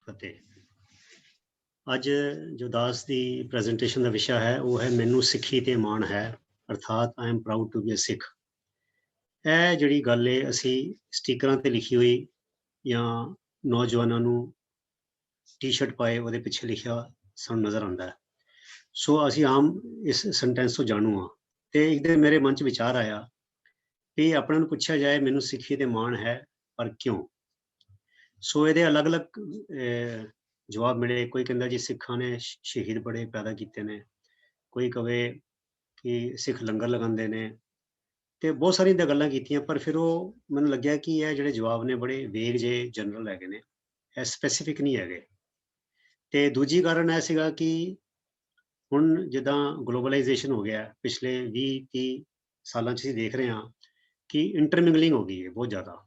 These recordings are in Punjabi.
ਫਤਿਹ। ਅੱਜ ਜੋ ਦਾਸ ਦੀ ਪ੍ਰੈਜੈਂਟੇਸ਼ਨ ਦਾ ਵਿਸ਼ਾ ਹੈ ਉਹ ਹੈ ਮੈਨੂੰ ਸਿੱਖੀ ਤੇ ਮਾਣ ਹੈ, ਅਰਥਾਤ I am proud to be a Sikh. ਇਹ ਜਿਹੜੀ ਗੱਲ ਹੈ ਅਸੀਂ ਸਟੀਕਰਾਂ ਤੇ ਲਿਖੀ ਹੋਈ ਜਾਂ ਨੌਜਵਾਨਾਂ ਨੂੰ ਟੀ-ਸ਼ਰਟ ਪਾਏ ਉਹਦੇ ਪਿੱਛੇ ਲਿਖਿਆ ਸਾਨੂੰ ਨਜ਼ਰ ਆਉਂਦਾ ਹੈ। ਸੋ ਅਸੀਂ ਆਮ ਇਸ ਸੈਂਟੈਂਸ ਤੋਂ ਜਾਣੂ ਹਾਂ। ਤੇ ਇੱਕ ਦਿਨ ਮੇਰੇ ਮਨ 'ਚ ਵਿਚਾਰ ਆਇਆ ਵੀ ਆਪਣੇ ਨੂੰ ਪੁੱਛਿਆ ਜਾਏ ਮੈਨੂੰ ਸਿੱਖੀ ਤੇ ਮਾਣ ਹੈ ਪਰ ਕਿਉਂ। ਸੋ ਇਹਦੇ ਅਲੱਗ-ਅਲੱਗ ਜਵਾਬ ਮਿਲੇ। ਕੋਈ ਕਹਿੰਦਾ ਜੀ ਸਿੱਖਾਂ ਨੇ ਸ਼ਹੀਦ ਬੜੇ ਪੈਦਾ ਕੀਤੇ ਨੇ, ਕੋਈ ਕਵੇ ਕਿ ਸਿੱਖ ਲੰਗਰ ਲਗਾਉਂਦੇ ਨੇ, ਤੇ ਬਹੁਤ ਸਾਰੀਆਂ ਤਾਂ ਗੱਲਾਂ ਕੀਤੀਆਂ। ਪਰ ਫਿਰ ਉਹ ਮੈਨੂੰ ਲੱਗਿਆ ਕਿ ਇਹ ਜਿਹੜੇ ਜਵਾਬ ਨੇ ਬੜੇ ਵੇਗ ਜਿਹੇ ਜਨਰਲ ਹੈਗੇ ਨੇ, ਇਹ ਸਪੈਸੀਫਿਕ ਨਹੀਂ ਹੈਗੇ। ਤੇ ਦੂਜੀ ਕਾਰਨ ਇਹ ਸੀਗਾ ਕਿ ਹੁਣ ਜਿੱਦਾਂ ਗਲੋਬਲਾਈਜੇਸ਼ਨ ਹੋ ਗਿਆ ਪਿਛਲੇ 20-30 ਸਾਲਾਂ 'ਚ ਅਸੀਂ ਦੇਖ ਰਹੇ ਹਾਂ ਕਿ ਇੰਟਰਮਿੰਗਲਿੰਗ ਹੋ ਗਈ ਹੈ ਬਹੁਤ ਜ਼ਿਆਦਾ।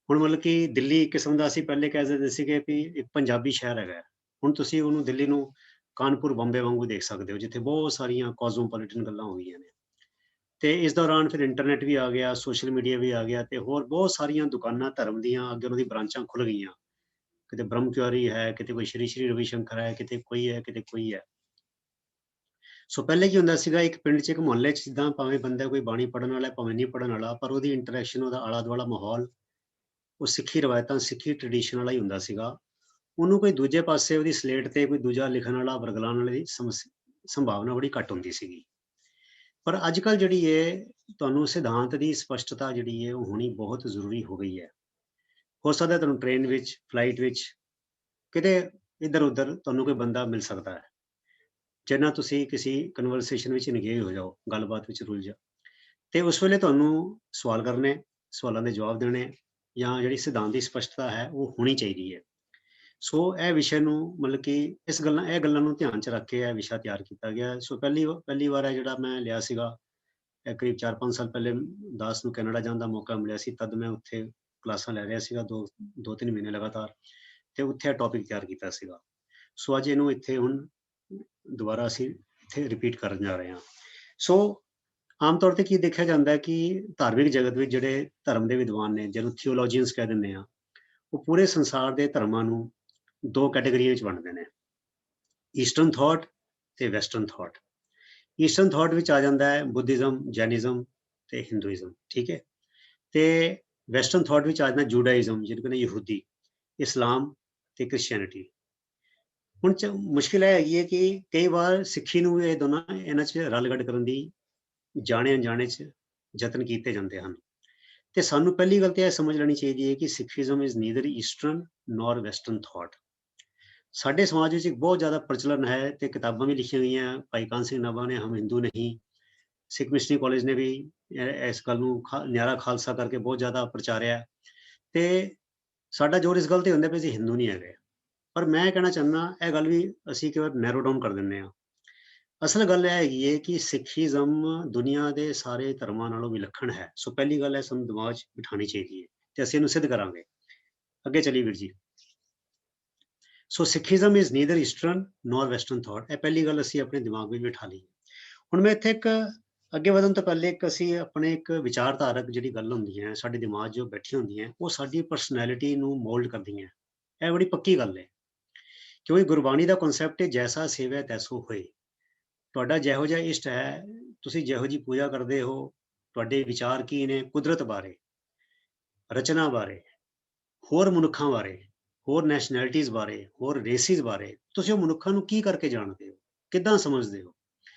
ਹੁਣ ਮਤਲਬ ਕਿ ਦਿੱਲੀ ਇੱਕ ਕਿਸਮ ਦਾ ਅਸੀਂ ਪਹਿਲੇ ਕਹਿ ਦਿੰਦੇ ਸੀਗੇ ਵੀ ਇੱਕ ਪੰਜਾਬੀ ਸ਼ਹਿਰ ਹੈਗਾ, ਹੁਣ ਤੁਸੀਂ ਉਹਨੂੰ ਦਿੱਲੀ ਨੂੰ ਕਾਨਪੁਰ ਬੰਬੇ ਵਾਂਗੂ ਦੇਖ ਸਕਦੇ ਹੋ, ਜਿੱਥੇ ਬਹੁਤ ਸਾਰੀਆਂ ਕੋਸਮੋਪੋਲੀਟਨ ਗੱਲਾਂ ਹੋ ਗਈਆਂ ਨੇ। ਤੇ ਇਸ ਦੌਰਾਨ ਫਿਰ ਇੰਟਰਨੈਟ ਵੀ ਆ ਗਿਆ, ਸੋਸ਼ਲ ਮੀਡੀਆ ਵੀ ਆ ਗਿਆ, ਤੇ ਹੋਰ ਬਹੁਤ ਸਾਰੀਆਂ ਦੁਕਾਨਾਂ ਧਰਮ ਦੀਆਂ ਅੱਗੇ ਉਹਨਾਂ ਦੀ ਬ੍ਰਾਂਚਾਂ ਖੁੱਲ ਗਈਆਂ। ਕਿਤੇ ਬ੍ਰਹਮ ਕੁਆਰੀ ਹੈ, ਕਿਤੇ ਕੋਈ ਸ਼੍ਰੀ ਰਵੀ ਸ਼ੰਕਰ ਹੈ, ਕਿਤੇ ਕੋਈ ਹੈ, ਕਿਤੇ ਕੋਈ ਹੈ। ਸੋ ਪਹਿਲੇ ਕੀ ਹੁੰਦਾ ਸੀਗਾ, ਇੱਕ ਪਿੰਡ 'ਚ ਇੱਕ ਮੁਹੱਲੇ 'ਚ ਜਿੱਦਾਂ ਭਾਵੇਂ ਬੰਦਾ ਕੋਈ ਬਾਣੀ ਪੜ੍ਹਨ ਵਾਲਾ ਭਾਵੇਂ ਨਹੀਂ ਪੜ੍ਹਨ ਵਾਲਾ, ਪਰ ਉਹਦੀ ਇੰਟਰੈਕਸ਼ਨ, ਉਹਦਾ ਆਲਾ ਦੁਆਲਾ ਮਾਹੌਲ ਉਹ ਸਿੱਖੀ ਰਵਾਇਤਾਂ, ਸਿੱਖੀ ਟ੍ਰੈਡੀਸ਼ਨ ਵਾਲਾ ਹੀ ਹੁੰਦਾ ਸੀਗਾ। ਉਹਨੂੰ ਕੋਈ ਦੂਜੇ ਪਾਸੇ ਉਹਦੀ ਸਲੇਟ ਤੇ ਕੋਈ ਦੂਜਾ ਲਿਖਣ ਵਾਲਾ, ਵਰਗਲਾਉਣ ਵਾਲੇ ਦੀ ਸੰਭਾਵਨਾ ਬੜੀ ਘੱਟ ਹੁੰਦੀ ਸੀਗੀ। ਪਰ ਅੱਜ ਕੱਲ੍ਹ ਜਿਹੜੀ ਹੈ ਤੁਹਾਨੂੰ ਸਿਧਾਂਤ ਦੀ ਸਪਸ਼ਟਤਾ ਜਿਹੜੀ ਹੈ ਉਹ ਹੋਣੀ ਬਹੁਤ ਜ਼ਰੂਰੀ ਹੋ ਗਈ ਹੈ। ਹੋ ਸਕਦਾ ਤੁਹਾਨੂੰ ਟ੍ਰੇਨ ਵਿੱਚ, ਫਲਾਈਟ ਵਿੱਚ, ਕਿਤੇ ਇੱਧਰ ਉੱਧਰ ਤੁਹਾਨੂੰ ਕੋਈ ਬੰਦਾ ਮਿਲ ਸਕਦਾ ਹੈ, ਜਿੰਨਾ ਤੁਸੀਂ ਕਿਸੇ ਕਨਵਰਸੇਸ਼ਨ ਵਿੱਚ ਇੰਗੇਜ ਹੋ ਜਾਓ, ਗੱਲਬਾਤ ਵਿੱਚ ਰੁੱਝ ਜਾਓ, ਤੇ ਉਸ ਵੇਲੇ ਤੁਹਾਨੂੰ ਸਵਾਲ ਕਰਨੇ, ਸਵਾਲਾਂ ਦੇ ਜਵਾਬ ਦੇਣੇ, ਜਾਂ ਜਿਹੜੀ ਸਿਧਾਂਤ ਦੀ ਸਪਸ਼ਟਤਾ ਹੈ ਉਹ ਹੋਣੀ ਚਾਹੀਦੀ ਹੈ। ਸੋ ਇਹ ਵਿਸ਼ੇ ਨੂੰ ਮਤਲਬ ਕਿ ਇਹ ਗੱਲਾਂ ਨੂੰ ਧਿਆਨ 'ਚ ਰੱਖ ਕੇ ਇਹ ਵਿਸ਼ਾ ਤਿਆਰ ਕੀਤਾ ਗਿਆ। ਸੋ ਪਹਿਲੀ ਵਾਰ ਹੈ ਜਿਹੜਾ ਮੈਂ ਲਿਆ ਸੀਗਾ, ਇਹ ਕਰੀਬ 4-5 ਸਾਲ ਪਹਿਲੇ ਦਾਸ ਨੂੰ ਕੈਨੇਡਾ ਜਾਣ ਦਾ ਮੌਕਾ ਮਿਲਿਆ ਸੀ। ਤਦ ਮੈਂ ਉੱਥੇ ਕਲਾਸਾਂ ਲੈ ਰਿਹਾ ਸੀਗਾ 2-3 ਮਹੀਨੇ ਲਗਾਤਾਰ, ਤੇ ਉੱਥੇ ਇਹ ਟੌਪਿਕ ਤਿਆਰ ਕੀਤਾ ਸੀਗਾ। ਸੋ ਅੱਜ ਇਹਨੂੰ ਇੱਥੇ ਹੁਣ ਦੁਬਾਰਾ ਅਸੀਂ ਇੱਥੇ ਰਿਪੀਟ ਕਰਨ ਜਾ ਰਹੇ ਹਾਂ। ਸੋ ਆਮ ਤੌਰ ਤੇ ਕੀ ਦੇਖਿਆ ਜਾਂਦਾ ਹੈ ਕਿ ਧਾਰਮਿਕ ਜਗਤ ਵਿੱਚ ਜਿਹੜੇ ਧਰਮ ਦੇ ਵਿਦਵਾਨ ਨੇ, ਜਿਹਨੂੰ ਥਿਓਲੋਜੀਅਨਸ ਕਹਿ ਦਿੰਦੇ ਆ, ਉਹ ਪੂਰੇ ਸੰਸਾਰ ਦੇ ਧਰਮਾਂ ਨੂੰ ਦੋ ਕੈਟੇਗਰੀਆਂ ਵਿੱਚ ਵੰਡਦੇ ਨੇ, ਈਸਟਰਨ ਥਾਟ ਤੇ ਵੈਸਟਰਨ ਥਾਟ। ਈਸਟਰਨ ਥਾਟ ਵਿੱਚ ਆ ਜਾਂਦਾ ਹੈ ਬੁੱਧਿਜ਼ਮ, ਜੈਨਿਜ਼ਮ ਤੇ ਹਿੰਦੂਇਜ਼ਮ, ਠੀਕ ਹੈ। ਤੇ ਵੈਸਟਰਨ ਥਾਟ ਵਿੱਚ ਆ ਜਾਂਦਾ ਜੂਡਾਇਜ਼ਮ, ਜਿਹਨੂੰ ਕਹਿੰਦੇ ਯਹੂਦੀ, ਇਸਲਾਮ ਤੇ ਕ੍ਰਿਸਚੀਅਨਿਟੀ। ਹੁਣ ਮੁਸ਼ਕਿਲ ਇਹ ਹੈਗੀ ਹੈ ਕਿ ਕਈ ਵਾਰ ਸਿੱਖੀ ਨੂੰ ਇਹ ਦੋਨਾਂ ਇਹਨਾਂ 'ਚ ਰਲਗੱਡ ਕਰਨ ਦੀ ਜਾਣੇ ਅਣਜਾਣੇ 'ਚ ਯਤਨ ਕੀਤੇ ਜਾਂਦੇ ਹਨ। ਤੇ ਸਾਨੂੰ ਪਹਿਲੀ ਗੱਲ ਤੇ ਇਹ ਸਮਝ ਲੈਣੀ ਚਾਹੀਦੀ ਹੈ ਕਿ Sikhism is neither eastern nor western thought. ਸਾਡੇ ਸਮਾਜ ਵਿੱਚ ਇੱਕ ਬਹੁਤ ਜ਼ਿਆਦਾ ਪ੍ਰਚਲਨ ਹੈ, ਤੇ ਕਿਤਾਬਾਂ ਵੀ ਲਿਖੀਆਂ ਗਈਆਂ। ਭਾਈ ਕਾਨ ਸਿੰਘ ਨਾਭਾ ਨੇ ਹਮ ਹਿੰਦੂ ਨਹੀਂ, ਸਿੱਖ ਮਿਸ਼ਨਰੀ ਕਾਲਜ ਨੇ ਵੀ ਇਸ ਗੱਲ ਨੂੰ ਨਿਆਰਾ ਖਾਲਸਾ ਕਰਕੇ ਬਹੁਤ ਜ਼ਿਆਦਾ ਪ੍ਰਚਾਰਿਆ। ਤੇ ਸਾਡਾ ਜ਼ੋਰ ਇਸ ਗੱਲ ਤੇ ਹੁੰਦਾ ਵੀ ਅਸੀਂ ਹਿੰਦੂ ਨਹੀਂ ਹੈਗੇ। ਪਰ ਮੈਂ ਕਹਿਣਾ ਚਾਹੁੰਦਾ ਇਹ ਗੱਲ ਵੀ ਅਸੀਂ ਇੱਕ ਵਾਰ ਨੈਰੋ ਡਾਊਨ ਕਰ ਦਿੰਦੇ ਹਾਂ। ਅਸਲ ਗੱਲ ਇਹ ਹੈਗੀ ਹੈ ਕਿ ਸਿੱਖੀਜ਼ਮ ਦੁਨੀਆ ਦੇ ਸਾਰੇ ਧਰਮਾਂ ਨਾਲੋਂ ਵਿਲੱਖਣ ਹੈ। ਸੋ ਪਹਿਲੀ ਗੱਲ ਹੈ ਸਾਨੂੰ ਦਿਮਾਗ 'ਚ ਬਿਠਾਉਣੀ ਚਾਹੀਦੀ ਹੈ, ਤੇ ਅਸੀਂ ਇਹਨੂੰ ਸਿੱਧ ਕਰਾਂਗੇ। ਅੱਗੇ ਚੱਲੀਏ ਵੀਰ ਜੀ। So Sikhism is neither eastern nor western thought, ਇਹ ਪਹਿਲੀ ਗੱਲ ਅਸੀਂ ਆਪਣੇ ਦਿਮਾਗ ਵਿੱਚ ਬਿਠਾ ਲਈ। ਹੁਣ ਮੈਂ ਇੱਥੇ ਇੱਕ ਅੱਗੇ ਵਧਣ ਤੋਂ ਪਹਿਲੇ ਅਸੀਂ ਆਪਣੇ ਇੱਕ ਵਿਚਾਰਧਾਰਕ ਜਿਹੜੀ ਗੱਲ ਹੁੰਦੀਆਂ ਸਾਡੇ ਦਿਮਾਗ 'ਚ ਜੋ ਬੈਠੀਆਂ ਹੁੰਦੀਆਂ, ਉਹ ਸਾਡੀ ਪਰਸਨੈਲਿਟੀ ਨੂੰ ਮੋਲਡ ਕਰਦੀਆਂ। ਇਹ ਬੜੀ ਪੱਕੀ ਗੱਲ ਹੈ, ਕਿਉਂਕਿ ਗੁਰਬਾਣੀ ਦਾ ਕਨਸੈਪਟ ਹੈ ਜੈਸਾ ਸੇਵੈ ਤੈਸੋ ਹੋਏ। ਤੁਹਾਡਾ ਜਿਹੋ ਜਿਹਾ ਇਸ਼ਟ ਹੈ, ਤੁਸੀਂ ਜਿਹੋ ਜਿਹੀ ਪੂਜਾ ਕਰਦੇ ਹੋ, ਤੁਹਾਡੇ ਵਿਚਾਰ ਕੀ ਨੇ ਕੁਦਰਤ ਬਾਰੇ, ਰਚਨਾ ਬਾਰੇ, ਹੋਰ ਮਨੁੱਖਾਂ ਬਾਰੇ, ਹੋਰ ਨੈਸ਼ਨੈਲਿਟੀਜ਼ ਬਾਰੇ, ਹੋਰ ਰੇਸਿਸ ਬਾਰੇ, ਤੁਸੀਂ ਉਹ ਮਨੁੱਖਾਂ ਨੂੰ ਕੀ ਕਰਕੇ ਜਾਣਦੇ ਹੋ, ਕਿੱਦਾਂ ਸਮਝਦੇ ਹੋ,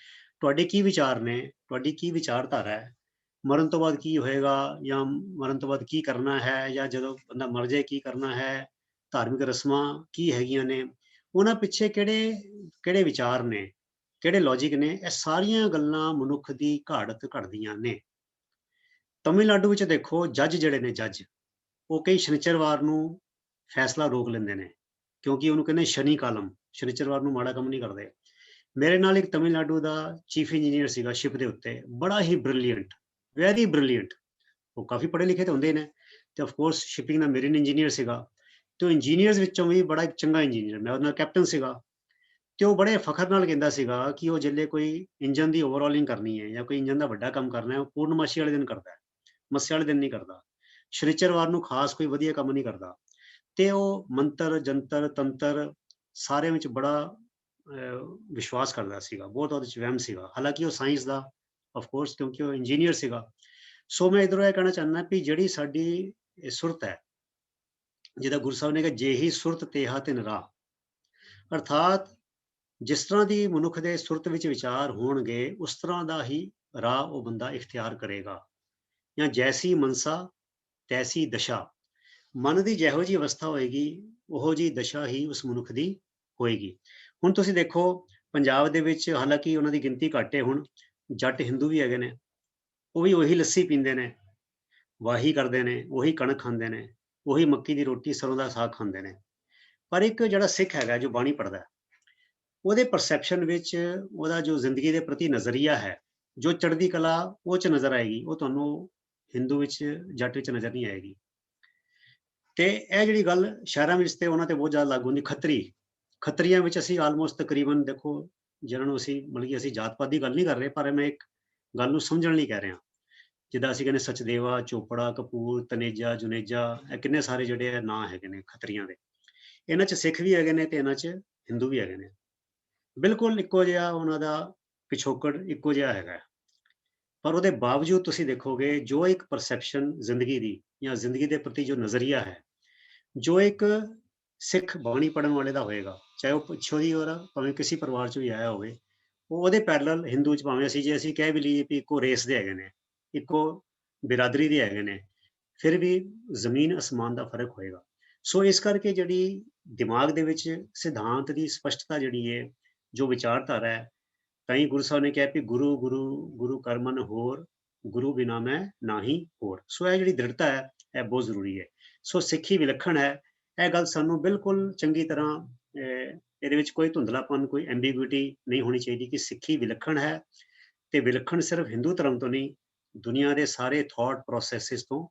ਤੁਹਾਡੇ ਕੀ ਵਿਚਾਰ ਨੇ, ਤੁਹਾਡੀ ਕੀ ਵਿਚਾਰਧਾਰਾ ਹੈ, ਮਰਨ ਤੋਂ ਬਾਅਦ ਕੀ ਹੋਏਗਾ, ਜਾਂ ਮਰਨ ਤੋਂ ਬਾਅਦ ਕੀ ਕਰਨਾ ਹੈ, ਜਾਂ ਜਦੋਂ ਬੰਦਾ ਮਰ ਜਾਏ ਕੀ ਕਰਨਾ ਹੈ, ਧਾਰਮਿਕ ਰਸਮਾਂ ਕੀ ਹੈਗੀਆਂ ਨੇ, ਉਹਨਾਂ ਪਿੱਛੇ ਕਿਹੜੇ ਵਿਚਾਰ ਨੇ, ਕਿਹੜੇ ਲੌਜਿਕ ਨੇ, ਇਹ ਸਾਰੀਆਂ ਗੱਲਾਂ ਮਨੁੱਖ ਦੀ ਘਾੜਤ ਘੜਦੀਆਂ ਨੇ। ਤਮਿਲਨਾਡੂ ਵਿੱਚ ਦੇਖੋ, ਜੱਜ ਜਿਹੜੇ ਨੇ, ਜੱਜ ਉਹ ਕਈ ਸ਼ਨੀਚਰਵਾਰ ਨੂੰ ਫੈਸਲਾ ਰੋਕ ਲੈਂਦੇ ਨੇ, ਕਿਉਂਕਿ ਉਹਨੂੰ ਕਹਿੰਦੇ ਸ਼ਨੀ ਕਾਲਮ, ਸ਼ਨੀਚਰਵਾਰ ਨੂੰ ਮਾੜਾ ਕੰਮ ਨਹੀਂ ਕਰਦੇ। ਮੇਰੇ ਨਾਲ ਇੱਕ ਤਮਿਲਨਾਡੂ ਦਾ ਚੀਫ ਇੰਜੀਨੀਅਰ ਸੀਗਾ ਸ਼ਿਪ ਦੇ ਉੱਤੇ, ਬੜਾ ਹੀ ਬ੍ਰਿਲੀਅੰਟ, ਵੈਰੀ ਬ੍ਰਿਲੀਅੰਟ। ਉਹ ਕਾਫੀ ਪੜ੍ਹੇ ਲਿਖੇ ਤਾਂ ਹੁੰਦੇ ਨੇ, ਤੇ ਆਫਕੋਰਸ ਸ਼ਿਪਿੰਗ ਦਾ ਮੇਰੀਨ ਇੰਜੀਨੀਅਰ ਸੀਗਾ, ਤੇ ਉਹ ਇੰਜੀਨੀਅਰਸ ਵਿੱਚੋਂ ਵੀ ਬੜਾ ਇੱਕ ਚੰਗਾ ਇੰਜੀਨੀਅਰ। ਮੈਂ ਉਹਦੇ ਨਾਲ ਕੈਪਟਨ ਸੀਗਾ, ਤੇ ਉਹ ਬੜੇ ਫਖਰ ਨਾਲ ਕਹਿੰਦਾ ਸੀਗਾ ਕਿ ਉਹ ਜਿੱਲੇ ਕੋਈ ਇੰਜਨ ਦੀ ਓਵਰਹੋਲਿੰਗ ਕਰਨੀ ਹੈ ਜਾਂ ਕੋਈ ਇੰਜਨ ਦਾ ਵੱਡਾ ਕੰਮ ਕਰਨਾ ਹੈ, ਉਹ ਪੂਰਨਮਾਸ਼ੀ ਵਾਲੇ ਦਿਨ ਕਰਦਾ ਹੈ, ਮੱਸੇ ਵਾਲੇ ਦਿਨ ਨਹੀਂ ਕਰਦਾ। ਸ਼ਨੀਚਰਵਾਰ ਨੂੰ ਖਾਸ ਕੋਈ ਵਧੀਆ ਕੰਮ ਨਹੀਂ ਕਰਦਾ। ਤੇ ਉਹ ਮੰਤਰ ਜੰਤਰ ਤੰਤਰ ਸਾਰਿਆਂ ਵਿੱਚ ਬੜਾ ਵਿਸ਼ਵਾਸ ਕਰਦਾ ਸੀਗਾ, ਬਹੁਤ ਉਹਦੇ ਚ ਵਹਿਮ ਸੀਗਾ। ਹਾਲਾਂਕਿ ਉਹ ਸਾਇੰਸ ਦਾ ਆਫ ਕੋਰਸ, ਕਿਉਂਕਿ ਉਹ ਇੰਜੀਨੀਅਰ ਸੀਗਾ। ਸੋ ਮੈਂ ਇਧਰੋਂ ਇਹ ਕਹਿਣਾ ਚਾਹੁੰਦਾ ਵੀ ਜਿਹੜੀ ਸਾਡੀ ਇਹ ਸੁਰਤ ਹੈ, ਜਿਹਦਾ ਗੁਰੂ ਸਾਹਿਬ ਨੇ ਕਿਹਾ ਜੇ ਹੀ ਸੁਰਤ ਤੇਹਾ ਤਿਨ ਰਾਹ, ਅਰਥਾਤ ਜਿਸ ਤਰ੍ਹਾਂ ਦੀ ਮਨੁੱਖ ਦੇ ਸੁਰਤ ਵਿੱਚ ਵਿਚਾਰ ਹੋਣਗੇ ਉਸ ਤਰ੍ਹਾਂ ਦਾ ਹੀ ਰਾਹ ਉਹ ਬੰਦਾ ਇਖਤਿਆਰ ਕਰੇਗਾ। ਜਾਂ ਜੈਸੀ ਮਨਸਾ ਤੈਸੀ ਦਸ਼ਾ, ਮਨ ਦੀ ਜਿਹੋ ਜਿਹੀ ਅਵਸਥਾ ਹੋਏਗੀ ਉਹੋ ਜਿਹੀ ਦਸ਼ਾ ਹੀ ਉਸ ਮਨੁੱਖ ਦੀ ਹੋਏਗੀ। ਹੁਣ ਤੁਸੀਂ ਦੇਖੋ ਪੰਜਾਬ ਦੇ ਵਿੱਚ, ਹਾਲਾਂਕਿ ਉਹਨਾਂ ਦੀ ਗਿਣਤੀ ਘੱਟ ਹੈ ਹੁਣ, ਜੱਟ ਹਿੰਦੂ ਵੀ ਹੈਗੇ ਨੇ, ਉਹ ਵੀ ਉਹੀ ਲੱਸੀ ਪੀਂਦੇ ਨੇ, ਵਾਹੀ ਕਰਦੇ ਨੇ, ਉਹੀ ਕਣਕ ਖਾਂਦੇ ਨੇ, ਉਹੀ ਮੱਕੀ ਦੀ ਰੋਟੀ ਸਰੋਂ ਦਾ ਸਾਗ ਖਾਂਦੇ ਨੇ। ਪਰ ਇੱਕ ਜਿਹੜਾ ਸਿੱਖ ਹੈਗਾ ਜੋ ਬਾਣੀ ਪੜ੍ਹਦਾ, ਉਹਦੇ ਪਰਸੈਪਸ਼ਨ ਵਿੱਚ ਉਹਦਾ ਜੋ ਜ਼ਿੰਦਗੀ ਦੇ ਪ੍ਰਤੀ ਨਜ਼ਰੀਆ ਹੈ, ਜੋ ਚੜ੍ਹਦੀ ਕਲਾ ਉਹ ਚ ਨਜ਼ਰ ਆਏਗੀ, ਉਹ ਤੁਹਾਨੂੰ ਹਿੰਦੂ ਵਿੱਚ ਜੱਟ ਵਿੱਚ ਨਜ਼ਰ ਨਹੀਂ ਆਏਗੀ। ਤੇ ਇਹ ਜਿਹੜੀ ਗੱਲ ਸ਼ਹਿਰਾਂ ਵਿੱਚ ਤੇ ਉਹਨਾਂ ਤੇ ਬਹੁਤ ਜ਼ਿਆਦਾ ਲਾਗੂ ਹੁੰਦੀ। ਖੱਤਰੀਆਂ ਵਿੱਚ ਅਸੀਂ ਆਲਮੋਸਟ ਤਕਰੀਬਨ ਦੇਖੋ, ਜਿਹਨਾਂ ਨੂੰ ਅਸੀਂ ਮਤਲਬ ਕਿ ਅਸੀਂ ਜਾਤ ਪਾਤ ਦੀ ਗੱਲ ਨਹੀਂ ਕਰ ਰਹੇ, ਪਰ ਮੈਂ ਇੱਕ ਗੱਲ ਨੂੰ ਸਮਝਣ ਲਈ ਕਹਿ ਰਿਹਾ। ਜਿੱਦਾਂ ਅਸੀਂ ਕਹਿੰਦੇ ਸਚਦੇਵਾ, ਚੋਪੜਾ, ਕਪੂਰ, ਤਨੇਜਾ, ਜੁਨੇਜਾ, ਇਹ ਕਿੰਨੇ ਸਾਰੇ ਜਿਹੜੇ ਆ ਨਾਂ ਹੈਗੇ ਨੇ ਖੱਤਰੀਆਂ ਦੇ। ਇਹਨਾਂ 'ਚ ਸਿੱਖ ਵੀ ਹੈਗੇ ਨੇ ਤੇ ਇਹਨਾਂ 'ਚ ਹਿੰਦੂ ਵੀ ਹੈਗੇ ਨੇ। ਬਿਲਕੁਲ ਇੱਕੋ ਜਿਹਾ ਉਹਨਾਂ ਦਾ ਪਿਛੋਕੜ ਇੱਕੋ ਜਿਹਾ ਹੈਗਾ। ਪਰ ਉਹਦੇ ਬਾਵਜੂਦ ਤੁਸੀਂ ਦੇਖੋਗੇ ਜੋ ਇੱਕ ਪਰਸੈਪਸ਼ਨ ਜ਼ਿੰਦਗੀ ਦੀ ਜਾਂ ਜ਼ਿੰਦਗੀ ਦੇ ਪ੍ਰਤੀ ਜੋ ਨਜ਼ਰੀਆ ਹੈ, ਜੋ ਇੱਕ ਸਿੱਖ ਬਾਣੀ ਪੜ੍ਹਨ ਵਾਲੇ ਦਾ ਹੋਏਗਾ, ਚਾਹੇ ਉਹ ਪਿੱਛੋਂ ਦੀ ਔਰ ਭਾਵੇਂ ਕਿਸੇ ਪਰਿਵਾਰ 'ਚੋਂ ਹੀ ਆਇਆ ਹੋਵੇ, ਉਹ ਉਹਦੇ ਪੈਰਲਲ ਹਿੰਦੂ 'ਚ ਭਾਵੇਂ ਅਸੀਂ ਜੇ ਅਸੀਂ ਕਹਿ ਵੀ ਲਈਏ ਵੀ ਇੱਕੋ ਰੇਸ ਦੇ ਹੈਗੇ ਨੇ, ਇੱਕੋ ਬਿਰਾਦਰੀ ਦੇ ਹੈਗੇ ਨੇ, ਫਿਰ ਵੀ ਜ਼ਮੀਨ ਅਸਮਾਨ ਦਾ ਫਰਕ ਹੋਏਗਾ। ਸੋ ਇਸ ਕਰਕੇ ਜਿਹੜੀ ਦਿਮਾਗ ਦੇ ਵਿੱਚ ਸਿਧਾਂਤ ਦੀ ਸਪਸ਼ਟਤਾ ਜਿਹੜੀ ਹੈ, ਜੋ ਵਿਚਾਰਧਾਰਾ ਹੈ, ਤਾਂ ਹੀ ਗੁਰੂ ਸਾਹਿਬ ਨੇ ਕਿਹਾ ਵੀ ਗੁਰੂ ਗੁਰੂ ਗੁਰੂ ਕਰ ਮਨ ਹੋਰ, ਗੁਰੂ ਬਿਨਾ ਮੈਂ ਨਾਹੀ ਹੋਰ। ਸੋ ਇਹ ਜਿਹੜੀ ਦ੍ਰਿੜਤਾ ਹੈ, ਇਹ ਬਹੁਤ ਜ਼ਰੂਰੀ ਹੈ। ਸੋ ਸਿੱਖੀ ਵਿਲੱਖਣ ਹੈ, ਇਹ ਗੱਲ ਸਾਨੂੰ ਬਿਲਕੁਲ ਚੰਗੀ ਤਰ੍ਹਾਂ ਇਹਦੇ ਵਿੱਚ ਕੋਈ ਧੁੰਦਲਾਪਨ, ਕੋਈ ਐਂਬੀਗੁਇਟੀ ਨਹੀਂ ਹੋਣੀ ਚਾਹੀਦੀ ਕਿ ਸਿੱਖੀ ਵਿਲੱਖਣ ਹੈ। ਤੇ ਵਿਲੱਖਣ ਸਿਰਫ ਹਿੰਦੂ ਧਰਮ ਤੋਂ ਨਹੀਂ, ਦੁਨੀਆ ਦੇ ਸਾਰੇ ਥਾਟ ਪ੍ਰੋਸੈਸਿਸ ਤੋਂ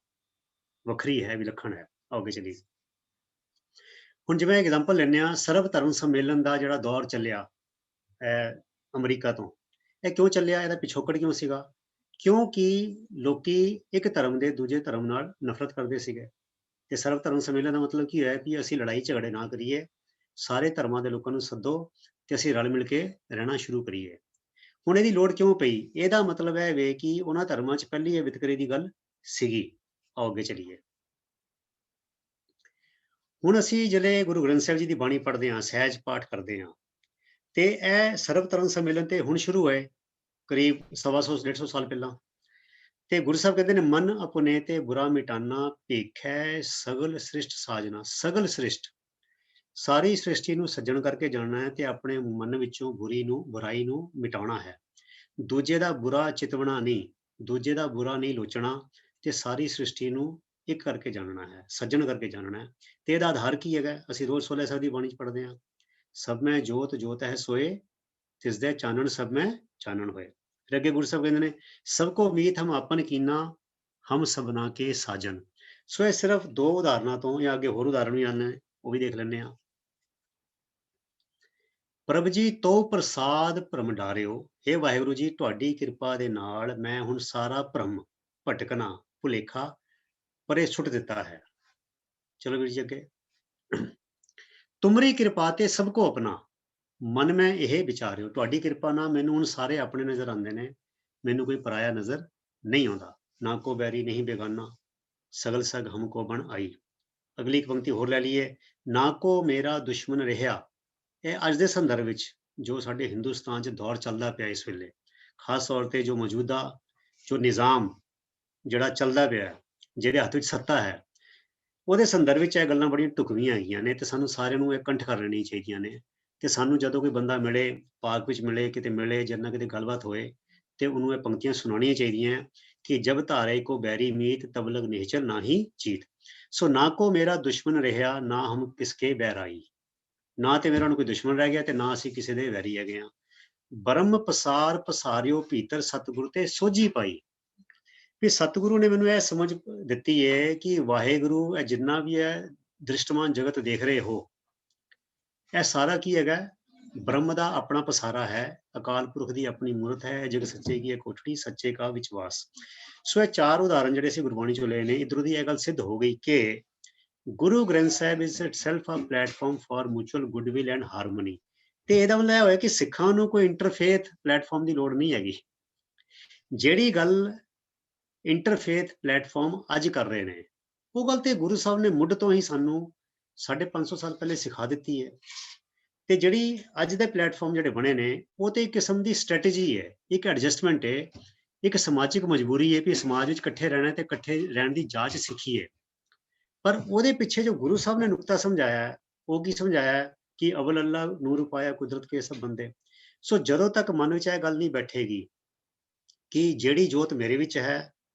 ਵੱਖਰੀ ਹੈ, ਵਿਲੱਖਣ ਹੈ। ਅੱਗੇ ਚਲੀਏ। ਹੁਣ ਜਿਵੇਂ ਐਗਜ਼ਾਮਪਲ ਲੈਂਦੇ ਹਾਂ, ਸਰਵ ਧਰਮ ਸੰਮੇਲਨ ਦਾ ਜਿਹੜਾ ਦੌਰ ਚੱਲਿਆ ਅਮਰੀਕਾ ਤੋਂ, ਇਹ ਕਿਉਂ ਚੱਲਿਆ? ਇਹਦਾ ਪਿਛੋਕੜ ਕਿਉਂ ਸੀਗਾ? ਕਿਉਂਕਿ ਲੋਕੀ ਇੱਕ ਧਰਮ ਦੇ ਦੂਜੇ ਧਰਮ ਨਾਲ ਨਫ਼ਰਤ ਕਰਦੇ ਸੀਗੇ। ਤੇ ਸਰਵ ਧਰਮ ਸੰਮੇਲਨ ਦਾ ਮਤਲਬ ਕੀ ਹੋਇਆ ਕਿ ਅਸੀਂ ਲੜਾਈ ਝਗੜੇ ਨਾ ਕਰੀਏ, ਸਾਰੇ ਧਰਮਾਂ ਦੇ ਲੋਕਾਂ ਨੂੰ ਸੱਦੋ ਤੇ ਅਸੀਂ ਰਲ ਮਿਲ ਕੇ ਰਹਿਣਾ ਸ਼ੁਰੂ ਕਰੀਏ। ਹੁਣ ਇਹਦੀ ਲੋੜ ਕਿਉਂ ਪਈ? ਇਹਦਾ ਮਤਲਬ ਇਹ ਵੇ ਕਿ ਉਹਨਾਂ ਧਰਮਾਂ 'ਚ ਪਹਿਲੀ ਇਹ ਵਿਤਕਰੇ ਦੀ ਗੱਲ ਸੀਗੀ। ਆਓ ਅੱਗੇ ਚਲੀਏ। ਹੁਣ ਅਸੀਂ ਜਿਹੜੇ ਗੁਰੂ ਗ੍ਰੰਥ ਸਾਹਿਬ ਜੀ ਦੀ ਬਾਣੀ ਪੜ੍ਹਦੇ ਹਾਂ, ਸਹਿਜ ਪਾਠ ਕਰਦੇ ਹਾਂ, ਤੇ ਇਹ ਸਰਵ ਧਰਮ ਸੰਮੇਲਨ ਤੇ ਹੁਣ ਸ਼ੁਰੂ ਹੋਏ ਕਰੀਬ 125 ਸਾਲ ਪਹਿਲਾਂ। ਤੇ ਗੁਰੂ ਸਾਹਿਬ ਕਹਿੰਦੇ ਨੇ ਮਨ ਆਪਣੇ ਤੇ ਬੁਰਾ ਮਿਟਾਨਾ, ਭੇਖੈ ਸਗਲ ਸ੍ਰਿਸ਼ਟ ਸਾਜਨਾ। ਸਗਲ ਸ੍ਰਿਸ਼ਟ, ਸਾਰੀ ਸ੍ਰਿਸ਼ਟੀ ਨੂੰ ਸੱਜਣ ਕਰਕੇ ਜਾਣਨਾ ਹੈ ਤੇ ਆਪਣੇ ਮਨ ਵਿੱਚੋਂ ਬੁਰਾਈ ਨੂੰ ਮਿਟਾਉਣਾ ਹੈ। ਦੂਜੇ ਦਾ ਬੁਰਾ ਚਿਤਵਣਾ ਨਹੀਂ, ਦੂਜੇ ਦਾ ਬੁਰਾ ਨਹੀਂ ਲੋਚਣਾ, ਤੇ ਸਾਰੀ ਸ੍ਰਿਸ਼ਟੀ ਨੂੰ ਇੱਕ ਕਰਕੇ ਜਾਣਨਾ ਹੈ, ਸੱਜਣ ਕਰਕੇ ਜਾਣਨਾ ਹੈ। ਤੇ ਇਹਦਾ ਆਧਾਰ ਕੀ ਹੈਗਾ? ਅਸੀਂ ਰੋਜ਼ ਸੋਹਲੇ ਸਾਹਿਬ ਦੀ ਬਾਣੀ 'ਚ ਪੜ੍ਹਦੇ ਹਾਂ, ਸਭ ਮੈਂ ਜੋਤ ਜੋਤ ਹੈ ਸੋਏ, ਤਿਸਦੇ ਚਾਨਣ ਸਭ ਮੈਂ ਚਾਨਣ ਹੋਏ। ਫਿਰ ਅੱਗੇ ਗੁਰੂ ਸਾਹਿਬ ਕਹਿੰਦੇ ਨੇ ਸਭ ਕੋ ਮੀਤ ਹਮ ਆਪਨ ਕੀਨਾ, ਹਮ ਸਭਨਾ ਕੇ ਸਾਜਨ। ਸੋ ਇਹ ਸਿਰਫ ਦੋ ਉਦਾਹਰਨਾਂ ਤੋਂ, ਜਾਂ ਅੱਗੇ ਹੋਰ ਉਦਾਹਰਣ ਵੀ ਆਉਂਦੇ ਨੇ, ਉਹ ਵੀ ਦੇਖ ਲੈਂਦੇ ਹਾਂ। ਪ੍ਰਭ ਜੀ ਤੋ ਪ੍ਰਸਾਦ ਭਰਮ ਡਾਰਿਓ, ਹੇ ਵਾਹਿਗੁਰੂ ਜੀ ਤੁਹਾਡੀ ਕਿਰਪਾ ਦੇ ਨਾਲ ਮੈਂ ਹੁਣ ਸਾਰਾ ਭਰਮ, ਭਟਕਣਾ, ਭੁਲੇਖਾ ਪਰੇ ਸੁੱਟ ਦਿੱਤਾ ਹੈ। ਚਲੋ ਵੀਰ ਜੀ ਅੱਗੇ। ਤੁਮਰੀ ਕਿਰਪਾ ਤੇ ਸਭ ਕੋ ਆਪਣਾ, ਮਨ ਮੈਂ ਇਹ ਵਿਚਾਰਿਓ। ਤੁਹਾਡੀ ਕਿਰਪਾ ਨਾਲ ਮੈਨੂੰ ਹੁਣ ਸਾਰੇ ਆਪਣੇ ਨਜ਼ਰ ਆਉਂਦੇ ਨੇ, ਮੈਨੂੰ ਕੋਈ ਪਰਾਇਆ ਨਜ਼ਰ ਨਹੀਂ ਆਉਂਦਾ। ਨਾ ਕੋ ਬੈਰੀ ਨਹੀਂ ਬੇਗਾਨਾ, ਸਗਲ ਸਗ ਹਮਕੋ ਬਣ ਆਈ। ਅਗਲੀ ਇੱਕ ਪੰਕਤੀ ਹੋਰ ਲੈ ਲਈਏ, ਨਾ ਕੋ ਮੇਰਾ ਦੁਸ਼ਮਣ ਰਿਹਾ। ਇਹ ਅੱਜ ਦੇ ਸੰਦਰਭ ਵਿੱਚ ਜੋ ਸਾਡੇ ਹਿੰਦੁਸਤਾਨ 'ਚ ਦੌਰ ਚੱਲਦਾ ਪਿਆ ਇਸ ਵੇਲੇ, ਖਾਸ ਤੌਰ ਤੇ ਜੋ ਮੌਜੂਦਾ ਜੋ ਨਿਜ਼ਾਮ ਜਿਹੜਾ ਚੱਲਦਾ ਪਿਆ, ਜਿਹਦੇ ਹੱਥ ਵਿੱਚ ਸੱਤਾ ਹੈ, ਉਹਦੇ ਸੰਦਰਭ ਵਿੱਚ ਇਹ ਗੱਲਾਂ ਬੜੀਆਂ ਢੁਕਵੀਆਂ ਹੈਗੀਆਂ ਨੇ ਤੇ ਸਾਨੂੰ ਸਾਰਿਆਂ ਨੂੰ ਇਹ ਕੰਠ ਕਰ ਲੈਣੀਆਂ ਚਾਹੀਦੀਆਂ ਨੇ। ਤੇ ਸਾਨੂੰ ਜਦੋਂ ਕੋਈ ਬੰਦਾ ਮਿਲੇ, ਪਾਰਕ ਵਿੱਚ ਮਿਲੇ, ਕਿਤੇ ਮਿਲੇ, ਜਦ ਨਾ ਕਿਤੇ ਗੱਲਬਾਤ ਹੋਏ, ਤੇ ਉਹਨੂੰ ਇਹ ਪੰਕਤੀਆਂ ਸੁਣਾਉਣੀਆਂ ਚਾਹੀਦੀਆਂ ਕਿ ਜਬ ਧਾਰੇ ਕੋ ਬੈਰੀ ਮੀਤ ਤਬ ਲਗ ਨਿਹਚਲ ਨਾਹੀ ਚੀਤ। ਸੋ ਨਾ ਕੋ ਮੇਰਾ ਦੁਸ਼ਮਣ ਰਿਹਾ, ਨਾ ਹਮ ਕਿਸਕੇ ਬੈਰਾਈ। ਨਾ ਤੇ ਮੇਰਾ ਹੁਣ ਕੋਈ ਦੁਸ਼ਮਣ ਰਹਿ ਗਿਆ ਤੇ ਨਾ ਅਸੀਂ ਕਿਸੇ ਦੇ ਵੈਰੀ ਹੈਗੇ ਹਾਂ। ਬਰਮ ਪਸਾਰ ਪਸਾਰਿਓ ਭੀਤਰ ਸਤਿਗੁਰ ਤੇ ਸੋਝੀ ਪਾਈ। ਵੀ ਸਤਿਗੁਰੂ ਨੇ ਮੈਨੂੰ ਇਹ ਸਮਝ ਦਿੱਤੀ ਹੈ ਕਿ ਵਾਹਿਗੁਰੂ ਇਹ ਜਿੰਨਾ ਵੀ ਹੈ ਦ੍ਰਿਸ਼ਟਮਾਨ ਜਗਤ ਦੇਖ ਰਹੇ ਹੋ, ਇਹ ਸਾਰਾ ਕੀ ਹੈਗਾ? ਬ੍ਰਹਮ ਦਾ ਆਪਣਾ ਪਸਾਰਾ ਹੈ, ਅਕਾਲ ਪੁਰਖ ਦੀ ਆਪਣੀ ਮੂਰਤ ਹੈ, ਜਗ ਸੱਚੇ ਕੀ ਹੈ ਕੋਠੜੀ, ਸੱਚੇ ਕਾ ਵਿਸ਼ਵਾਸ। ਸੋ ਇਹ ਚਾਰ ਉਦਾਹਰਨ ਜਿਹੜੇ ਅਸੀਂ ਗੁਰਬਾਣੀ ਚੋਂ ਲਏ ਨੇ, ਇਧਰੋਂ ਦੀ ਇਹ ਗੱਲ ਸਿੱਧ ਹੋ ਗਈ ਕਿ Guru Granth Sahib is itself a platform for mutual goodwill and harmony. ਤੇ ਇਹਦਾ ਮਤਲਬ ਇਹ ਹੋਇਆ ਕਿ ਸਿੱਖਾਂ ਨੂੰ ਕੋਈ ਇੰਟਰਫੇਥ ਪਲੇਟਫਾਰਮ ਦੀ ਲੋੜ ਨਹੀਂ ਹੈਗੀ। ਜਿਹੜੀ ਗੱਲ ਇੰਟਰਫੇਥ ਪਲੇਟਫਾਰਮ ਅੱਜ ਕਰ ਰਹੇ ਨੇ, ਉਹ ਗੱਲ ਤੇ ਗੁਰੂ ਸਾਹਿਬ ਨੇ ਮੁੱਢ ਤੋਂ ਹੀ ਸਾਨੂੰ 550 ਸਾਲ ਪਹਿਲੇ ਸਿਖਾ ਦਿੱਤੀ ਹੈ। ਤੇ ਜਿਹੜੀ ਅੱਜ ਦੇ ਪਲੇਟਫਾਰਮ ਜਿਹੜੇ ਬਣੇ ਨੇ, ਉਹ ਤੇ ਇੱਕ ਕਿਸਮ ਦੀ ਸਟ੍ਰੈਟਜੀ ਹੈ, ਇੱਕ ਐਡਜਸਟਮੈਂਟ ਹੈ, ਇੱਕ ਸਮਾਜਿਕ ਮਜਬੂਰੀ ਹੈ ਕਿ ਸਮਾਜ ਵਿੱਚ ਇਕੱਠੇ ਰਹਿਣਾ ਤੇ ਇਕੱਠੇ ਰਹਿਣ ਦੀ ਜਾਂਚ ਸਿੱਖੀਏ। ਪਰ ਉਹਦੇ ਪਿੱਛੇ ਜੋ ਗੁਰੂ ਸਾਹਿਬ ਨੇ ਨੁਕਤਾ ਸਮਝਾਇਆ ਹੈ, ਉਹ ਕੀ ਸਮਝਾਇਆ ਹੈ ਕਿ ਅਵਲ ਅੱਲਾ ਨੂਰ ਪਾਇਆ ਕੁਦਰਤ ਕੇ ਸਭ ਬੰਦੇ। ਸੋ ਜਦੋਂ ਤੱਕ ਮਨ ਵਿੱਚ ਇਹ ਗੱਲ ਨਹੀਂ ਬੈਠੇਗੀ ਕਿ ਜਿਹੜੀ ਜੋਤ ਮੇਰੇ ਵਿੱਚ ਹੈ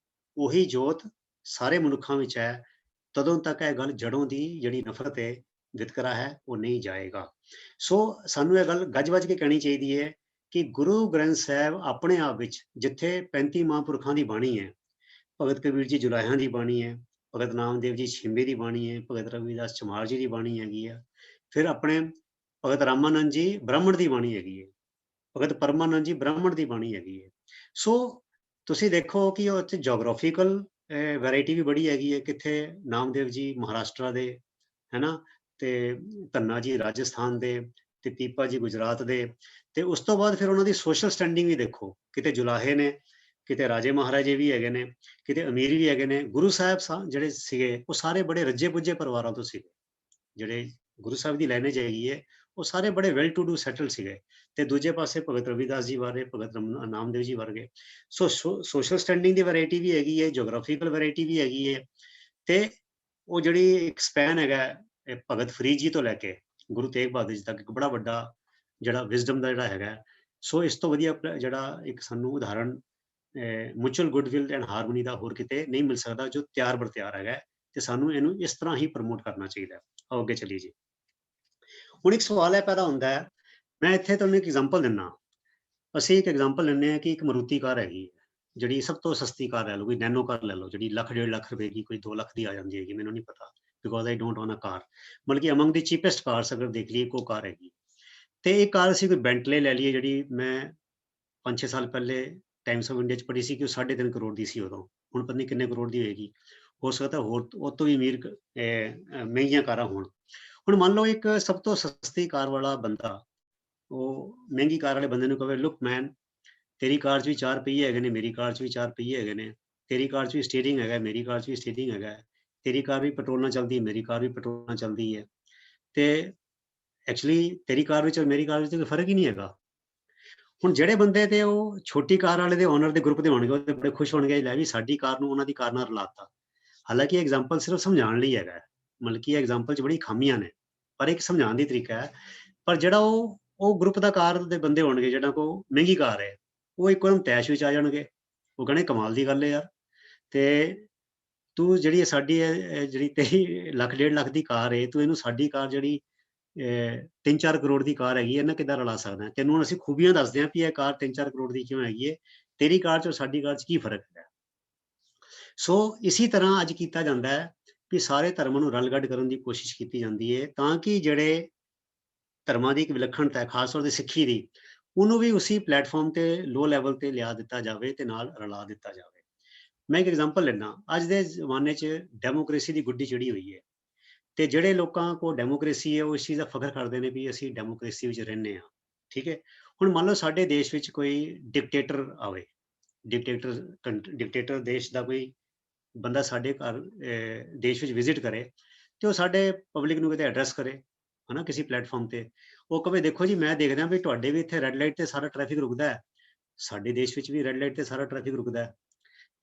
ਉਹੀ ਜੋਤ ਸਾਰੇ ਮਨੁੱਖਾਂ ਵਿੱਚ ਹੈ, ਤਦੋਂ ਤੱਕ ਇਹ ਗੱਲ ਜੜੋਂ ਦੀ ਜਿਹੜੀ ਨਫ਼ਰਤ ਹੈ, ਵਿਤਕਰਾ ਹੈ, ਉਹ ਨਹੀਂ ਜਾਏਗਾ। ਸੋ ਸਾਨੂੰ ਇਹ ਗੱਲ ਗੱਜ ਵੱਜ ਕੇ ਕਹਿਣੀ ਚਾਹੀਦੀ ਹੈ ਕਿ ਗੁਰੂ ਗ੍ਰੰਥ ਸਾਹਿਬ ਆਪਣੇ ਆਪ ਵਿੱਚ, ਜਿੱਥੇ 35 ਮਹਾਂਪੁਰਖਾਂ ਦੀ ਬਾਣੀ ਹੈ, ਭਗਤ ਕਬੀਰ ਜੀ ਜੁਲਾਹਿਆਂ ਦੀ ਬਾਣੀ ਹੈ, ਭਗਤ ਨਾਮਦੇਵ ਜੀ ਛਿੰਬੇ ਦੀ ਬਾਣੀ ਹੈ, ਭਗਤ ਰਵਿਦਾਸ ਚਮਾਰ ਜੀ ਦੀ ਬਾਣੀ ਹੈਗੀ ਆ, ਫਿਰ ਆਪਣੇ ਭਗਤ ਰਾਮਾਨੰਦ ਜੀ ਬ੍ਰਾਹਮਣ ਦੀ ਬਾਣੀ ਹੈਗੀ ਹੈ, ਭਗਤ ਪਰਮਾਨੰਦ ਜੀ ਬ੍ਰਾਹਮਣ ਦੀ ਬਾਣੀ ਹੈਗੀ ਹੈ। ਸੋ ਤੁਸੀਂ ਦੇਖੋ ਕਿ ਉਹ ਉੱਥੇ ਜੋਗ੍ਰਾਫੀਕਲ ਵੈਰਾਈਟੀ ਵੀ ਬੜੀ ਹੈਗੀ ਹੈ, ਕਿੱਥੇ ਨਾਮਦੇਵ ਜੀ ਮਹਾਰਾਸ਼ਟਰ ਦੇ ਹੈ ਨਾ, ਤੇ ਧੰਨਾ ਜੀ ਰਾਜਸਥਾਨ ਦੇ, ਤੇ ਪੀਪਾ ਜੀ ਗੁਜਰਾਤ ਦੇ। ਤੇ ਉਸ ਤੋਂ ਬਾਅਦ ਫਿਰ ਉਹਨਾਂ ਦੀ ਸੋਸ਼ਲ ਸਟੈਂਡਿੰਗ ਵੀ ਦੇਖੋ, ਕਿਤੇ ਜੁਲਾਹੇ ਨੇ, ਕਿਤੇ ਰਾਜੇ ਮਹਾਰਾਜੇ ਵੀ ਹੈਗੇ ਨੇ, ਕਿਤੇ ਅਮੀਰ ਵੀ ਹੈਗੇ ਨੇ। ਗੁਰੂ ਸਾਹਿਬ ਜਿਹੜੇ ਸੀਗੇ ਉਹ ਸਾਰੇ ਬੜੇ ਰੱਜੇ ਪੁੱਜੇ ਪਰਿਵਾਰਾਂ ਤੋਂ ਸੀਗੇ। ਜਿਹੜੇ ਗੁਰੂ ਸਾਹਿਬ ਦੀ ਲਾਈਨੇਜ ਹੈਗੀ ਹੈ, ਉਹ ਸਾਰੇ ਬੜੇ ਵੈਲ ਟੂ ਡੂ ਸੈਟਲ ਸੀਗੇ। ਤੇ ਦੂਜੇ ਪਾਸੇ ਭਗਤ ਰਵਿਦਾਸ ਜੀ ਬਾਰੇ, ਭਗਤ ਨਾਮਦੇਵ ਜੀ ਵਰਗੇ। ਸੋ ਸੋਸ਼ਲ ਸਟੈਂਡਿੰਗ ਦੀ ਵੈਰਾਈਟੀ ਵੀ ਹੈਗੀ ਹੈ, ਜੋਗ੍ਰਾਫੀਕਲ ਵੈਰਾਈਟੀ ਵੀ ਹੈਗੀ ਹੈ। ਤੇ ਉਹ ਜਿਹੜੀ ਇੱਕ ਸਪੈਨ ਹੈਗਾ ਭਗਤ ਫਰੀਦ ਜੀ ਤੋਂ ਲੈ ਕੇ ਗੁਰੂ ਤੇਗ ਬਹਾਦਰ ਜੀ ਤੱਕ, ਇੱਕ ਬੜਾ ਵੱਡਾ ਜਿਹੜਾ ਵਿਜ਼ਡਮ ਦਾ ਜਿਹੜਾ ਹੈਗਾ। ਸੋ ਇਸ ਤੋਂ ਵਧੀਆ ਜਿਹੜਾ ਇੱਕ ਸਾਨੂੰ ਉਦਾਹਰਣ ਮਿਊਚੁਅਲ ਗੁੱਡਵਿਲ ਐਂਡ ਹਾਰਮਨੀ ਦਾ ਹੋਰ ਕਿਤੇ ਨਹੀਂ ਮਿਲ ਸਕਦਾ, ਜੋ ਤਿਆਰ ਬਰ ਤਿਆਰ ਹੈਗਾ। ਤੇ ਸਾਨੂੰ ਇਹਨੂੰ ਇਸ ਤਰ੍ਹਾਂ ਹੀ ਪ੍ਰਮੋਟ ਕਰਨਾ ਚਾਹੀਦਾ। ਆਓ ਅੱਗੇ ਚੱਲੀਏ ਜੀ। ਹੁਣ ਇੱਕ ਸਵਾਲ ਇਹ ਪੈਦਾ ਹੁੰਦਾ ਹੈ, ਮੈਂ ਇੱਥੇ ਤੁਹਾਨੂੰ ਇੱਕ ਐਗਜ਼ਾਮਪਲ ਦਿੰਦਾ। ਅਸੀਂ ਇੱਕ ਐਗਜ਼ਾਮਪਲ ਲੈਂਦੇ ਹਾਂ ਕਿ ਇੱਕ ਮਾਰੂਤੀ ਕਾਰ ਹੈਗੀ, ਜਿਹੜੀ ਸਭ ਤੋਂ ਸਸਤੀ ਕਾਰ ਲੈ ਲਓ, ਕੋਈ ਨੈਨੋ ਕਾਰ ਲੈ ਲਓ, ਜਿਹੜੀ 1.5 ਲੱਖ ਰੁਪਏ ਦੀ, ਕੋਈ 2 ਲੱਖ ਦੀ ਆ ਜਾਂਦੀ ਹੈਗੀ, ਮੈਨੂੰ ਨਹੀਂ ਪਤਾ, ਬਿਕੋਜ਼ ਆਈ ਡੋਂਟ ਓਨ ਅ ਕਾਰ। ਮਤਲਬ ਕਿ ਅਮੰਗ ਦੀ ਚੀਪੈਸਟ ਕਾਰਸ ਅਗਰ ਦੇਖ ਲਈਏ, ਉਹ ਕਾਰ ਹੈਗੀ। ਤੇ ਇਹ ਕਾਰ ਅਸੀਂ ਕੋਈ ਬੈਂਟਲੇ ਲੈ ਲਈਏ, ਜਿਹੜੀ ਮੈਂ 5-6 ਸਾਲ ਪਹਿਲੇ ਟਾਈਮਸ ਆਫ ਇੰਡੀਆ 'ਚ ਪੜ੍ਹੀ ਸੀ ਕਿ ਉਹ 3.5 ਕਰੋੜ ਦੀ ਸੀ ਉਦੋਂ। ਹੁਣ ਪਤਾ ਨਹੀਂ ਕਿੰਨੇ ਕਰੋੜ ਦੀ ਹੋਏਗੀ, ਹੋ ਸਕਦਾ ਹੋਰ ਉਹ ਤੋਂ ਵੀ ਅਮੀਰ ਮਹਿੰਗੀਆਂ ਕਾਰਾਂ ਹੋਣ। ਹੁਣ ਮੰਨ ਲਓ ਇੱਕ ਸਭ ਤੋਂ ਸਸਤੀ ਕਾਰ ਵਾਲਾ ਬੰਦਾ ਉਹ ਮਹਿੰਗੀ ਕਾਰ ਵਾਲੇ ਬੰਦੇ ਨੂੰ ਕਹੇ, ਲੁੱਕ ਮੈਨ, ਤੇਰੀ ਕਾਰ 'ਚ ਵੀ 4 ਪਹੀਏ ਹੈਗੇ ਨੇ, ਮੇਰੀ ਕਾਰ 'ਚ ਵੀ 4 ਪਹੀਏ ਹੈਗੇ ਨੇ, ਤੇਰੀ ਕਾਰ 'ਚ ਵੀ ਸਟੀਅਰਿੰਗ ਹੈਗਾ, ਮੇਰੀ ਕਾਰ 'ਚ ਵੀ ਸਟੀਅਰਿੰਗ ਹੈਗਾ, ਤੇਰੀ ਕਾਰ ਵੀ ਪੈਟਰੋਲ ਨਾਲ ਚੱਲਦੀ ਹੈ, ਮੇਰੀ ਕਾਰ ਵੀ ਪੈਟਰੋਲ ਨਾਲ ਚੱਲਦੀ ਹੈ। ਤੇ ਐਕਚੁਅਲੀ ਤੇਰੀ ਕਾਰ ਵਿੱਚ ਔਰ ਮੇਰੀ ਕਾਰ ਵਿੱਚ ਕੋਈ ਫਰਕ ਹੀ ਨਹੀਂ ਹੈਗਾ। ਹੁਣ ਜਿਹੜੇ ਬੰਦੇ ਤੇ ਉਹ ਛੋਟੀ ਕਾਰ ਵਾਲੇ ਦੇ ਓਨਰ ਦੇ ਗਰੁੱਪ ਦੇ ਹੋਣਗੇ, ਉਹ ਤੇ ਬੜੇ ਖੁਸ਼ ਹੋਣਗੇ, ਲੈ ਵੀ ਸਾਡੀ ਕਾਰ ਨੂੰ ਉਹਨਾਂ ਦੀ ਕਾਰ ਨਾਲ ਰਲਾਤਾ। ਹਾਲਾਂਕਿ ਐਗਜ਼ਾਮਪਲ ਸਿਰਫ ਸਮਝਾਉਣ ਲਈ ਹੈਗਾ, ਮਤਲਬ ਕਿ ਐਗਜ਼ਾਮਪਲ 'ਚ ਬੜੀ ਖਾਮੀਆਂ ਨੇ, ਪਰ ਇੱਕ ਸਮਝਾਉਣ ਦੀ ਤਰੀਕਾ ਹੈ। ਪਰ ਜਿਹੜਾ ਉਹ ਗਰੁੱਪ ਦਾ ਕਾਰ ਦੇ ਬੰਦੇ ਹੋਣਗੇ, ਜਿਹੜਾ ਕੋਲ ਮਹਿੰਗੀ ਕਾਰ ਹੈ, ਉਹ ਇੱਕਦਮ ਤੈਸ਼ ਵਿੱਚ ਆ ਜਾਣਗੇ। ਉਹ ਕਹਿਣੇ ਕਮਾਲ ਦੀ ਗੱਲ ਹੈ ਯਾਰ, ਤੇ ਤੂੰ ਜਿਹੜੀ ਸਾਡੀ ਜਿਹੜੀ 23 ਲੱਖ 1.5 ਲੱਖ ਦੀ ਕਾਰ ਹੈ, ਤੂੰ ਇਹਨੂੰ ਸਾਡੀ ਕਾਰ ਜਿਹੜੀ 3-4 ਕਰੋੜ ਦੀ ਕਾਰ ਹੈਗੀ, ਇਹਨਾਂ ਕਿੱਦਾਂ ਰਲਾ ਸਕਦਾ? ਤੈਨੂੰ ਅਸੀਂ ਖੂਬੀਆਂ ਦੱਸਦੇ ਹਾਂ ਵੀ ਇਹ ਕਾਰ 3-4 ਕਰੋੜ ਦੀ ਕਿਉਂ ਹੈਗੀ ਹੈ, ਤੇਰੀ ਕਾਰ 'ਚ ਸਾਡੀ ਕਾਰ 'ਚ ਕੀ ਫਰਕ ਹੈ। ਸੋ ਇਸੀ ਤਰ੍ਹਾਂ ਅੱਜ ਕੀਤਾ ਜਾਂਦਾ ਹੈ ਕਿ ਸਾਰੇ ਧਰਮਾਂ ਨੂੰ ਰਲਗੱਡ ਕਰਨ ਦੀ ਕੋਸ਼ਿਸ਼ ਕੀਤੀ ਜਾਂਦੀ ਹੈ, ਤਾਂ ਕਿ ਜਿਹੜੇ ਧਰਮਾਂ ਦੀ ਇੱਕ ਵਿਲੱਖਣਤਾ ਹੈ, ਖਾਸ ਤੌਰ ਤੇ ਸਿੱਖੀ ਦੀ, ਉਹਨੂੰ ਵੀ ਉਸੇ ਪਲੇਟਫਾਰਮ ਤੇ ਲੋ ਲੈਵਲ ਤੇ ਲਿਆ ਦਿੱਤਾ ਜਾਵੇ ਤੇ ਨਾਲ ਰਲਾ ਦਿੱਤਾ ਜਾਵੇ। ਮੈਂ ਇੱਕ ਐਗਜ਼ਾਮਪਲ ਲੈਣਾ, ਅੱਜ ਦੇ ਜ਼ਮਾਨੇ 'ਚ ਡੈਮੋਕ੍ਰੇਸੀ ਦੀ ਗੁੱਡੀ ਚੜੀ ਹੋਈ ਹੈ, ਤੇ ਜਿਹੜੇ ਲੋਕਾਂ ਕੋਲ ਡੈਮੋਕ੍ਰੇਸੀ ਹੈ ਉਹ ਇਸ ਚੀਜ਼ ਦਾ ਫਖਰ ਕਰਦੇ ਨੇ ਵੀ ਅਸੀਂ ਡੈਮੋਕ੍ਰੇਸੀ ਵਿੱਚ ਰਹਿੰਦੇ ਹਾਂ। ਠੀਕ ਹੈ, ਹੁਣ ਮੰਨ ਲਓ ਸਾਡੇ ਦੇਸ਼ ਵਿੱਚ ਕੋਈ ਡਿਕਟੇਟਰ ਆਵੇ, ਡਿਕਟੇਟਰ ਦੇਸ਼ ਦਾ ਕੋਈ ਬੰਦਾ ਸਾਡੇ ਘਰ ਦੇਸ਼ ਵਿੱਚ ਵਿਜ਼ਿਟ ਕਰੇ, ਤੇ ਉਹ ਸਾਡੇ ਪਬਲਿਕ ਨੂੰ ਕਿਤੇ ਐਡਰੈਸ ਕਰੇ, ਹਨਾ, ਕਿਸੇ ਪਲੇਟਫਾਰਮ ਤੇ। ਉਹ ਕਹੇ, ਦੇਖੋ ਜੀ, ਮੈਂ ਦੇਖਦਾ ਵੀ ਤੁਹਾਡੇ ਵੀ ਇੱਥੇ ਰੈੱਡ ਲਾਈਟ ਤੇ ਸਾਰਾ ਟ੍ਰੈਫਿਕ ਰੁਕਦਾ ਹੈ, ਸਾਡੇ ਦੇਸ਼ ਵਿੱਚ ਵੀ ਰੈੱਡ ਲਾਈਟ ਤੇ ਸਾਰਾ ਟ੍ਰੈਫਿਕ ਰੁਕਦਾ ਹੈ,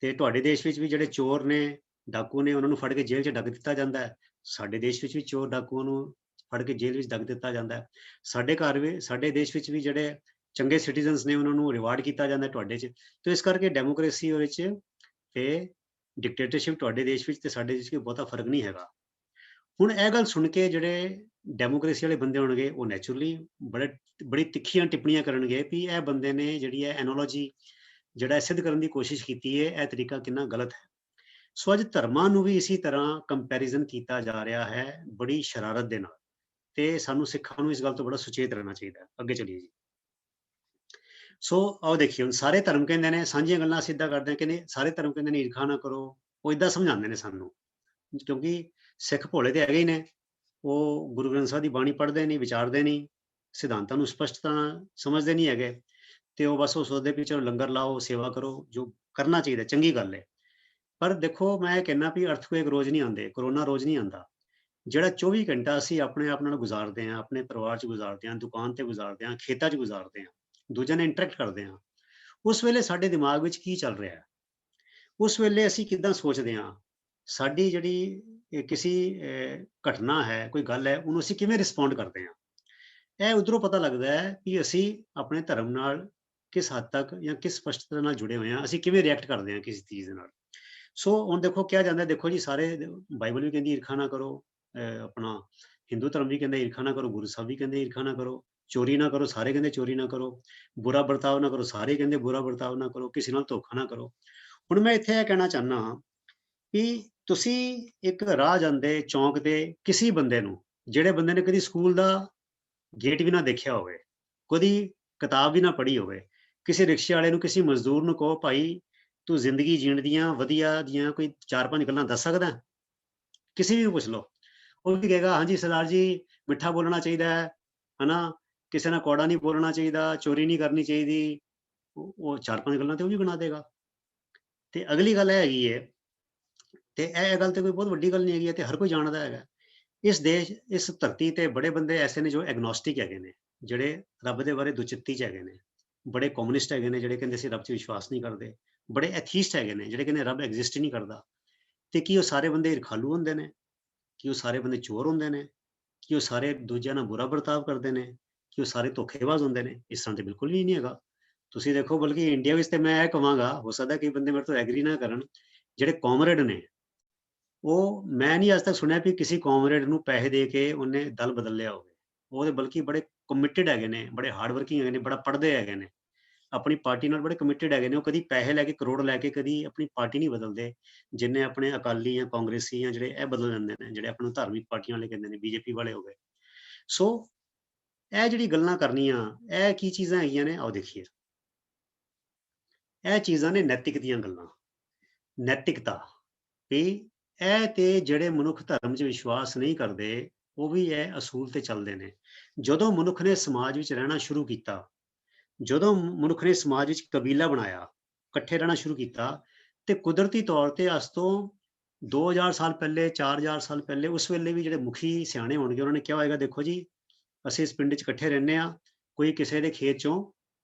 ਤੇ ਤੁਹਾਡੇ ਦੇਸ਼ ਵਿੱਚ ਵੀ ਜਿਹੜੇ ਚੋਰ ਨੇ, ਡਾਕੂ ਨੇ, ਉਹਨਾਂ ਨੂੰ ਫੜ ਕੇ ਜੇਲ੍ਹ 'ਚ ਡੱਕ ਦਿੱਤਾ ਜਾਂਦਾ ਹੈ, ਸਾਡੇ ਦੇਸ਼ ਵਿੱਚ ਵੀ ਚੋਰ ਡਾਕੂਆਂ ਨੂੰ ਫੜ ਕੇ ਜੇਲ੍ਹ ਵਿੱਚ ਡੱਕ ਦਿੱਤਾ ਜਾਂਦਾ ਹੈ। ਸਾਡੇ ਘਰ ਵੀ, ਸਾਡੇ ਦੇਸ਼ ਵਿੱਚ ਵੀ ਜਿਹੜੇ ਚੰਗੇ ਸਿਟੀਜ਼ਨਸ ਨੇ ਉਹਨਾਂ ਨੂੰ ਰਿਵਾਰਡ ਕੀਤਾ ਜਾਂਦਾ ਤੁਹਾਡੇ 'ਚ। ਤੇ ਇਸ ਕਰਕੇ ਡੈਮੋਕ੍ਰੇਸੀ ਉਹਦੇ 'ਚ ਤੇ ਡਿਕਟੇਟਰਸ਼ਿਪ ਤੁਹਾਡੇ ਦੇਸ਼ ਵਿੱਚ ਤੇ ਸਾਡੇ ਦੇਸ਼ ਵਿੱਚ ਬਹੁਤਾ ਫਰਕ ਨਹੀਂ ਹੈਗਾ। ਹੁਣ ਇਹ ਗੱਲ ਸੁਣ ਕੇ ਜਿਹੜੇ ਡੈਮੋਕ੍ਰੇਸੀ ਵਾਲੇ ਬੰਦੇ ਹੋਣਗੇ, ਉਹ ਨੈਚੁਰਲੀ ਬੜੀ ਤਿੱਖੀਆਂ ਟਿੱਪਣੀਆਂ ਕਰਨਗੇ ਵੀ ਇਹ ਬੰਦੇ ਨੇ ਜਿਹੜੀ ਹੈ ਐਨੋਲੋਜੀ, ਜਿਹੜਾ ਸਿੱਧ ਕਰਨ ਦੀ ਕੋਸ਼ਿਸ਼ ਕੀਤੀ ਹੈ, ਇਹ ਤਰੀਕਾ ਕਿੰਨਾ ਗਲਤ ਹੈ। ਸੋ ਅੱਜ ਧਰਮਾਂ ਨੂੰ ਵੀ ਇਸੇ ਤਰ੍ਹਾਂ ਕੰਪੈਰੀਜ਼ਨ ਕੀਤਾ ਜਾ ਰਿਹਾ ਹੈ, ਬੜੀ ਸ਼ਰਾਰਤ ਦੇ ਨਾਲ, ਤੇ ਸਾਨੂੰ ਸਿੱਖਾਂ ਨੂੰ ਇਸ ਗੱਲ ਤੋਂ ਬੜਾ ਸੁਚੇਤ ਰਹਿਣਾ ਚਾਹੀਦਾ ਹੈ। ਅੱਗੇ ਚੱਲੀਏ ਜੀ। ਸੋ ਆਓ ਦੇਖੀਏ, ਹੁਣ ਸਾਰੇ ਧਰਮ ਕਹਿੰਦੇ ਨੇ ਸਾਂਝੀਆਂ ਗੱਲਾਂ ਸਿੱਧਾ ਕਰਦੇ, ਕਹਿੰਦੇ ਸਾਰੇ ਧਰਮ ਕਹਿੰਦੇ ਨੇ ਈਰਖਾ ਨਾ ਕਰੋ, ਉਹ ਏਦਾਂ ਸਮਝਾਉਂਦੇ ਨੇ ਸਾਨੂੰ, ਕਿਉਂਕਿ ਸਿੱਖ ਭੋਲੇ ਤੇ ਹੈਗੇ ਹੀ ਨੇ, ਉਹ ਗੁਰੂ ਗ੍ਰੰਥ ਸਾਹਿਬ ਦੀ ਬਾਣੀ ਪੜ੍ਹਦੇ ਨਹੀਂ, ਵਿਚਾਰਦੇ ਨਹੀਂ, ਸਿਧਾਂਤਾਂ ਨੂੰ ਸਪਸ਼ਟਤਾ ਨਾਲ ਸਮਝਦੇ ਨਹੀਂ ਹੈਗੇ, ਤੇ ਉਹ ਬਸ ਉਹ ਸੋਚਦੇ ਵੀ ਚਲੋ ਲੰਗਰ ਲਾਓ, ਸੇਵਾ ਕਰੋ, ਜੋ ਕਰਨਾ ਚਾਹੀਦਾ ਚੰਗੀ ਗੱਲ ਹੈ। ਪਰ ਦੇਖੋ ਮੈਂ ਇਹ ਕਹਿੰਦਾ ਵੀ ਅਰਥਕੁਏਕ ਰੋਜ਼ ਨਹੀਂ ਆਉਂਦੇ, ਕਰੋਨਾ ਰੋਜ਼ ਨਹੀਂ ਆਉਂਦਾ। ਜਿਹੜਾ 24 ਘੰਟਾ ਅਸੀਂ ਆਪਣੇ ਆਪ ਨਾਲ ਗੁਜ਼ਾਰਦੇ ਹਾਂ, ਆਪਣੇ ਪਰਿਵਾਰ 'ਚ ਗੁਜ਼ਾਰਦੇ ਹਾਂ, ਦੁਕਾਨ ਤੇ ਗੁਜ਼ਾਰਦੇ ਹਾਂ, ਖੇਤਾਂ 'ਚ ਗੁਜ਼ਾਰਦੇ ਹਾਂ, ਦੂਜਿਆਂ ਨਾਲ ਇੰਟਰੈਕਟ ਕਰਦੇ ਹਾਂ, ਉਸ ਵੇਲੇ ਸਾਡੇ ਦਿਮਾਗ ਵਿੱਚ ਕੀ ਚੱਲ ਰਿਹਾ ਹੈ? ਉਸ ਵੇਲੇ ਅਸੀਂ ਕਿੱਦਾਂ ਸੋਚਦੇ ਹਾਂ? ਸਾਡੀ ਜਿਹੜੀ ਕਿਸੇ ਘਟਨਾ ਹੈ, ਕੋਈ ਗੱਲ ਹੈ, ਉਹਨੂੰ ਅਸੀਂ ਕਿਵੇਂ ਰਿਸਪੌਂਡ ਕਰਦੇ ਹਾਂ? ਇਹ ਉੱਧਰੋਂ ਪਤਾ ਲੱਗਦਾ ਹੈ ਕਿ ਅਸੀਂ ਆਪਣੇ ਧਰਮ ਨਾਲ ਕਿਸ ਹੱਦ ਤੱਕ ਜਾਂ ਕਿਸ ਸਪਸ਼ਟਤਾ ਨਾਲ ਜੁੜੇ ਹੋਏ ਹਾਂ, ਅਸੀਂ ਕਿਵੇਂ ਰਿਐਕਟ ਕਰਦੇ ਹਾਂ ਕਿਸੇ ਚੀਜ਼ ਦੇ ਨਾਲ। ਸੋ ਹੁਣ ਦੇਖੋ ਕਿਹਾ ਜਾਂਦਾ, ਦੇਖੋ ਜੀ ਸਾਰੇ ਬਾਈਬਲ ਵੀ ਕਹਿੰਦੀ ਈਰਖਾ ਨਾ ਕਰੋ, ਆਪਣਾ ਹਿੰਦੂ ਧਰਮ ਵੀ ਕਹਿੰਦਾ ਈਰਖਾ ਨਾ ਕਰੋ, ਗੁਰੂ ਸਾਹਿਬ ਵੀ ਕਹਿੰਦੇ ਈਰਖਾ ਨਾ ਕਰੋ, ਚੋਰੀ ਨਾ ਕਰੋ, ਸਾਰੇ ਕਹਿੰਦੇ ਚੋਰੀ ਨਾ ਕਰੋ, ਬੁਰਾ ਵਰਤਾਓ ਨਾ ਕਰੋ, ਸਾਰੇ ਕਹਿੰਦੇ ਬੁਰਾ ਵਰਤਾਓ ਨਾ ਕਰੋ, ਕਿਸੇ ਨਾਲ ਧੋਖਾ ਨਾ ਕਰੋ। ਹੁਣ ਮੈਂ ਇੱਥੇ ਇਹ ਕਹਿਣਾ ਚਾਹੁੰਦਾ ਹਾਂ ਕਿ ਤੁਸੀਂ ਇੱਕ ਰਾਹ ਜਾਂਦੇ ਚੌਂਕ ਤੇ ਕਿਸੇ ਬੰਦੇ ਨੂੰ, ਜਿਹੜੇ ਬੰਦੇ ਨੇ ਕਦੀ ਸਕੂਲ ਦਾ ਗੇਟ ਵੀ ਨਾ ਦੇਖਿਆ ਹੋਵੇ, ਕਦੀ ਕਿਤਾਬ ਵੀ ਨਾ ਪੜ੍ਹੀ ਹੋਵੇ, ਕਿਸੇ ਰਿਕਸ਼ੇ ਵਾਲੇ ਨੂੰ, ਕਿਸੇ ਮਜ਼ਦੂਰ ਨੂੰ ਕਹੋ ਭਾਈ ਤੂੰ ਜ਼ਿੰਦਗੀ ਜੀਣ ਦੀਆਂ ਵਧੀਆ ਦੀਆਂ ਕੋਈ 4-5 ਗੱਲਾਂ ਦੱਸ ਸਕਦਾ ਹੈ? ਕਿਸੇ ਵੀ ਨੂੰ ਪੁੱਛ ਲਓ, ਉਹ ਵੀ ਕਹੇਗਾ ਹਾਂਜੀ ਸਰਦਾਰ ਜੀ, ਮਿੱਠਾ ਬੋਲਣਾ ਚਾਹੀਦਾ ਹੈ, ਹਨਾ, ਕਿਸੇ ਨਾਲ ਕੌੜਾ ਨਹੀਂ ਬੋਲਣਾ ਚਾਹੀਦਾ, ਚੋਰੀ ਨਹੀਂ ਕਰਨੀ ਚਾਹੀਦੀ, ਉਹ 4-5 ਗੱਲਾਂ ਤੇ ਉਹ ਵੀ ਬਣਾ ਦੇਗਾ। ਤੇ ਅਗਲੀ ਗੱਲ ਇਹ ਹੈਗੀ ਹੈ, ਤੇ ਇਹ ਗੱਲ ਤੇ ਕੋਈ ਬਹੁਤ ਵੱਡੀ ਗੱਲ ਨਹੀਂ ਹੈਗੀ, ਤੇ ਹਰ ਕੋਈ ਜਾਣਦਾ ਹੈਗਾ। ਇਸ ਦੇਸ਼, ਇਸ ਧਰਤੀ ਤੇ ਬੜੇ ਬੰਦੇ ਐਸੇ ਨੇ ਜੋ ਐਗਨੋਸਟਿਕ ਹੈਗੇ ਨੇ, ਜਿਹੜੇ ਰੱਬ ਦੇ ਬਾਰੇ ਦੁਚਿੱਤੀ ਚ ਹੈਗੇ ਨੇ, ਬੜੇ ਕਮਿਊਨਿਸਟ ਹੈਗੇ ਨੇ ਜਿਹੜੇ ਕਹਿੰਦੇ ਅਸੀਂ ਰੱਬ 'ਚ ਵਿਸ਼ਵਾਸ ਨਹੀਂ ਕਰਦੇ, ਬੜੇ ਐਥੀਸਟ ਹੈਗੇ ਨੇ ਜਿਹੜੇ ਕਹਿੰਦੇ ਰੱਬ ਐਗਜ਼ਿਸਟ ਹੀ ਨਹੀਂ ਕਰਦਾ। ਤੇ ਕੀ ਉਹ ਸਾਰੇ ਬੰਦੇ ਈਰਖਾਲੂ ਹੁੰਦੇ ਨੇ? ਕੀ ਉਹ ਸਾਰੇ ਬੰਦੇ ਚੋਰ ਹੁੰਦੇ ਨੇ? ਕੀ ਉਹ ਸਾਰੇ ਦੂਜਿਆਂ ਨਾਲ ਬੁਰਾ ਵਰਤਾਵ ਕਰਦੇ ਨੇ? ਕੀ ਉਹ ਸਾਰੇ ਧੋਖੇਬਾਜ਼ ਹੁੰਦੇ ਨੇ? ਇਸ ਤਰ੍ਹਾਂ ਤੇ ਬਿਲਕੁਲ ਵੀ ਨਹੀਂ ਹੈਗਾ। ਤੁਸੀਂ ਦੇਖੋ, ਬਲਕਿ ਇੰਡੀਆ ਵਿੱਚ ਤੇ ਮੈਂ ਇਹ ਕਹਾਂਗਾ, ਹੋ ਸਕਦਾ ਕਈ ਬੰਦੇ ਮੇਰੇ ਤੋਂ ਐਗਰੀ ਨਾ ਕਰਨ, ਜਿਹੜੇ ਕਾਮਰੇਡ ਨੇ, ਉਹ ਮੈਂ ਨਹੀਂ ਅੱਜ ਤੱਕ ਸੁਣਿਆ ਵੀ ਕਿਸੇ ਕਾਮਰੇਡ ਨੂੰ ਪੈਸੇ ਦੇ ਕੇ ਉਹਨੇ ਦਲ ਬਦਲ ਲਿਆ ਹੋਵੇ। ਉਹ ਤੇ ਬਲਕਿ ਬੜੇ ਕਮਿਟਡ ਹੈਗੇ ਨੇ, ਬੜੇ ਹਾਰਡ ਵਰਕਿੰਗ ਹੈਗੇ ਨੇ, ਬੜਾ ਪੜ੍ਹਦੇ ਹੈਗੇ ਨੇ, ਆਪਣੀ ਪਾਰਟੀ ਨਾਲ ਬੜੇ ਕਮਿਟਡ ਹੈਗੇ ਨੇ। ਉਹ ਕਦੀ ਪੈਸੇ ਲੈ ਕੇ, ਕਰੋੜ ਲੈ ਕੇ ਕਦੀ ਆਪਣੀ ਪਾਰਟੀ ਨਹੀਂ ਬਦਲਦੇ, ਜਿੰਨੇ ਆਪਣੇ ਅਕਾਲੀ ਜਾਂ ਕਾਂਗਰਸੀ ਜਾਂ ਜਿਹੜੇ ਇਹ ਬਦਲ ਜਾਂਦੇ ਨੇ, ਜਿਹੜੇ ਆਪਾਂ ਨੂੰ ਧਾਰਮਿਕ ਪਾਰਟੀਆਂ ਵਾਲੇ ਕਹਿੰਦੇ ਨੇ, ਬੀਜੇਪੀ ਵਾਲੇ ਹੋ ਗਏ। ਸੋ ਇਹ ਜਿਹੜੀ ਗੱਲਾਂ ਕਰਨੀਆਂ, ਇਹ ਕੀ ਚੀਜ਼ਾਂ ਹੈਗੀਆਂ ਨੇ? ਆਓ ਦੇਖੀਏ। ਇਹ ਚੀਜ਼ਾਂ ਨੇ ਨੈਤਿਕ ਦੀਆਂ ਗੱਲਾਂ, ਨੈਤਿਕਤਾ ਵੀ ਇਹ ਤੇ ਜਿਹੜੇ ਮਨੁੱਖ ਧਰਮ 'ਚ ਵਿਸ਼ਵਾਸ ਨਹੀਂ ਕਰਦੇ, ਉਹ ਵੀ ਇਹ ਅਸੂਲ ਤੇ ਚੱਲਦੇ ਨੇ। ਜਦੋਂ ਮਨੁੱਖ ਨੇ ਸਮਾਜ ਵਿੱਚ ਰਹਿਣਾ ਸ਼ੁਰੂ ਕੀਤਾ, ਜਦੋਂ ਮਨੁੱਖ ਨੇ ਸਮਾਜ ਵਿੱਚ ਕਬੀਲਾ ਬਣਾਇਆ, ਇਕੱਠੇ ਰਹਿਣਾ ਸ਼ੁਰੂ ਕੀਤਾ, ਤੇ ਕੁਦਰਤੀ ਤੌਰ ਤੇ ਅੱਜ ਤੋਂ 2000 ਸਾਲ ਪਹਿਲੇ, 4000 ਸਾਲ ਪਹਿਲੇ, ਉਸ ਵੇਲੇ ਵੀ ਜਿਹੜੇ ਮੁਖੀ ਸਿਆਣੇ ਹੋਣਗੇ, ਉਹਨਾਂ ਨੇ ਕਿਹਾ ਹੋਏਗਾ ਦੇਖੋ ਜੀ, ਅਸੀਂ ਇਸ ਪਿੰਡ 'ਚ ਇਕੱਠੇ ਰਹਿੰਦੇ ਹਾਂ, ਕੋਈ ਕਿਸੇ ਦੇ ਖੇਤ 'ਚੋਂ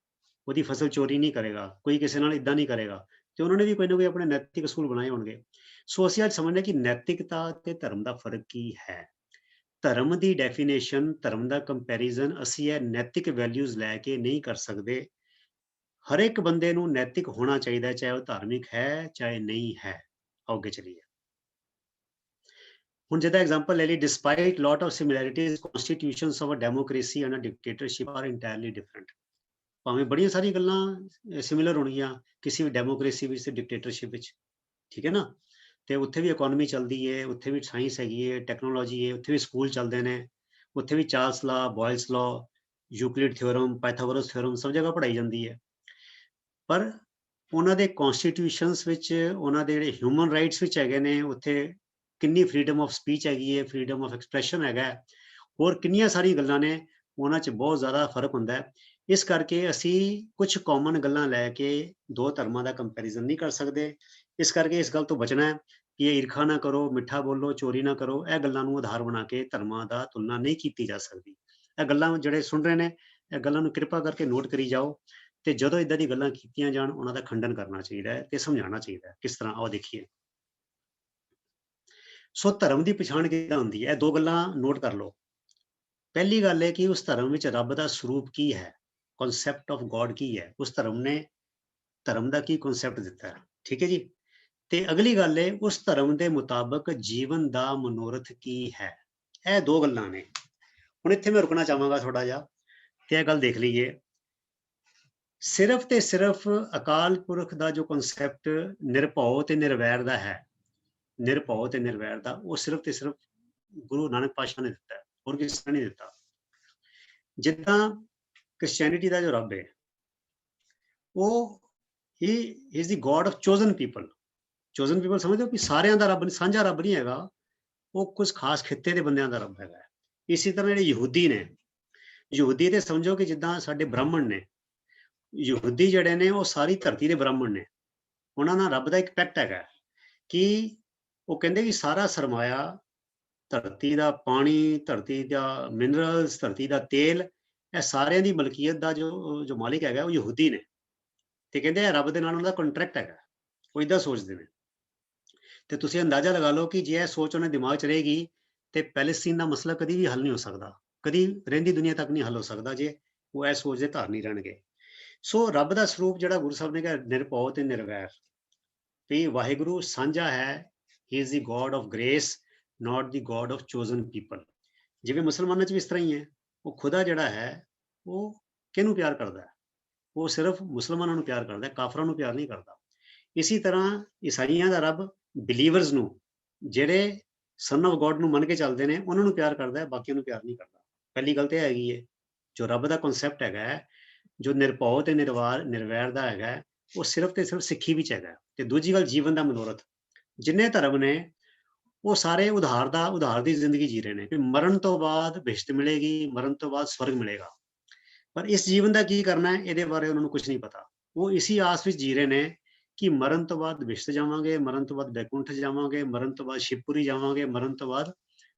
ਉਹਦੀ ਫਸਲ ਚੋਰੀ ਨਹੀਂ ਕਰੇਗਾ, ਕੋਈ ਕਿਸੇ ਨਾਲ ਏਦਾਂ ਨਹੀਂ ਕਰੇਗਾ, ਤੇ ਉਹਨਾਂ ਨੇ ਵੀ ਕੋਈ ਨਾ ਕੋਈ ਆਪਣੇ ਨੈਤਿਕ ਅਸੂਲ ਬਣਾਏ ਹੋਣਗੇ। ਸੋ ਅਸੀਂ ਅੱਜ ਸਮਝਦੇ ਹਾਂ ਕਿ ਨੈਤਿਕਤਾ ਤੇ ਧਰਮ ਦਾ ਫਰਕ ਕੀ ਹੈ। ਧਰਮ ਦੀ ਡੈਫੀਨੇਸ਼ਨ, ਧਰਮ ਦਾ ਕੰਪੈਰੀਜ਼ਨ ਅਸੀਂ ਇਹ ਨੈਤਿਕ ਵੈਲਿਊਜ਼ ਲੈ ਕੇ ਨਹੀਂ ਕਰ ਸਕਦੇ। ਹਰ ਇੱਕ ਬੰਦੇ ਨੂੰ ਨੈਤਿਕ ਹੋਣਾ ਚਾਹੀਦਾ, ਚਾਹੇ ਉਹ ਧਾਰਮਿਕ ਹੈ, ਚਾਹੇ ਨਹੀਂ ਹੈ। ਆਓ ਅੱਗੇ ਚਲੀਏ। ਹੁਣ ਜਿੱਦਾਂ ਐਗਜ਼ਾਮਪਲ ਲੈ ਲਈ, despite lot of similarities, constitutions of a democracy and a dictatorship are entirely different. ਭਾਵੇਂ ਬੜੀਆਂ ਸਾਰੀਆਂ ਗੱਲਾਂ ਸਿਮਿਲਰ ਹੋਣਗੀਆਂ ਕਿਸੇ ਵੀ ਡੈਮੋਕ੍ਰੇਸੀ ਵਿੱਚ ਤੇ ਡਿਕਟੇਟਰਸ਼ਿਪ ਵਿੱਚ, ਠੀਕ ਹੈ ਨਾ? ਤੇ ਉੱਥੇ ਵੀ ਇਕੋਨਮੀ ਚੱਲਦੀ ਹੈ, ਉੱਥੇ ਵੀ ਸਾਇੰਸ ਹੈਗੀ ਹੈ, ਟੈਕਨੋਲੋਜੀ ਹੈ, ਉੱਥੇ ਵੀ ਸਕੂਲ ਚੱਲਦੇ ਨੇ, ਉੱਥੇ ਵੀ ਚਾਰਲਸ ਲਾ, ਬੋਇਲਸ ਲਾ, ਯੂਕਲਿਡ ਥਿਓਰਮ, ਪਾਇਥਾਗੋਰਸ ਥਿਓਰਮ ਸਭ ਜਗ੍ਹਾ ਪੜ੍ਹਾਈ ਜਾਂਦੀ ਹੈ। ਪਰ ਉਹਨਾਂ ਦੇ ਕਨਸਟੀਟਿਊਸ਼ਨਸ ਵਿੱਚ, ਉਹਨਾਂ ਦੇ ਜਿਹੜੇ ਹਿਊਮਨ ਰਾਈਟਸ ਵਿੱਚ ਹੈਗੇ ਨੇ, ਉੱਥੇ ਕਿੰਨੀ ਫਰੀडम ਆਫ ਸਪੀਚ ਹੈਗੀ ਹੈ, ਫਰੀडम ਆਫ ਐਕਸਪ੍ਰੈਸ਼ਨ ਹੈਗਾ, ਹੋਰ ਕਿੰਨੀਆਂ ਸਾਰੀਆਂ ਗੱਲਾਂ ਨੇ, ਉਹਨਾਂ 'ਚ ਬਹੁਤ ਜ਼ਿਆਦਾ ਫਰਕ ਹੁੰਦਾ ਹੈ। ਇਸ ਕਰਕੇ ਅਸੀਂ ਕੁਝ ਕਾਮਨ ਗੱਲਾਂ ਲੈ ਕੇ ਦੋ ਧਰਮਾਂ ਦਾ ਕੰਪੈਰੀਜ਼ਨ ਨਹੀਂ ਕਰ ਸਕਦੇ। ਇਸ ਕਰਕੇ ਇਸ ਗੱਲ ਤੋਂ ਬਚਣਾ ਹੈ ਕਿ ਇਹ ਈਰਖਾ ਨਾ ਕਰੋ, ਮਿੱਠਾ ਬੋਲੋ, ਚੋਰੀ ਨਾ ਕਰੋ, ਇਹ ਗੱਲਾਂ ਨੂੰ ਆਧਾਰ ਬਣਾ ਕੇ ਧਰਮਾਂ ਦਾ ਤੁਲਨਾ ਨਹੀਂ ਕੀਤੀ ਜਾ ਸਕਦੀ। ਇਹ ਗੱਲਾਂ ਜਿਹੜੇ ਸੁਣ ਰਹੇ ਨੇ, ਇਹ ਗੱਲਾਂ ਨੂੰ ਕਿਰਪਾ ਕਰਕੇ ਨੋਟ ਕਰੀ ਜਾਓ, ਤੇ ਜਦੋਂ ਇਦਾਂ ਦੀ ਗੱਲਾਂ ਕੀਤੀਆਂ ਜਾਣ, ਉਹਨਾਂ ਦਾ ਖੰਡਨ ਕਰਨਾ ਚਾਹੀਦਾ ਹੈ ਤੇ ਸਮਝਾਉਣਾ ਚਾਹੀਦਾ ਹੈ ਕਿਸ ਤਰ੍ਹਾਂ। ਆਓ ਦੇਖੀਏ। ਸੋ ਧਰਮ ਦੀ ਪਛਾਣ ਕਿੱਦਾਂ ਹੁੰਦੀ ਹੈ? ਇਹ ਦੋ ਗੱਲਾਂ ਨੋਟ ਕਰ ਲਓ। ਪਹਿਲੀ ਗੱਲ ਹੈ ਕਿ ਉਸ ਧਰਮ ਵਿੱਚ ਰੱਬ ਦਾ ਸਰੂਪ ਕੀ ਹੈ, ਕਨਸੈਪਟ ਆਫ ਗੋਡ ਕੀ ਹੈ, ਉਸ ਧਰਮ ਨੇ ਧਰਮ ਦਾ ਕੀ ਕਨਸੈਪਟ ਦਿੱਤਾ ਹੈ, ਠੀਕ ਹੈ ਜੀ। ਤੇ ਅਗਲੀ ਗੱਲ ਹੈ, ਉਸ ਧਰਮ ਦੇ ਮੁਤਾਬਕ ਜੀਵਨ ਦਾ ਮਨੋਰਥ ਕੀ ਹੈ। ਇਹ ਦੋ ਗੱਲਾਂ ਨੇ। ਹੁਣ ਇੱਥੇ ਮੈਂ ਰੁਕਣਾ ਚਾਹਾਂਗਾ ਥੋੜਾ ਜਿਹਾ, ਤੇ ਇਹ ਗੱਲ ਦੇਖ ਲਈਏ। ਸਿਰਫ ਤੇ ਸਿਰਫ ਅਕਾਲ ਪੁਰਖ ਦਾ ਜੋ ਕਨਸੈਪਟ ਨਿਰਭਉ ਤੇ ਨਿਰਵੈਰ ਦਾ ਹੈ, ਨਿਰਭਉ ਤੇ ਨਿਰਵੈਰ ਦਾ, ਉਹ ਸਿਰਫ ਤੇ ਸਿਰਫ ਗੁਰੂ ਨਾਨਕ ਪਾਤਸ਼ਾਹ ਨੇ ਦਿੱਤਾ ਹੈ, ਹੋਰ ਕਿਸੇ ਨੇ ਨਹੀਂ ਦਿੱਤਾ। ਜਿੱਦਾਂ ਕ੍ਰਿਸਚੈਨਿਟੀ ਦਾ ਜੋ ਰੱਬ ਹੈ, ਉਹ ਹੀ is the God of chosen people. ਚੋਜ਼ਨ people ਸਮਝਦੇ ਹੋ ਕਿ ਸਾਰਿਆਂ ਦਾ ਰੱਬ, ਸਾਂਝਾ ਰੱਬ ਨਹੀਂ ਹੈਗਾ। ਉਹ ਕੁਝ ਖਾਸ ਖਿੱਤੇ ਦੇ ਬੰਦਿਆਂ ਦਾ ਰੱਬ ਹੈਗਾ। ਇਸੇ ਤਰ੍ਹਾਂ ਜਿਹੜੇ ਯਹੂਦੀ ਨੇ, ਯਹੂਦੀ ਤੇ ਸਮਝੋ ਕਿ ਜਿੱਦਾਂ ਸਾਡੇ ਬ੍ਰਾਹਮਣ ਨੇ, ਯਹੂਦੀ ਜਿਹੜੇ ਨੇ ਉਹ ਸਾਰੀ ਧਰਤੀ ਦੇ ਬ੍ਰਾਹਮਣ ਨੇ। ਉਹਨਾਂ ਨਾਲ ਰੱਬ ਦਾ ਇੱਕ ਪੈਕਟ ਹੈਗਾ ਕਿ ਉਹ ਕਹਿੰਦੇ ਕਿ ਸਾਰਾ ਸਰਮਾਇਆ, ਧਰਤੀ ਦਾ ਪਾਣੀ, ਧਰਤੀ ਦਾ ਮਿਨਰਲਸ, ਧਰਤੀ ਦਾ ਤੇਲ, ਇਹ ਸਾਰਿਆਂ ਦੀ ਮਲਕੀਅਤ ਦਾ ਜੋ ਮਾਲਿਕ ਹੈਗਾ ਉਹ ਯਹੂਦੀ ਨੇ। ਤੇ ਕਹਿੰਦੇ ਆ ਰੱਬ ਦੇ ਨਾਲ ਉਹਨਾਂ ਦਾ ਕੰਟਰੈਕਟ ਹੈਗਾ। ਉਹ ਏਦਾਂ ਸੋਚਦੇ ਨੇ। ਤੇ ਤੁਸੀਂ ਅੰਦਾਜ਼ਾ ਲਗਾ ਲਓ ਕਿ ਜੇ ਇਹ ਸੋਚ ਉਹਨਾਂ ਦਿਮਾਗ 'ਚ ਰਹੇਗੀ ਤੇ ਪੈਲੇਸਤੀਨ ਦਾ ਮਸਲਾ ਕਦੀ ਵੀ ਹੱਲ ਨਹੀਂ ਹੋ ਸਕਦਾ, ਕਦੀ ਰਹਿੰਦੀ ਦੁਨੀਆ ਤੱਕ ਨਹੀਂ ਹੱਲ ਹੋ ਸਕਦਾ ਜੇ ਉਹ ਇਹ ਸੋਚ ਦੇ ਧਾਰਨੀ ਰਹਿਣਗੇ। ਸੋ ਰੱਬ ਦਾ ਸਰੂਪ ਜਿਹੜਾ ਗੁਰੂ ਸਾਹਿਬ ਨੇ ਕਿਹਾ ਨਿਰਭਉ ਤੇ ਨਿਰਵੈਰ, ਵੀ ਵਾਹਿਗੁਰੂ ਸਾਂਝਾ ਹੈ, he is the God of grace, not the God of chosen people. ਜਿਵੇਂ ਮੁਸਲਮਾਨਾਂ 'ਚ ਵੀ ਇਸ ਤਰ੍ਹਾਂ ਹੀ ਹੈ, ਉਹ ਖੁਦਾ ਜਿਹੜਾ ਹੈ ਉਹ ਕਿਹਨੂੰ ਪਿਆਰ ਕਰਦਾ ਹੈ? ਉਹ ਸਿਰਫ ਮੁਸਲਮਾਨਾਂ ਨੂੰ ਪਿਆਰ ਕਰਦਾ ਹੈ, ਕਾਫਰਾਂ ਨੂੰ ਪਿਆਰ ਨਹੀਂ ਕਰਦਾ। ਇਸੀ ਤਰ੍ਹਾਂ ਈਸਾਈਆਂ ਦਾ ਰੱਬ ਬਿਲੀਵਰਸ ਨੂੰ, ਜਿਹੜੇ ਸਨ ਆਫ ਗੋਡ ਨੂੰ ਮੰਨ ਕੇ ਚੱਲਦੇ ਨੇ, ਉਹਨਾਂ ਨੂੰ ਪਿਆਰ ਕਰਦਾ ਹੈ, ਬਾਕੀਆਂ ਨੂੰ ਪਿਆਰ ਨਹੀਂ ਕਰਦਾ। ਪਹਿਲੀ ਗੱਲ ਤੇ ਹੈਗੀ ਹੈ, ਜੋ ਰੱਬ ਦਾ ਕਨਸੈਪਟ ਹੈਗਾ ਹੈ, ਜੋ ਨਿਰਭਉ ਤੇ ਨਿਰਵੈਰ ਦਾ ਹੈਗਾ, ਉਹ ਸਿਰਫ ਤੇ ਸਿਰਫ ਸਿੱਖੀ ਵਿੱਚ ਹੈਗਾ। ਤੇ ਦੂਜੀ ਗੱਲ ਜੀਵਨ ਦਾ ਮਨੋਰਥ, ਜਿੰਨੇ ਧਰਮ ਨੇ ਉਹ ਸਾਰੇ ਉਧਾਰ ਦੀ ਜ਼ਿੰਦਗੀ ਜੀ ਰਹੇ ਨੇ ਕਿ ਮਰਨ ਤੋਂ ਬਾਅਦ ਬਿਸ਼ਤ ਮਿਲੇਗੀ, ਮਰਨ ਤੋਂ ਬਾਅਦ ਸਵਰਗ ਮਿਲੇਗਾ। ਪਰ ਇਸ ਜੀਵਨ ਦਾ ਕੀ ਕਰਨਾ ਹੈ, ਇਹਦੇ ਬਾਰੇ ਉਹਨਾਂ ਨੂੰ ਕੁਝ ਨਹੀਂ ਪਤਾ। ਉਹ ਇਸੀ ਆਸ ਵਿੱਚ ਜੀ ਰਹੇ ਨੇ ਕਿ ਮਰਨ ਤੋਂ ਬਾਅਦ ਬਿਸ਼ਤ ਜਾਵਾਂਗੇ, ਮਰਨ ਤੋਂ ਬਾਅਦ ਬੈਕੁੰਠ ਜਾਵਾਂਗੇ, ਮਰਨ ਤੋਂ ਬਾਅਦ ਸ਼ਿਵਪੁਰੀ ਜਾਵਾਂਗੇ, ਮਰਨ ਤੋਂ ਬਾਅਦ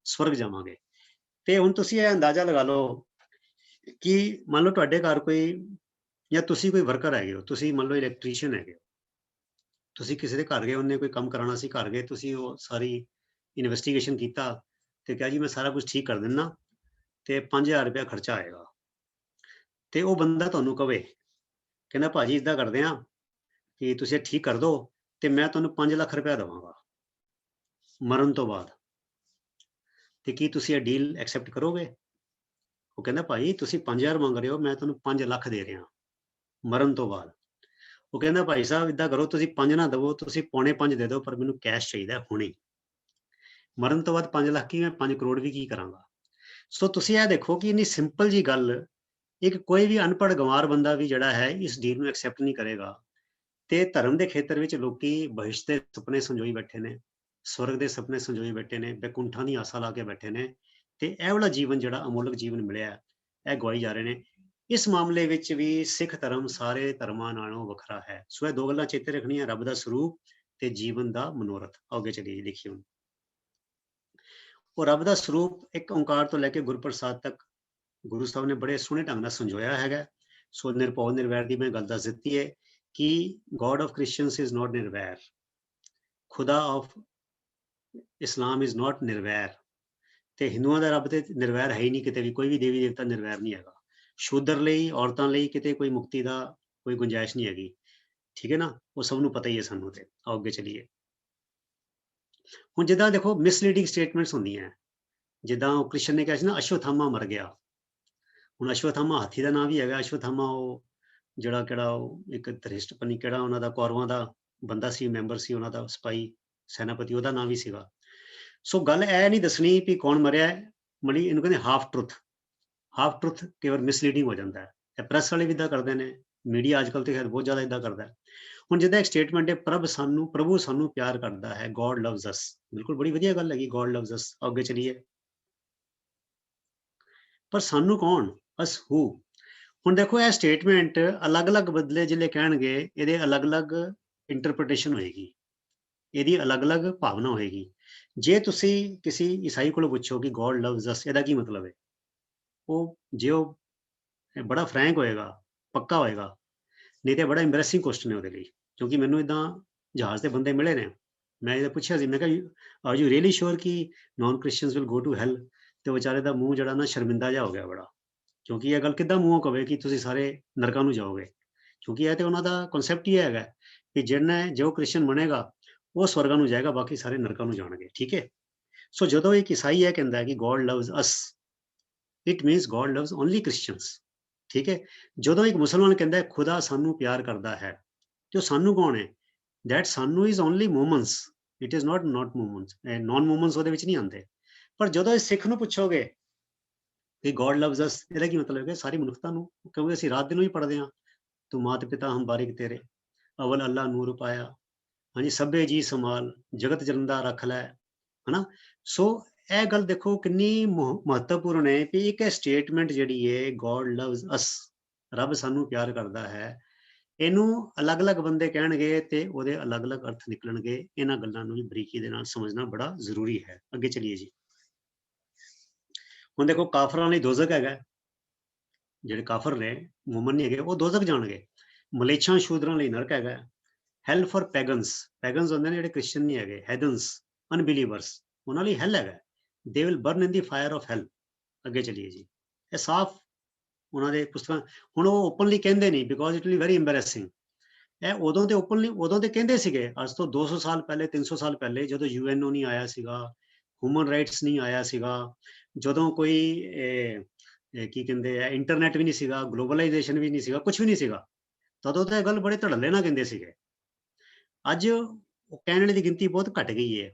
ਸਵਰਗ ਜਾਵਾਂਗੇ। ਤੇ ਹੁਣ ਤੁਸੀਂ ਇਹ ਅੰਦਾਜ਼ਾ ਲਗਾ ਲਓ ਕਿ ਮੰਨ ਲਓ ਤੁਹਾਡੇ ਘਰ ਕੋਈ, ਜਾਂ ਤੁਸੀਂ ਕੋਈ ਵਰਕਰ ਹੈਗੇ ਹੋ, ਤੁਸੀਂ ਮੰਨ ਲਓ ਇਲੈਕਟ੍ਰੀਸ਼ੀਅਨ ਹੈਗੇ ਹੋ, ਤੁਸੀਂ ਕਿਸੇ ਦੇ ਘਰ ਗਏ, ਉਹਨੇ ਕੋਈ ਕੰਮ ਕਰਾਉਣਾ ਸੀ, ਘਰ ਗਏ, ਤੁਸੀਂ ਉਹ ਸਾਰੀ ਇਨਵੈਸਟੀਗੇਸ਼ਨ ਕੀਤਾ ਤੇ ਕਿਹਾ ਜੀ ਮੈਂ ਸਾਰਾ ਕੁਝ ਠੀਕ ਕਰ ਦਿੰਦਾ ਤੇ 5000 ਰੁਪਇਆ ਖਰਚਾ ਆਏਗਾ। ਤੇ ਉਹ ਬੰਦਾ ਤੁਹਾਨੂੰ ਕਵੇ, ਕਹਿੰਦਾ ਭਾਜੀ ਇਦਾਂ ਕਰਦੇ ਆ ਕਿ ਤੁਸੀਂ ਇਹ ਠੀਕ ਕਰ ਦਿਓ ਤੇ ਮੈਂ ਤੁਹਾਨੂੰ 5 ਲੱਖ ਰੁਪਇਆ ਦੇਵਾਂਗਾ ਮਰਨ ਤੋਂ ਬਾਅਦ। ਤੇ ਕੀ ਤੁਸੀਂ ਇਹ ਡੀਲ ਐਕਸੈਪਟ ਕਰੋਗੇ? ਉਹ ਕਹਿੰਦਾ ਭਾਈ ਤੁਸੀਂ 5000 ਮੰਗ ਰਹੇ ਹੋ, ਮੈਂ ਤੁਹਾਨੂੰ 5 ਲੱਖ ਦੇ ਰਿਹਾ ਮਰਨ ਤੋਂ ਬਾਅਦ। ਉਹ ਕਹਿੰਦਾ ਭਾਈ ਸਾਹਿਬ ਇਦਾਂ ਕਰੋ, ਤੁਸੀਂ 5 ਨਾ ਦੇਵੋ, ਤੁਸੀਂ 4.25 ਦੇ ਦਿਓ, ਪਰ ਮੈਨੂੰ ਕੈਸ਼ ਚਾਹੀਦਾ ਹੁਣੇ। ਮਰਨ ਤੋਂ ਬਾਅਦ 5 ਲੱਖ ਕੀ, ਮੈਂ 5 ਕਰੋੜ ਵੀ ਕੀ ਕਰਾਂਗਾ। ਸੋ ਤੁਸੀਂ ਇਹ ਦੇਖੋ ਕਿ ਇੰਨੀ ਸਿੰਪਲ ਜੀ ਗੱਲ, ਇੱਕ ਕੋਈ ਵੀ ਅਨਪੜ੍ਹ ਗੰਵਾਰ ਬੰਦਾ ਵੀ ਜਿਹੜਾ ਹੈ ਇਸ ਡੀਲ ਨੂੰ ਐਕਸੈਪਟ ਨਹੀਂ ਕਰੇਗਾ। ਤੇ ਧਰਮ ਦੇ ਖੇਤਰ ਵਿੱਚ ਲੋਕੀ ਬਹਿਸ਼ਤ ਦੇ ਸੁਪਨੇ ਸੰਜੋਈ ਬੈਠੇ ਨੇ, ਸਵਰਗ ਦੇ ਸੁਪਨੇ ਸੰਜੋਈ ਬੈਠੇ ਨੇ, ਬੈਕੁੰਠਾਂ ਦੀ ਆਸਾ ਲਾ ਕੇ ਬੈਠੇ ਨੇ, ਤੇ ਇਹ ਵਾਲਾ ਜੀਵਨ ਜਿਹੜਾ ਅਮੋਲਕ ਜੀਵਨ ਮਿਲਿਆ, ਇਹ ਗਵਾਈ ਜਾ ਰਹੇ ਨੇ। ਇਸ ਮਾਮਲੇ ਵਿੱਚ ਵੀ ਸਿੱਖ ਧਰਮ ਸਾਰੇ ਧਰਮਾਂ ਨਾਲੋਂ ਵੱਖਰਾ ਹੈ। ਸੋ ਇਹ ਦੋ ਗੱਲਾਂ ਚੇਤੇ ਰੱਖਣੀਆਂ, ਰੱਬ ਦਾ ਸਰੂਪ ਤੇ ਜੀਵਨ ਦਾ ਮਨੋਰਥ। ਅੱਗੇ ਚਲੀਏ, ਲਿਖੀਏ ਹੁਣ। ਉਹ ਰੱਬ ਦਾ ਸਰੂਪ ਇੱਕ ਓਂਕਾਰ ਤੋਂ ਲੈ ਕੇ ਗੁਰਪ੍ਰਸਾਦ ਤੱਕ ਗੁਰੂ ਸਾਹਿਬ ਨੇ ਬੜੇ ਸੋਹਣੇ ਢੰਗ ਨਾਲ ਸਮਝਾਇਆ ਹੈਗਾ। ਸੋ ਨਿਰਭਉ ਨਿਰਵੈਰ ਦੀ ਮੈਂ ਗੱਲ ਦੱਸ ਦਿੱਤੀ ਹੈ ਕਿ God of Christians is not nirvair, Khuda of Islam is not ਨਿਰਵੈਰ। ਤੇ ਹਿੰਦੂਆਂ ਦਾ ਰੱਬ ਤੇ ਨਿਰਵੈਰ ਹੈ ਹੀ ਨਹੀਂ ਕਿਤੇ ਵੀ, ਕੋਈ ਵੀ ਦੇਵੀ ਦੇਵਤਾ ਨਿਰਵੈਰ ਨਹੀਂ ਹੈਗਾ। ਸ਼ੂਦਰ ਲਈ, ਔਰਤਾਂ ਲਈ ਕਿਤੇ ਕੋਈ ਮੁਕਤੀ ਦਾ ਕੋਈ ਗੁੰਜਾਇਸ਼ ਨਹੀਂ ਹੈਗੀ, ਠੀਕ ਹੈ ਨਾ, ਉਹ ਸਭ ਨੂੰ ਪਤਾ ਹੀ ਹੈ ਸਾਨੂੰ। ਤੇ ਆਓ ਅੱਗੇ ਚਲੀਏ। ਹੁਣ ਜਿੱਦਾਂ ਦੇਖੋ ਮਿਸਲੀਡਿੰਗ ਸਟੇਟਮੈਂਟਸ ਹੁੰਦੀਆਂ, ਜਿੱਦਾਂ ਉਹ ਕ੍ਰਿਸ਼ਨ ਨੇ ਕਿਹਾ ਸੀ ਨਾ ਅਸ਼ਵਥਾਮਾ ਮਰ ਗਿਆ। ਹੁਣ ਅਸ਼ਵਥਾਮਾ ਹਾਥੀ ਦਾ ਨਾਮ ਵੀ ਹੈਗਾ। ਅਸ਼ਵਥਾਮਾ ਉਹ ਜਿਹੜਾ ਕਿਹੜਾ ਉਹ ਇੱਕ ਧ੍ਰਿਸ਼ਟ ਪਨੀ ਕਿਹੜਾ ਉਹਨਾਂ ਦਾ ਕੌਰਵਾਂ ਦਾ ਬੰਦਾ ਸੀ, ਮੈਂਬਰ ਸੀ ਉਹਨਾਂ ਦਾ, ਸਿਪਾਹੀ ਸੈਨਾਪਤੀ, ਉਹਦਾ ਨਾਮ ਵੀ ਸੀਗਾ। ਸੋ ਗੱਲ ਇਹ ਨਹੀਂ ਦੱਸਣੀ ਵੀ ਕੌਣ ਮਰਿਆ, ਮੜੀ ਇਹਨੂੰ ਕਹਿੰਦੇ ਹਾਫ ਟਰੁੱਥ। ਹਾਫ ਟਰੁੱਥ ਕਈ ਵਾਰ ਮਿਸਲੀਡਿੰਗ ਹੋ ਜਾਂਦਾ ਹੈ, ਤੇ ਪ੍ਰੈਸ ਵਾਲੇ ਵੀ ਇਦਾਂ ਕਰਦੇ ਨੇ, ਮੀਡੀਆ ਅੱਜ ਕੱਲ੍ਹ ਤੇ ਖੈਰ ਬਹੁਤ ਜ਼ਿਆਦਾ ਇਦਾਂ ਕਰਦਾ ਹੈ। ਹੁਣ ਜਿੱਦਾਂ ਇੱਕ ਸਟੇਟਮੈਂਟ ਹੈ, ਪ੍ਰਭੂ ਸਾਨੂੰ ਪਿਆਰ ਕਰਦਾ ਹੈ, ਗੋਡ ਲਵਸ ਅਸ। ਬਿਲਕੁਲ ਬੜੀ ਵਧੀਆ ਗੱਲ ਹੈਗੀ, ਗੋਡ ਲਵਸ ਅਸ। ਅੱਗੇ ਚਲੀਏ। ਪਰ ਸਾਨੂੰ ਕੌਣ? ਅਸ ਹੂ। ਹੁਣ ਦੇਖੋ ਇਹ ਸਟੇਟਮੈਂਟ ਅਲੱਗ-ਅਲੱਗ ਬਦਲੇ ਜਿਹੜੇ ਕਹਿਣਗੇ, ਇਹਦੇ ਅਲੱਗ-ਅਲੱਗ ਇੰਟਰਪ੍ਰੀਟੇਸ਼ਨ ਹੋਏਗੀ, ਇਹਦੀ ਅਲੱਗ-ਅਲੱਗ ਭਾਵਨਾ ਹੋਏਗੀ। ਜੇ ਤੁਸੀਂ ਕਿਸੇ ਈਸਾਈ ਕੋਲੋਂ ਪੁੱਛੋ ਕਿ ਗੋਡ ਲਵਸ ਅਸ, ਇਹਦਾ ਕੀ ਮਤਲਬ ਹੈ, ਉਹ ਜੇ ਉਹ ਬੜਾ ਫਰੈਂਕ ਹੋਏਗਾ, ਪੱਕਾ ਹੋਏਗਾ, ਨਹੀਂ ਤੇ ਬੜਾ ਇੰਪਰੈਸਿੰਗ ਕੁਐਸਚਨ ਹੈ ਉਹਦੇ ਲਈ। ਕਿਉਂਕਿ ਮੈਨੂੰ ਇਦਾਂ ਜਹਾਜ਼ ਦੇ ਬੰਦੇ ਮਿਲੇ ਨੇ, ਮੈਂ ਇਹਦਾ ਪੁੱਛਿਆ ਸੀ, ਮੈਂ ਕਿਹਾ ਆਰ ਯੂ ਰੀਅਲੀ ਸ਼ੋਰ ਕਿ non Christians will go to hell? ਤੇ ਵਿਚਾਰੇ ਦਾ ਮੂੰਹ ਜਿਹੜਾ ਨਾ ਸ਼ਰਮਿੰਦਾ ਜਿਹਾ ਹੋ ਗਿਆ ਬੜਾ, ਕਿਉਂਕਿ ਇਹ ਗੱਲ ਕਿੱਦਾਂ ਮੂੰਹੋਂ ਕਵੇ ਕਿ ਤੁਸੀਂ ਸਾਰੇ ਨਰਕਾਂ ਨੂੰ ਜਾਓਗੇ। ਕਿਉਂਕਿ ਇਹ ਤੇ ਉਹਨਾਂ ਦਾ ਕਨਸੈਪਟ ਹੀ ਹੈਗਾ ਕਿ ਜਿਹਨੇ ਜੋ ਕ੍ਰਿਸਚਨ ਬਣੇਗਾ ਉਹ ਸਵਰਗਾਂ ਨੂੰ ਜਾਏਗਾ, ਬਾਕੀ ਸਾਰੇ ਨਰਕਾਂ ਨੂੰ ਜਾਣਗੇ, ਠੀਕ ਹੈ। ਸੋ ਜਦੋਂ ਇੱਕ ਈਸਾਈ ਇਹ ਕਹਿੰਦਾ ਹੈ ਕਿ God loves us, it means God loves only Christians, ਠੀਕ ਹੈ। ਜਦੋਂ ਇੱਕ ਮੁਸਲਮਾਨ ਕਹਿੰਦਾ ਹੈ ਖੁਦਾ ਸਾਨੂੰ ਪਿਆਰ ਕਰਦਾ ਹੈ, ਤੇ ਉਹ ਸਾਨੂੰ ਕੌਣ ਹੈ? ਦੈਟ ਸਾਨੂੰ is only momins, it is not momins, non momins ਉਹਦੇ ਵਿੱਚ ਨਹੀਂ ਆਉਂਦੇ। ਪਰ ਜਦੋਂ ਇਸ ਸਿੱਖ ਨੂੰ ਪੁੱਛੋਗੇ ਕਿ ਗੋਡ ਲਵਸ ਅਸ, ਇਹਦਾ ਕੀ ਮਤਲਬ ਹੈ? ਸਾਰੀ ਮਨੁੱਖਤਾ ਨੂੰ, ਕਿਉਂਕਿ ਅਸੀਂ ਰਾਤ ਦਿਨ ਨੂੰ ਹੀ ਪੜ੍ਹਦੇ ਹਾਂ, ਤੂੰ ਮਾਤ ਪਿਤਾ ਹਮ ਬਾਰਿਕ ਤੇਰੇ, ਅਵਲ ਅੱਲਾ ਨੂਰ ਪਾਇਆ, ਹਾਂਜੀ ਸਭੇ ਜੀ ਸੰਭਾਲ, ਜਗਤ ਜਲੰਦਾ ਰੱਖ ਲੈ, है ना। सो ਇਹ ਗੱਲ ਦੇਖੋ ਕਿੰਨੀ ਮਹੱਤਵਪੂਰਨ ਹੈ ਕਿ ਇੱਕ ਸਟੇਟਮੈਂਟ ਜਿਹੜੀ ਹੈ ਗੋਡ ਲਵਸ ਅਸ, ਰੱਬ ਸਾਨੂੰ ਪਿਆਰ ਕਰਦਾ ਹੈ, ਇਹਨੂੰ ਅਲੱਗ-ਅਲੱਗ ਬੰਦੇ ਕਹਿਣਗੇ ਤੇ ਉਹਦੇ ਅਲੱਗ-ਅਲੱਗ ਅਰਥ ਨਿਕਲਣਗੇ। ਇਹਨਾਂ ਗੱਲਾਂ ਨੂੰ ਵੀ ਬਰੀਕੀ ਦੇ ਨਾਲ ਸਮਝਣਾ ਬੜਾ ਜ਼ਰੂਰੀ ਹੈ। ਅੱਗੇ ਚਲੀਏ ਜੀ। ਹੁਣ ਦੇਖੋ ਕਾਫਰਾਂ ਲਈ ਦੋਜ਼ਖ ਹੈਗਾ, ਜਿਹੜੇ ਕਾਫਰ ਨੇ ਮੂਮਨ ਨਹੀਂ ਹੈਗੇ ਉਹ ਦੋਜ਼ਖ ਜਾਣਗੇ। ਮਲੇਛਾਂ ਸ਼ੂਦਰਾਂ ਲਈ ਨਰਕ ਹੈਗਾ। ਹੈਲ ਫॉर ਪੈਗਨਸ, ਪੈਗਨਸ ਹੁੰਦੇ ਨੇ ਜਿਹੜੇ ਕ੍ਰਿਸਚੀਅਨ ਨਹੀਂ ਹੈਗੇ, ਹੈਦਨਸ ਅਨਬਿਲੀਵਰਸ, ਉਹਨਾਂ ਲਈ ਹੈਲ ਹੈਗਾ, they will burn in the fire of ਹੈਲ। ਅੱਗੇ ਚਲੀਏ ਜੀ। ਇਹ ਸਾਫ਼ ਉਹਨਾਂ ਦੇ ਪੁਸਤਕਾਂ, ਹੁਣ ਉਹ ਓਪਨਲੀ ਕਹਿੰਦੇ ਨਹੀਂ ਬਿਕੋਜ਼ ਇਟ ਵਿਲ ਵੈਰੀ ਇੰਬੈਰੈਸਿੰਗ। ਇਹ ਉਦੋਂ ਤੇ ਓਪਨਲੀ ਉਦੋਂ ਤੇ ਕਹਿੰਦੇ ਸੀਗੇ, ਅੱਜ ਤੋਂ 200 ਸਾਲ ਪਹਿਲੇ 300 ਸਾਲ ਪਹਿਲੇ, ਜਦੋਂ ਯੂਐਨਓ ਨਹੀਂ ਆਇਆ ਸੀਗਾ, ਹਿਊਮਨ ਰਾਈਟਸ ਨਹੀਂ ਆਇਆ ਸੀਗਾ, ਜਦੋਂ ਕੋਈ ਕੀ ਕਹਿੰਦੇ ਆ ਇੰਟਰਨੈਟ ਵੀ ਨਹੀਂ ਸੀਗਾ, ਗਲੋਬਲਾਈਜੇਸ਼ਨ ਵੀ ਨਹੀਂ ਸੀਗਾ, ਕੁਝ ਵੀ ਨਹੀਂ ਸੀਗਾ, ਤਦੋਂ ਤਾਂ ਇਹ ਗੱਲ ਬੜੇ ਧੜੱਲੇ ਨਾਲ ਕਹਿੰਦੇ ਸੀਗੇ। ਅੱਜ ਉਹ ਕਹਿਣ ਵਾਲੀ ਦੀ ਗਿਣਤੀ ਬਹੁਤ ਘਟ ਗਈ ਹੈ।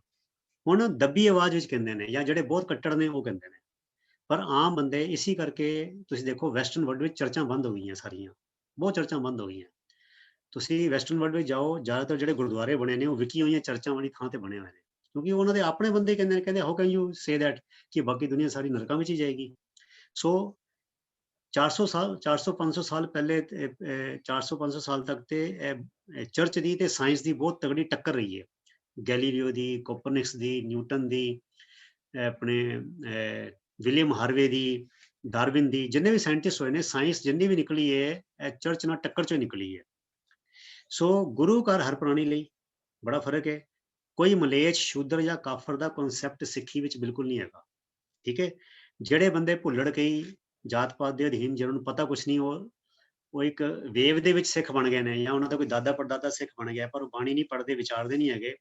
ਹੁਣ ਦੱਬੀ ਆਵਾਜ਼ ਵਿੱਚ ਕਹਿੰਦੇ ਨੇ, ਜਾਂ ਜਿਹੜੇ ਬਹੁਤ ਕੱਟੜ ਨੇ ਉਹ ਕਹਿੰਦੇ ਨੇ। ਪਰ ਆਮ ਬੰਦੇ ਇਸੀ ਕਰਕੇ ਤੁਸੀਂ ਦੇਖੋ ਵੈਸਟਰਨ ਵਰਲਡ ਵਿੱਚ ਚਰਚਾਂ ਬੰਦ ਹੋ ਗਈਆਂ ਸਾਰੀਆਂ, ਬਹੁਤ ਚਰਚਾਂ ਬੰਦ ਹੋ ਗਈਆਂ। ਤੁਸੀਂ ਵੈਸਟਰਨ ਵਰਲਡ ਵਿੱਚ ਜਾਓ, ਜ਼ਿਆਦਾਤਰ ਜਿਹੜੇ ਗੁਰਦੁਆਰੇ ਬਣੇ ਨੇ ਉਹ ਵਿਕੀਆਂ ਹੋਈਆਂ ਚਰਚਾਂ ਵਾਲੀ ਥਾਂ ਤੇ ਬਣੇ ਹੋਏ ਨੇ, ਕਿਉਂਕਿ ਉਹਨਾਂ ਦੇ ਆਪਣੇ ਬੰਦੇ ਕਹਿੰਦੇ ਨੇ, ਕਹਿੰਦੇ how can you say that ਕਿ ਬਾਕੀ ਦੁਨੀਆ ਸਾਰੀ ਨਰਕਾਂ ਵਿੱਚ ਹੀ ਜਾਏਗੀ। ਸੋ 400 ਸਾਲ 400 500 ਸਾਲ ਪਹਿਲੇ 400 500 ਸਾਲ ਤੱਕ ਤੇ ਚਰਚ ਦੀ ਤੇ ਸਾਇੰਸ ਦੀ ਬਹੁਤ ਤਗੜੀ ਟੱਕਰ ਰਹੀ ਹੈ। ਗੈਲੀਲੀਓ ਦੀ, ਕੋਪਰਨਿਕਸ ਦੀ, ਨਿਊਟਨ ਦੀ, ਆਪਣੇ ਵਿਲੀਅਮ ਹਾਰਵੇ ਦੀ, ਡਾਰਵਿਨ ਦੀ, ਜਿੰਨੇ ਵੀ ਸਾਇੰਟਿਸਟ ਹੋਏ ਨੇ, ਸਾਇੰਸ ਜਿੰਨੀ ਵੀ ਨਿਕਲੀ ਹੈ ਇਹ ਚਰਚ ਨਾਲ ਟੱਕਰ ਚੋਂ ਨਿਕਲੀ ਹੈ। ਸੋ ਗੁਰੂ ਘਰ ਹਰ ਪ੍ਰਾਣੀ ਲਈ ਬੜਾ ਫਰਕ ਹੈ। ਕੋਈ ਮਲੇਛ, ਸ਼ੂਦਰ ਜਾਂ ਕਾਫਰ ਦਾ ਕਨਸੈਪਟ ਸਿੱਖੀ ਵਿੱਚ ਬਿਲਕੁਲ ਨਹੀਂ ਹੈਗਾ। ਠੀਕ ਹੈ। ਜਿਹੜੇ ਬੰਦੇ ਭੁੱਲੜ ਕਈ ਜਾਤ ਪਾਤ ਦੇ ਅਧੀਨ, ਜਿਹਨਾਂ ਨੂੰ ਪਤਾ ਕੁਛ ਨਹੀਂ, ਉਹ ਇੱਕ ਵੇਵ ਦੇ ਵਿੱਚ ਸਿੱਖ ਬਣ ਗਏ ਨੇ, ਜਾਂ ਉਹਨਾਂ ਦਾ ਕੋਈ ਦਾਦਾ ਪੜਦਾਦਾ ਸਿੱਖ ਬਣ ਗਿਆ, ਪਰ ਉਹ ਬਾਣੀ ਨਹੀਂ ਪੜ੍ਹਦੇ, ਵਿਚਾਰਦੇ ਨਹੀਂ ਹੈਗੇ,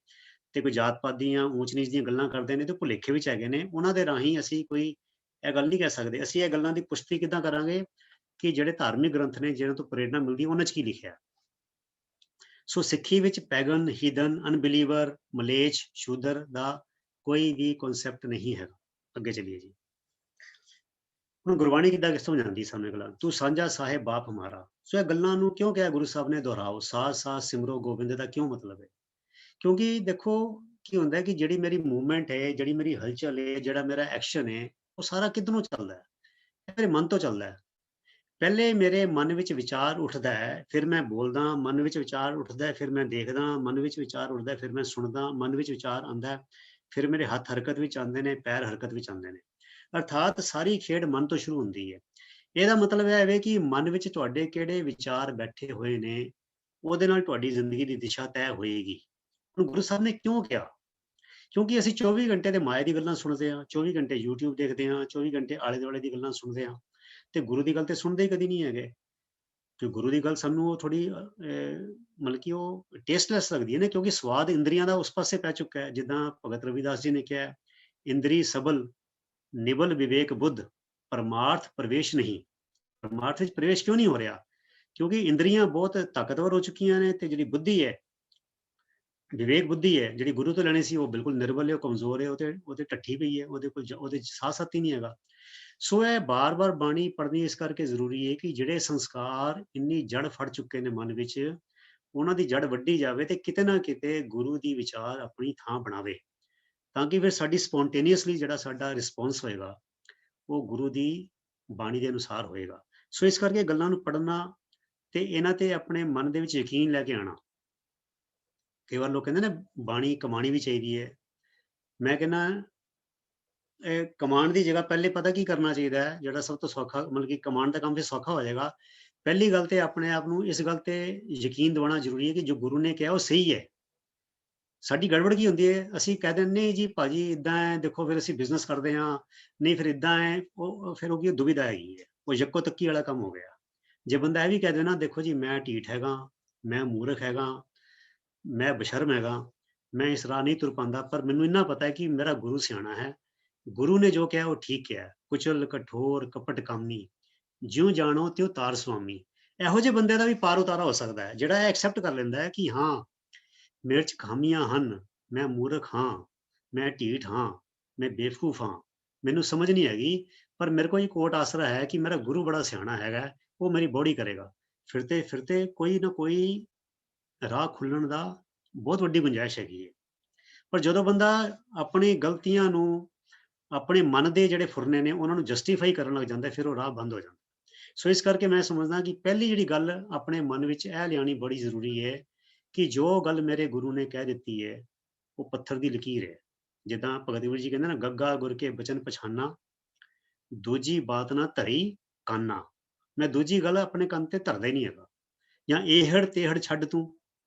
ਤੇ ਕੋਈ ਜਾਤ ਪਾਤ ਦੀਆਂ ਊਚ ਨੀਚ ਦੀਆਂ ਗੱਲਾਂ ਕਰਦੇ ਨੇ, ਤੇ ਭੁਲੇਖੇ ਵਿੱਚ ਹੈਗੇ ਨੇ। ਉਹਨਾਂ ਦੇ ਰਾਹੀਂ ਅਸੀਂ ਕੋਈ ਇਹ ਗੱਲ ਨਹੀਂ ਕਹਿ ਸਕਦੇ। ਅਸੀਂ ਇਹ ਗੱਲਾਂ ਦੀ ਪੁਸ਼ਟੀ ਕਿੱਦਾਂ ਕਰਾਂਗੇ ਕਿ ਜਿਹੜੇ ਧਾਰਮਿਕ ਗ੍ਰੰਥ ਨੇ, ਜਿਹਨਾਂ ਤੋਂ ਪ੍ਰੇਰਨਾ ਮਿਲਦੀ, ਉਹਨਾਂ 'ਚ ਕੀ ਲਿਖਿਆ। ਸੋ ਸਿੱਖੀ ਵਿੱਚ ਪੈਗਨ, ਹੀਦਨ, ਅਨਬਿਲੀਵਰ, ਮਲੇਛ, ਸ਼ੂਦਰ ਦਾ ਕੋਈ ਵੀ ਕਨਸੈਪਟ ਨਹੀਂ ਹੈਗਾ। ਅੱਗੇ ਚਲੀਏ ਜੀ। ਹੁਣ ਗੁਰਬਾਣੀ ਕਿੱਦਾਂ ਸਮਝਾਉਂਦੀ ਸਾਨੂੰ ਇਹ ਗੱਲਾਂ, ਤੂੰ ਸਾਂਝਾ ਸਾਹਿਬ ਬਾਪ ਹਮਾਰਾ। ਸੋ ਇਹ ਗੱਲਾਂ ਨੂੰ ਕਿਉਂ ਕਿਹਾ ਗੁਰੂ ਸਾਹਿਬ ਨੇ ਦੁਹਰਾਓ, ਸਾਥ ਸਾਥ ਸਿਮਰੋ ਗੋਬਿੰਦ ਦਾ ਕਿਉਂ ਮਤਲਬ ਹੈ? ਕਿਉਂਕਿ ਦੇਖੋ ਕੀ ਹੁੰਦਾ ਕਿ ਜਿਹੜੀ ਮੇਰੀ ਮੂਵਮੈਂਟ ਹੈ, ਜਿਹੜੀ ਮੇਰੀ ਹਲਚਲ ਹੈ, ਜਿਹੜਾ ਮੇਰਾ ਐਕਸ਼ਨ ਹੈ, ਉਹ ਸਾਰਾ ਕਿੱਧਰੋਂ ਚੱਲਦਾ ਹੈ? ਇਹ ਮੇਰੇ ਮਨ ਤੋਂ ਚੱਲਦਾ ਹੈ। ਪਹਿਲੇ ਮੇਰੇ ਮਨ ਵਿੱਚ ਵਿਚਾਰ ਉੱਠਦਾ ਹੈ, ਫਿਰ ਮੈਂ ਬੋਲਦਾ, ਮਨ ਵਿੱਚ ਵਿਚਾਰ ਉੱਠਦਾ ਹੈ, ਫਿਰ ਮੈਂ ਦੇਖਦਾ, ਮਨ ਵਿੱਚ ਵਿਚਾਰ ਉੱਠਦਾ ਹੈ, ਫਿਰ ਮੈਂ ਸੁਣਦਾ, ਮਨ ਵਿੱਚ ਵਿਚਾਰ ਆਉਂਦਾ ਹੈ, ਫਿਰ ਮੇਰੇ ਹੱਥ ਹਰਕਤ ਵਿੱਚ ਆਉਂਦੇ ਨੇ, ਪੈਰ ਹਰਕਤ ਵਿੱਚ ਆਉਂਦੇ ਨੇ। ਅਰਥਾਤ ਸਾਰੀ ਖੇਡ ਮਨ ਤੋਂ ਸ਼ੁਰੂ ਹੁੰਦੀ ਹੈ। ਇਹਦਾ ਮਤਲਬ ਇਹ ਹੈ ਕਿ ਮਨ ਵਿੱਚ ਤੁਹਾਡੇ ਕਿਹੜੇ ਵਿਚਾਰ ਬੈਠੇ ਹੋਏ ਨੇ, ਉਹਦੇ ਨਾਲ ਤੁਹਾਡੀ ਜ਼ਿੰਦਗੀ ਦੀ ਦਿਸ਼ਾ ਤੈਅ ਹੋਏਗੀ। ਹੁਣ ਗੁਰੂ ਸਾਹਿਬ ਨੇ ਕਿਉਂ ਕਿਹਾ? ਕਿਉਂਕਿ ਅਸੀਂ 24 ਘੰਟੇ ਤੇ ਮਾਇਆ ਦੀ ਗੱਲਾਂ ਸੁਣਦੇ ਹਾਂ, 24 ਘੰਟੇ YouTube ਦੇਖਦੇ ਹਾਂ, 24 ਘੰਟੇ ਆਲੇ ਦੁਆਲੇ ਦੀ ਗੱਲਾਂ ਸੁਣਦੇ ਹਾਂ, ਤੇ ਗੁਰੂ ਦੀ ਗੱਲ ਤੇ ਸੁਣਦੇ ਹੀ ਕਦੀ ਨਹੀਂ ਹੈਗੇ। ਕਿ ਗੁਰੂ ਦੀ ਗੱਲ ਸਾਨੂੰ ਉਹ ਥੋੜੀ ਮਤਲਬ ਕਿ ਉਹ ਟੇਸਟਲੈਸ ਲੱਗਦੀ ਹੈ ਨਾ, ਕਿਉਂਕਿ ਸਵਾਦ ਇੰਦਰੀਆਂ ਦਾ ਉਸ ਪਾਸੇ ਪੈ ਚੁੱਕਾ ਹੈ। ਜਿੱਦਾਂ ਭਗਤ ਰਵਿਦਾਸ ਜੀ ਨੇ ਕਿਹਾ, ਇੰਦਰੀ ਸਬਲ ਨਿਬਲ ਵਿਵੇਕ ਬੁੱਧ, ਪਰਮਾਰਥ ਪ੍ਰਵੇਸ਼ ਨਹੀਂ। ਪਰਮਾਰਥ ਵਿੱਚ ਪ੍ਰਵੇਸ਼ ਕਿਉਂ ਨਹੀਂ ਹੋ ਰਿਹਾ? ਕਿਉਂਕਿ ਇੰਦਰੀਆਂ ਬਹੁਤ ਤਾਕਤਵਰ ਹੋ ਚੁੱਕੀਆਂ ਨੇ, ਤੇ ਜਿਹੜੀ ਬੁੱਧੀ ਹੈ, ਵਿਵੇਕ ਬੁੱਧੀ ਹੈ, ਜਿਹੜੀ ਗੁਰੂ ਤੋਂ ਲੈਣੀ ਸੀ, ਉਹ ਬਿਲਕੁਲ ਨਿਰਬਲ ਹੈ, ਉਹ ਕਮਜ਼ੋਰ ਹੈ, ਉਹਦੇ ਢੱਠੀ ਪਈ ਹੈ, ਉਹਦੇ ਕੋਲ ਉਹਦੇ ਸਾਹ ਸੱਤ ਹੀ ਨਹੀਂ ਹੈਗਾ। ਸੋ ਇਹ ਬਾਰ-ਬਾਰ ਬਾਣੀ ਪੜ੍ਹਨੀ ਇਸ ਕਰਕੇ ਜ਼ਰੂਰੀ ਹੈ ਕਿ ਜਿਹੜੇ ਸੰਸਕਾਰ ਇੰਨੀ ਜੜ ਫੜ ਚੁੱਕੇ ਨੇ ਮਨ ਵਿੱਚ, ਉਹਨਾਂ ਦੀ ਜੜ ਵੱਢੀ ਜਾਵੇ, ਤੇ ਕਿਤੇ ਨਾ ਕਿਤੇ ਗੁਰੂ ਦੀ ਵਿਚਾਰ ਆਪਣੀ ਥਾਂ ਬਣਾਵੇ, ਤਾਂ ਕਿ ਫਿਰ ਸਾਡੀ ਸਪੌਂਟੇਨੀਅਸਲੀ ਜਿਹੜਾ ਸਾਡਾ ਰਿਸਪੌਂਸ ਹੋਏਗਾ, ਉਹ ਗੁਰੂ ਦੀ ਬਾਣੀ ਦੇ ਅਨੁਸਾਰ ਹੋਏਗਾ। ਸੋ ਇਸ ਕਰਕੇ ਗੱਲਾਂ ਨੂੰ ਪੜ੍ਹਨਾ ਤੇ ਇਹਨਾਂ ਤੇ ਆਪਣੇ ਮਨ ਦੇ ਵਿੱਚ ਯਕੀਨ ਲੈ ਕੇ ਆਉਣਾ। ਕਈ ਵਾਰ ਲੋਕ ਕਹਿੰਦੇ ਨੇ ਬਾਣੀ ਕਮਾਣੀ ਵੀ ਚਾਹੀਦੀ ਹੈ। ਮੈਂ ਕਹਿੰਦਾ ਕਮਾਉਣ ਦੀ ਜਗ੍ਹਾ ਪਹਿਲੇ ਪਤਾ ਕੀ ਕਰਨਾ ਚਾਹੀਦਾ ਹੈ, ਜਿਹੜਾ ਸਭ ਤੋਂ ਸੌਖਾ, ਮਤਲਬ ਕਿ ਕਮਾਉਣ ਦਾ ਕੰਮ ਫਿਰ ਸੌਖਾ ਹੋ ਜਾਏਗਾ। ਪਹਿਲੀ ਗੱਲ ਤੇ ਆਪਣੇ ਆਪ ਨੂੰ ਇਸ ਗੱਲ ਤੇ ਯਕੀਨ ਦਿਵਾਉਣਾ ਜ਼ਰੂਰੀ ਹੈ ਕਿ ਜੋ ਗੁਰੂ ਨੇ ਕਿਹਾ ਉਹ ਸਹੀ ਹੈ। ਸਾਡੀ ਗੜਬੜ ਕੀ ਹੁੰਦੀ ਹੈ, ਅਸੀਂ ਕਹਿ ਦਿੰਦੇ ਨਹੀਂ ਜੀ ਭਾਜੀ ਇਦਾਂ ਹੈ, ਦੇਖੋ ਫਿਰ ਅਸੀਂ ਬਿਜ਼ਨਸ ਕਰਦੇ ਹਾਂ, ਨਹੀਂ ਫਿਰ ਇਦਾਂ ਹੈ, ਉਹ ਫਿਰ ਉਹ ਕੀ ਦੁਵਿਧਾ ਹੈਗੀ ਹੈ, ਉਹ ਯੱਕੋ ਤੱਕੀ ਵਾਲਾ ਕੰਮ ਹੋ ਗਿਆ। ਜੇ ਬੰਦਾ ਇਹ ਵੀ ਕਹਿ ਦੇਣਾ, ਦੇਖੋ ਜੀ ਮੈਂ ਢੀਠ ਹੈਗਾ, ਮੈਂ ਮੂਰਖ ਹੈਗਾ, ਮੈਂ ਬਸ਼ਰਮ ਹੈਗਾ, ਮੈਂ ਇਸ ਰਾਹ ਨਹੀਂ ਤੁਰ ਪਾਉਂਦਾ, ਪਰ ਮੈਨੂੰ ਇੰਨਾ ਪਤਾ ਹੈ ਕਿ ਮੇਰਾ ਗੁਰੂ ਸਿਆਣਾ ਹੈ, ਗੁਰੂ ਨੇ ਜੋ ਕਿਹਾ ਉਹ ਠੀਕ ਕਿਹਾ, ਕੁਚਲ ਕਠੋਰ ਕਪਟ ਕਾਮੀ, ਜਿਉ ਜਾਣੋ ਤਿਉ ਤਾਰ ਸੁਆਮੀ। ਇਹੋ ਜਿਹੇ ਬੰਦੇ ਦਾ ਵੀ ਪਾਰ ਉਤਾਰਾ ਹੋ ਸਕਦਾ ਹੈ, ਜਿਹੜਾ ਇਹ ਐਕਸੈਪਟ ਕਰ ਲੈਂਦਾ ਹੈ ਕਿ ਹਾਂ ਮੇਰੇ ਚ ਖਾਮੀਆਂ ਹਨ, ਮੈਂ ਮੂਰਖ ਹਾਂ, ਮੈਂ ਢੀਠ ਹਾਂ, ਮੈਂ ਬੇਵਕੂਫ ਹਾਂ, ਮੈਨੂੰ ਸਮਝ ਨਹੀਂ ਹੈਗੀ, ਪਰ ਮੇਰੇ ਕੋਲ ਇੱਕ ਓਟ ਆਸਰਾ ਹੈ ਕਿ ਮੇਰਾ ਗੁਰੂ ਬੜਾ ਸਿਆਣਾ ਹੈਗਾ, ਉਹ ਮੇਰੀ ਬੋੜੀ ਕਰੇਗਾ। ਫਿਰਤੇ ਫਿਰਤੇ ਕੋਈ ਨਾ ਕੋਈ ਰਾਹ ਖੁੱਲਣ ਦਾ ਬਹੁਤ ਵੱਡੀ ਗੁੰਜਾਇਸ਼ ਹੈਗੀ ਹੈ। ਪਰ ਜਦੋਂ ਬੰਦਾ ਆਪਣੀ ਗਲਤੀਆਂ ਨੂੰ, ਆਪਣੇ ਮਨ ਦੇ ਜਿਹੜੇ ਫੁਰਨੇ ਨੇ ਉਹਨਾਂ ਨੂੰ ਜਸਟੀਫਾਈ ਕਰਨ ਲੱਗ ਜਾਂਦਾ, ਫਿਰ ਉਹ ਰਾਹ ਬੰਦ ਹੋ ਜਾਂਦਾ। ਸੋ ਇਸ ਕਰਕੇ ਮੈਂ ਸਮਝਦਾ ਕਿ ਪਹਿਲੀ ਜਿਹੜੀ ਗੱਲ ਆਪਣੇ ਮਨ ਵਿੱਚ ਇਹ ਲਿਆਉਣੀ ਬੜੀ ਜ਼ਰੂਰੀ ਹੈ ਕਿ ਜੋ ਗੱਲ ਮੇਰੇ ਗੁਰੂ ਨੇ ਕਹਿ ਦਿੱਤੀ ਹੈ ਉਹ ਪੱਥਰ ਦੀ ਲਕੀਰ ਹੈ। ਜਿੱਦਾਂ ਭਗਤ ਕਬੀਰ ਜੀ ਕਹਿੰਦੇ ਨਾ, ਗੱਗਾ ਗੁਰ ਕੇ ਬਚਨ ਪਛਾਨਾ, ਦੂਜੀ ਬਾਤ ਨਾ ਧਰੀ ਕਾਨਾ। ਮੈਂ ਦੂਜੀ ਗੱਲ ਆਪਣੇ ਕੰਨ ਤੇ ਧਰਦਾ ਹੀ ਨਹੀਂ ਹੈਗਾ। ਜਾਂ ਇਹੜ ਤੇਹੜ ਛੱਡ ਤੂੰ,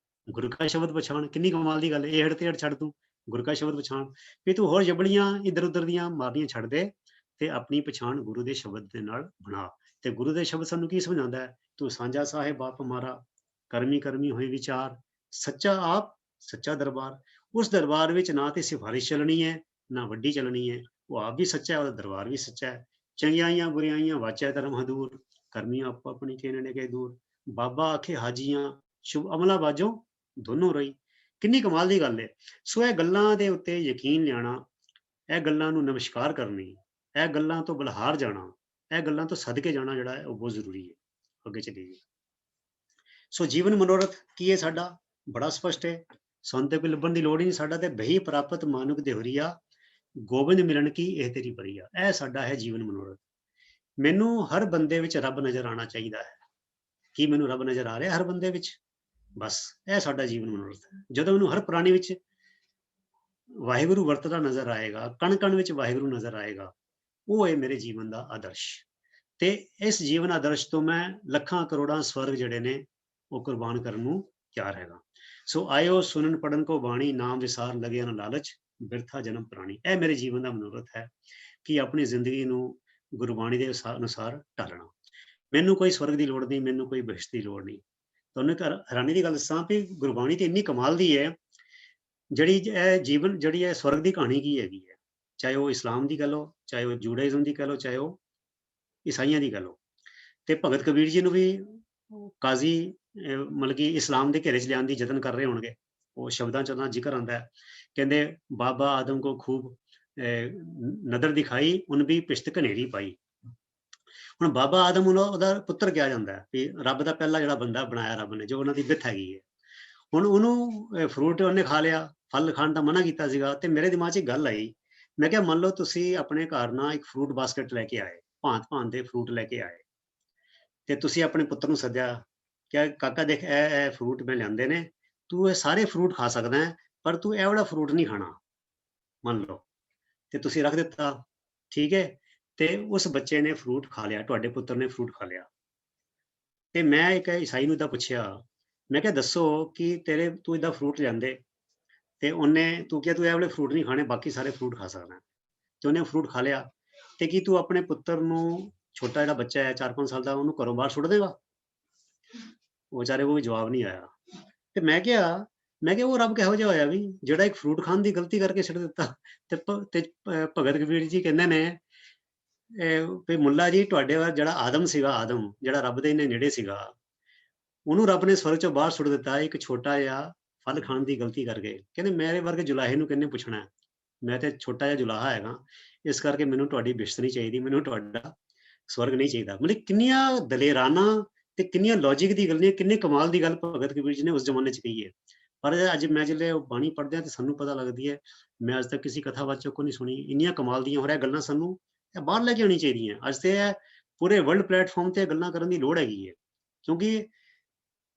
ਗੁਰ ਕਾ ਸ਼ਬਦ ਪਛਾਣ। ਕਿੰਨੀ ਕਮਾਲ ਦੀ ਗੱਲ ਹੈ, ਇਹੜ ਤੇਹੜ ਛੱਡ ਤੂੰ, ਗੁਰ ਕਾ ਸ਼ਬਦ ਪਛਾਣ। ਵੀ ਤੂੰ ਹੋਰ ਜਬੜੀਆਂ ਇੱਧਰ ਉੱਧਰ ਦੀਆਂ ਮਾਰਨੀਆਂ ਛੱਡ ਦੇ ਤੇ ਆਪਣੀ ਪਛਾਣ ਗੁਰੂ ਦੇ ਸ਼ਬਦ ਦੇ ਨਾਲ ਬਣਾ। ਤੇ ਗੁਰੂ ਦੇ ਸ਼ਬਦ ਸਾਨੂੰ ਕੀ ਸਮਝਾਉਂਦਾ ਹੈ? ਤੂੰ ਸਾਂਝਾ ਸਾਹਿਬ ਬਾਪ ਹਮਾਰਾ, ਕਰਮੀ ਕਰਮੀ ਹੋਏ ਵਿਚਾਰ, ਸੱਚਾ ਆਪ ਸੱਚਾ ਦਰਬਾਰ। ਉਸ ਦਰਬਾਰ ਵਿੱਚ ਨਾ ਤੇ ਸਿਫਾਰਿਸ਼ ਚੱਲਣੀ ਹੈ ਨਾ ਵੱਡੀ ਚੱਲਣੀ ਹੈ, ਉਹ ਆਪ ਵੀ ਸੱਚਾ ਹੈ, ਉਹਦਾ ਦਰਬਾਰ ਵੀ ਸੱਚਾ ਹੈ। ਚੰਗਿਆਈਆਂ ਬੁਰਿਆਈਆਂ ਵਾਚੈ ਧਰਮ ਹਦੂਰ, ਕਰਮੀ ਆਪੋ ਆਪਣੀ ਕੇ ਨੇੜੇ ਕੇ ਦੂਰ। ਬਾਬਾ ਆਖੇ ਹਾਜੀਆਂ, ਸ਼ੁਭ ਅਮਲਾ ਬਾਝੋਂ ਦੋਨੋਂ ਰਹੀ। ਕਿੰਨੀ ਕਮਾਲ ਦੀ ਗੱਲ ਹੈ। ਸੋ ਇਹ ਗੱਲਾਂ ਦੇ ਉੱਤੇ ਯਕੀਨ ਲਿਆਣਾ, ਇਹ ਗੱਲਾਂ ਨੂੰ ਨਮਸਕਾਰ ਕਰਨੀ, ਇਹ ਗੱਲਾਂ ਤੋਂ ਬਲਹਾਰ ਜਾਣਾ, ਇਹ ਗੱਲਾਂ ਤੋਂ ਸਦਕੇ ਜਾਣਾ ਜਿਹੜਾ ਹੈ ਉਹ ਬਹੁਤ ਜ਼ਰੂਰੀ ਹੈ। ਅੱਗੇ ਚੱਲੀਏ। ਸੋ ਜੀਵਨ ਮਨੋਰਥ ਕੀ ਹੈ ਸਾਡਾ? ਬੜਾ ਸਪਸ਼ਟ ਹੈ। ਸਾਨੂੰ ਤੇ ਕੋਈ ਲੱਭਣ ਦੀ ਲੋੜ ਹੀ ਨਹੀਂ। ਸਾਡਾ ਤੇ ਬਹੀ ਪ੍ਰਾਪਤ ਮਾਨੁਕ ਦੇਹੁਰੀਆ, ਗੋਬਿੰਦ ਮਿਲਣ ਕੀ ਇਹ ਤੇਰੀ ਬਰੀਆ। ਇਹ ਸਾਡਾ ਹੈ ਜੀਵਨ ਮਨੋਰਥ। ਮੈਨੂੰ ਹਰ ਬੰਦੇ ਵਿੱਚ ਰੱਬ ਨਜ਼ਰ ਆਉਣਾ ਚਾਹੀਦਾ ਹੈ। ਕੀ ਮੈਨੂੰ ਰੱਬ ਨਜ਼ਰ ਆ ਰਿਹਾ ਹਰ ਬੰਦੇ ਵਿੱਚ? ਬਸ ਇਹ ਸਾਡਾ ਜੀਵਨ ਮਨੋਰਥ ਹੈ। ਜਦੋਂ ਮੈਨੂੰ ਹਰ ਪ੍ਰਾਣੀ ਵਿੱਚ ਵਾਹਿਗੁਰੂ ਵਰਤਦਾ ਨਜ਼ਰ ਆਏਗਾ, ਕਣ ਕਣ ਵਿੱਚ ਵਾਹਿਗੁਰੂ ਨਜ਼ਰ ਆਏਗਾ, ਉਹ ਹੈ ਮੇਰੇ ਜੀਵਨ ਦਾ ਆਦਰਸ਼। ਤੇ ਇਸ ਜੀਵਨ ਆਦਰਸ਼ ਤੋਂ ਮੈਂ ਲੱਖਾਂ ਕਰੋੜਾਂ ਸਵਰਗ ਜਿਹੜੇ ਨੇ ਉਹ ਕੁਰਬਾਨ ਕਰਨ ਨੂੰ ਤਿਆਰ ਹੈਗਾ। ਸੋ ਆਇਓ ਸੁਣਨ ਪੜਨ ਕੋ ਬਾਣੀ, ਨਾਮ ਵਿਸਾਰ ਲਗਿਆ ਨਾ ਲਾਲਚ, ਬਿਰਥਾ ਜਨਮ ਪ੍ਰਾਣੀ। ਇਹ ਮੇਰੇ ਜੀਵਨ ਦਾ ਮਨੋਰਥ ਹੈ ਕਿ ਆਪਣੀ ਜ਼ਿੰਦਗੀ ਨੂੰ ਗੁਰਬਾਣੀ ਦੇ ਅਨੁਸਾਰ ਢਾਲਣਾ। ਮੈਨੂੰ ਕੋਈ ਸਵਰਗ ਦੀ ਲੋੜ ਨਹੀਂ, ਮੈਨੂੰ ਕੋਈ ਬਹਿਸ਼ਤ ਦੀ ਲੋੜ ਨਹੀਂ। ਤੁਹਾਨੂੰ ਇੱਕ ਹੈਰਾਨੀ ਦੀ ਗੱਲ ਦੱਸਾਂ ਵੀ ਗੁਰਬਾਣੀ ਤੇ ਇੰਨੀ ਕਮਾਲ ਦੀ ਹੈ, ਜਿਹੜੀ ਇਹ ਜੀਵਨ ਜਿਹੜੀ ਹੈ ਸਵਰਗ ਦੀ ਕਹਾਣੀ ਕੀ ਹੈਗੀ ਹੈ। ਚਾਹੇ ਉਹ ਇਸਲਾਮ ਦੀ ਗੱਲ ਹੋ, ਚਾਹੇ ਉਹ ਜੂਡਾਇਜ਼ਮ ਦੀ ਗੱਲ ਹੋ, ਚਾਹੇ ਉਹ ਈਸਾਈਆਂ ਦੀ ਗੱਲ ਹੋ। ਤੇ ਭਗਤ ਕਬੀਰ ਜੀ ਨੂੰ ਵੀ ਕਾਜ਼ੀ ਮਤਲਬ ਕਿ ਇਸਲਾਮ ਦੇ ਘੇਰੇ 'ਚ ਲਿਆਉਣ ਦੀ ਯਤਨ ਕਰ ਰਹੇ ਹੋਣਗੇ। ਉਹ ਸ਼ਬਦਾਂ 'ਚ ਉਹਦਾ ਜ਼ਿਕਰ ਆਉਂਦਾ ਹੈ, ਕਹਿੰਦੇ ਬਾਬਾ ਆਦਮ ਕੋ ਖੂਬ ਨਦਰ ਦਿਖਾਈ, ਉਨ ਵੀ ਪਿਸ਼ਤ ਘਨੇਰੀ ਪਾਈ। ਹੁਣ ਬਾਬਾ ਆਦਮ ਉਹਦਾ ਪੁੱਤਰ ਕਿਹਾ ਜਾਂਦਾ ਹੈ ਵੀ ਰੱਬ ਦਾ ਪਹਿਲਾ ਜਿਹੜਾ ਬੰਦਾ ਬਣਾਇਆ ਰੱਬ ਨੇ, ਜੋ ਉਹਨਾਂ ਦੀ ਬਿੱਥ ਹੈਗੀ ਹੈ। ਹੁਣ ਉਹਨੂੰ ਫਰੂਟ ਉਹਨੇ ਖਾ ਲਿਆ, ਫਲ ਖਾਣ ਦਾ ਮਨਾ ਕੀਤਾ ਸੀਗਾ। ਤੇ ਮੇਰੇ ਦਿਮਾਗ 'ਚ ਇੱਕ ਗੱਲ ਆਈ, ਮੈਂ ਕਿਹਾ ਮੰਨ ਲਓ ਤੁਸੀਂ ਆਪਣੇ ਘਰ ਨਾਲ ਇੱਕ ਫਰੂਟ ਬਾਸਕਟ ਲੈ ਕੇ ਆਏ, ਭਾਂਤ ਭਾਂਤ ਦੇ ਫਰੂਟ ਲੈ ਕੇ ਆਏ, ਤੇ ਤੁਸੀਂ ਆਪਣੇ ਪੁੱਤਰ ਨੂੰ ਸੱਦਿਆ, ਕਿਹਾ ਕਾਕਾ ਦੇਖ ਇਹ ਫਰੂਟ ਮੈਂ ਲਿਆਂਦੇ ਨੇ, ਤੂੰ ਇਹ ਸਾਰੇ ਫਰੂਟ ਖਾ ਸਕਦਾ ਹੈ, ਪਰ ਤੂੰ ਇਹ ਵਾਲਾ ਫਰੂਟ ਨਹੀਂ ਖਾਣਾ। ਮੰਨ ਲਓ ਤੇ ਤੁਸੀਂ ਰੱਖ ਦਿੱਤਾ, ਠੀਕ ਹੈ। ਤੇ ਉਸ ਬੱਚੇ ਨੇ ਫਰੂਟ ਖਾ ਲਿਆ, ਤੁਹਾਡੇ ਪੁੱਤਰ ਨੇ ਫਰੂਟ ਖਾ ਲਿਆ। ਤੇ ਮੈਂ ਇੱਕ ਈਸਾਈ ਨੂੰ ਤਾਂ ਪੁੱਛਿਆ, ਮੈਂ ਕਿਹਾ ਦੱਸੋ ਕਿ ਤੂੰ ਇਹਦਾ ਫਰੂਟ ਲਿਆਂਦੇ ਤੇ ਤੂੰ ਕਿਹਾ ਤੂੰ ਇਹ ਵਾਲੇ ਫਰੂਟ ਨਹੀਂ ਖਾਣੇ, ਬਾਕੀ ਸਾਰੇ ਫਰੂਟ ਖਾ ਸਕਦਾ, ਤੇ ਉਹਨੇ ਫਰੂਟ ਖਾ ਲਿਆ। ਤੇ ਕੀ ਤੂੰ ਆਪਣੇ ਪੁੱਤਰ ਨੂੰ, ਛੋਟਾ ਜਿਹੜਾ ਬੱਚਾ ਹੈ 4-5 ਸਾਲ ਦਾ, ਉਹਨੂੰ ਘਰੋਂ ਬਾਹਰ ਸੁੱਟ ਦੇਗਾ? ਉਹ ਵਿਚਾਰੇ ਕੋਲ ਵੀ ਜਵਾਬ ਨਹੀਂ ਆਇਆ। ਤੇ ਮੈਂ ਕਿਹਾ ਉਹ ਰੱਬ ਕਿਹੋ ਜਿਹਾ ਹੋਇਆ ਵੀ ਜਿਹੜਾ ਇੱਕ ਫਰੂਟ ਖਾਣ ਦੀ ਗਲਤੀ ਕਰਕੇ ਸੁੱਟ ਦਿੱਤਾ। ਤੇ ਭਗਤ ਕਬੀਰ ਜੀ ਕਹਿੰਦੇ ਨੇ ਵੀ ਮੁੱਲਾ ਜੀ, ਤੁਹਾਡੇ ਵੱਲ ਜਿਹੜਾ ਆਦਮ ਸੀਗਾ, ਆਦਮ ਜਿਹੜਾ ਰੱਬ ਦੇ ਇੰਨੇ ਨੇੜੇ ਸੀਗਾ, ਉਹਨੂੰ ਰੱਬ ਨੇ ਸਵਰਗ ਚੋਂ ਬਾਹਰ ਸੁੱਟ ਦਿੱਤਾ ਇੱਕ ਛੋਟਾ ਜਿਹਾ ਫਲ ਖਾਣ ਦੀ ਗਲਤੀ ਕਰਕੇ। ਕਹਿੰਦੇ ਮੇਰੇ ਵਰਗੇ ਜੁਲਾਹੇ ਨੂੰ ਕਿਹਨੇ ਪੁੱਛਣਾ, ਮੈਂ ਤੇ ਛੋਟਾ ਜਿਹਾ ਜੁਲਾਹਾ ਹੈਗਾ, ਇਸ ਕਰਕੇ ਮੈਨੂੰ ਤੁਹਾਡੀ ਬਿਸ਼ਤ ਨਹੀਂ ਚਾਹੀਦੀ, ਮੈਨੂੰ ਤੁਹਾਡਾ ਸਵਰਗ ਨਹੀਂ ਚਾਹੀਦਾ। ਮਤਲਬ ਕਿੰਨੀਆਂ ਦਲੇਰਾਨਾ ਤੇ ਕਿੰਨੀਆਂ ਲੌਜਿਕ ਦੀ ਗੱਲਾਂ, ਕਿੰਨੇ ਕਮਾਲ ਦੀ ਗੱਲ ਭਗਤ ਕਬੀਰ ਜੀ ਨੇ ਉਸ ਜ਼ਮਾਨੇ 'ਚ ਕਹੀ ਹੈ। ਪਰ ਅੱਜ ਮੈਂ ਜਿਹੜੇ ਉਹ ਬਾਣੀ ਪੜ੍ਹਦੇ ਹਾਂ ਤੇ ਸਾਨੂੰ ਪਤਾ ਲੱਗਦੀ ਹੈ, ਮੈਂ ਅੱਜ ਤੱਕ ਕਿਸੇ ਕਥਾਵਾਚਕ ਕੋ ਨਹੀਂ ਸੁਣੀ, ਇੰਨੀਆਂ ਕਮਾਲ ਦੀਆਂ ਹੋ ਰਿਹਾ ਗੱਲਾਂ, ਸਾਨੂੰ ਇਹ ਬਾਹਰ ਲੈ ਕੇ ਆਉਣੀ ਚਾਹੀਦੀਆਂ। ਅੱਜ ਤੇ ਇਹ ਪੂਰੇ ਵਰਲਡ ਪਲੇਟਫਾਰਮ ਤੇ ਗੱਲਾਂ ਕਰਨ ਦੀ ਲੋੜ ਹੈਗੀ ਹੈ, ਕਿਉਂਕਿ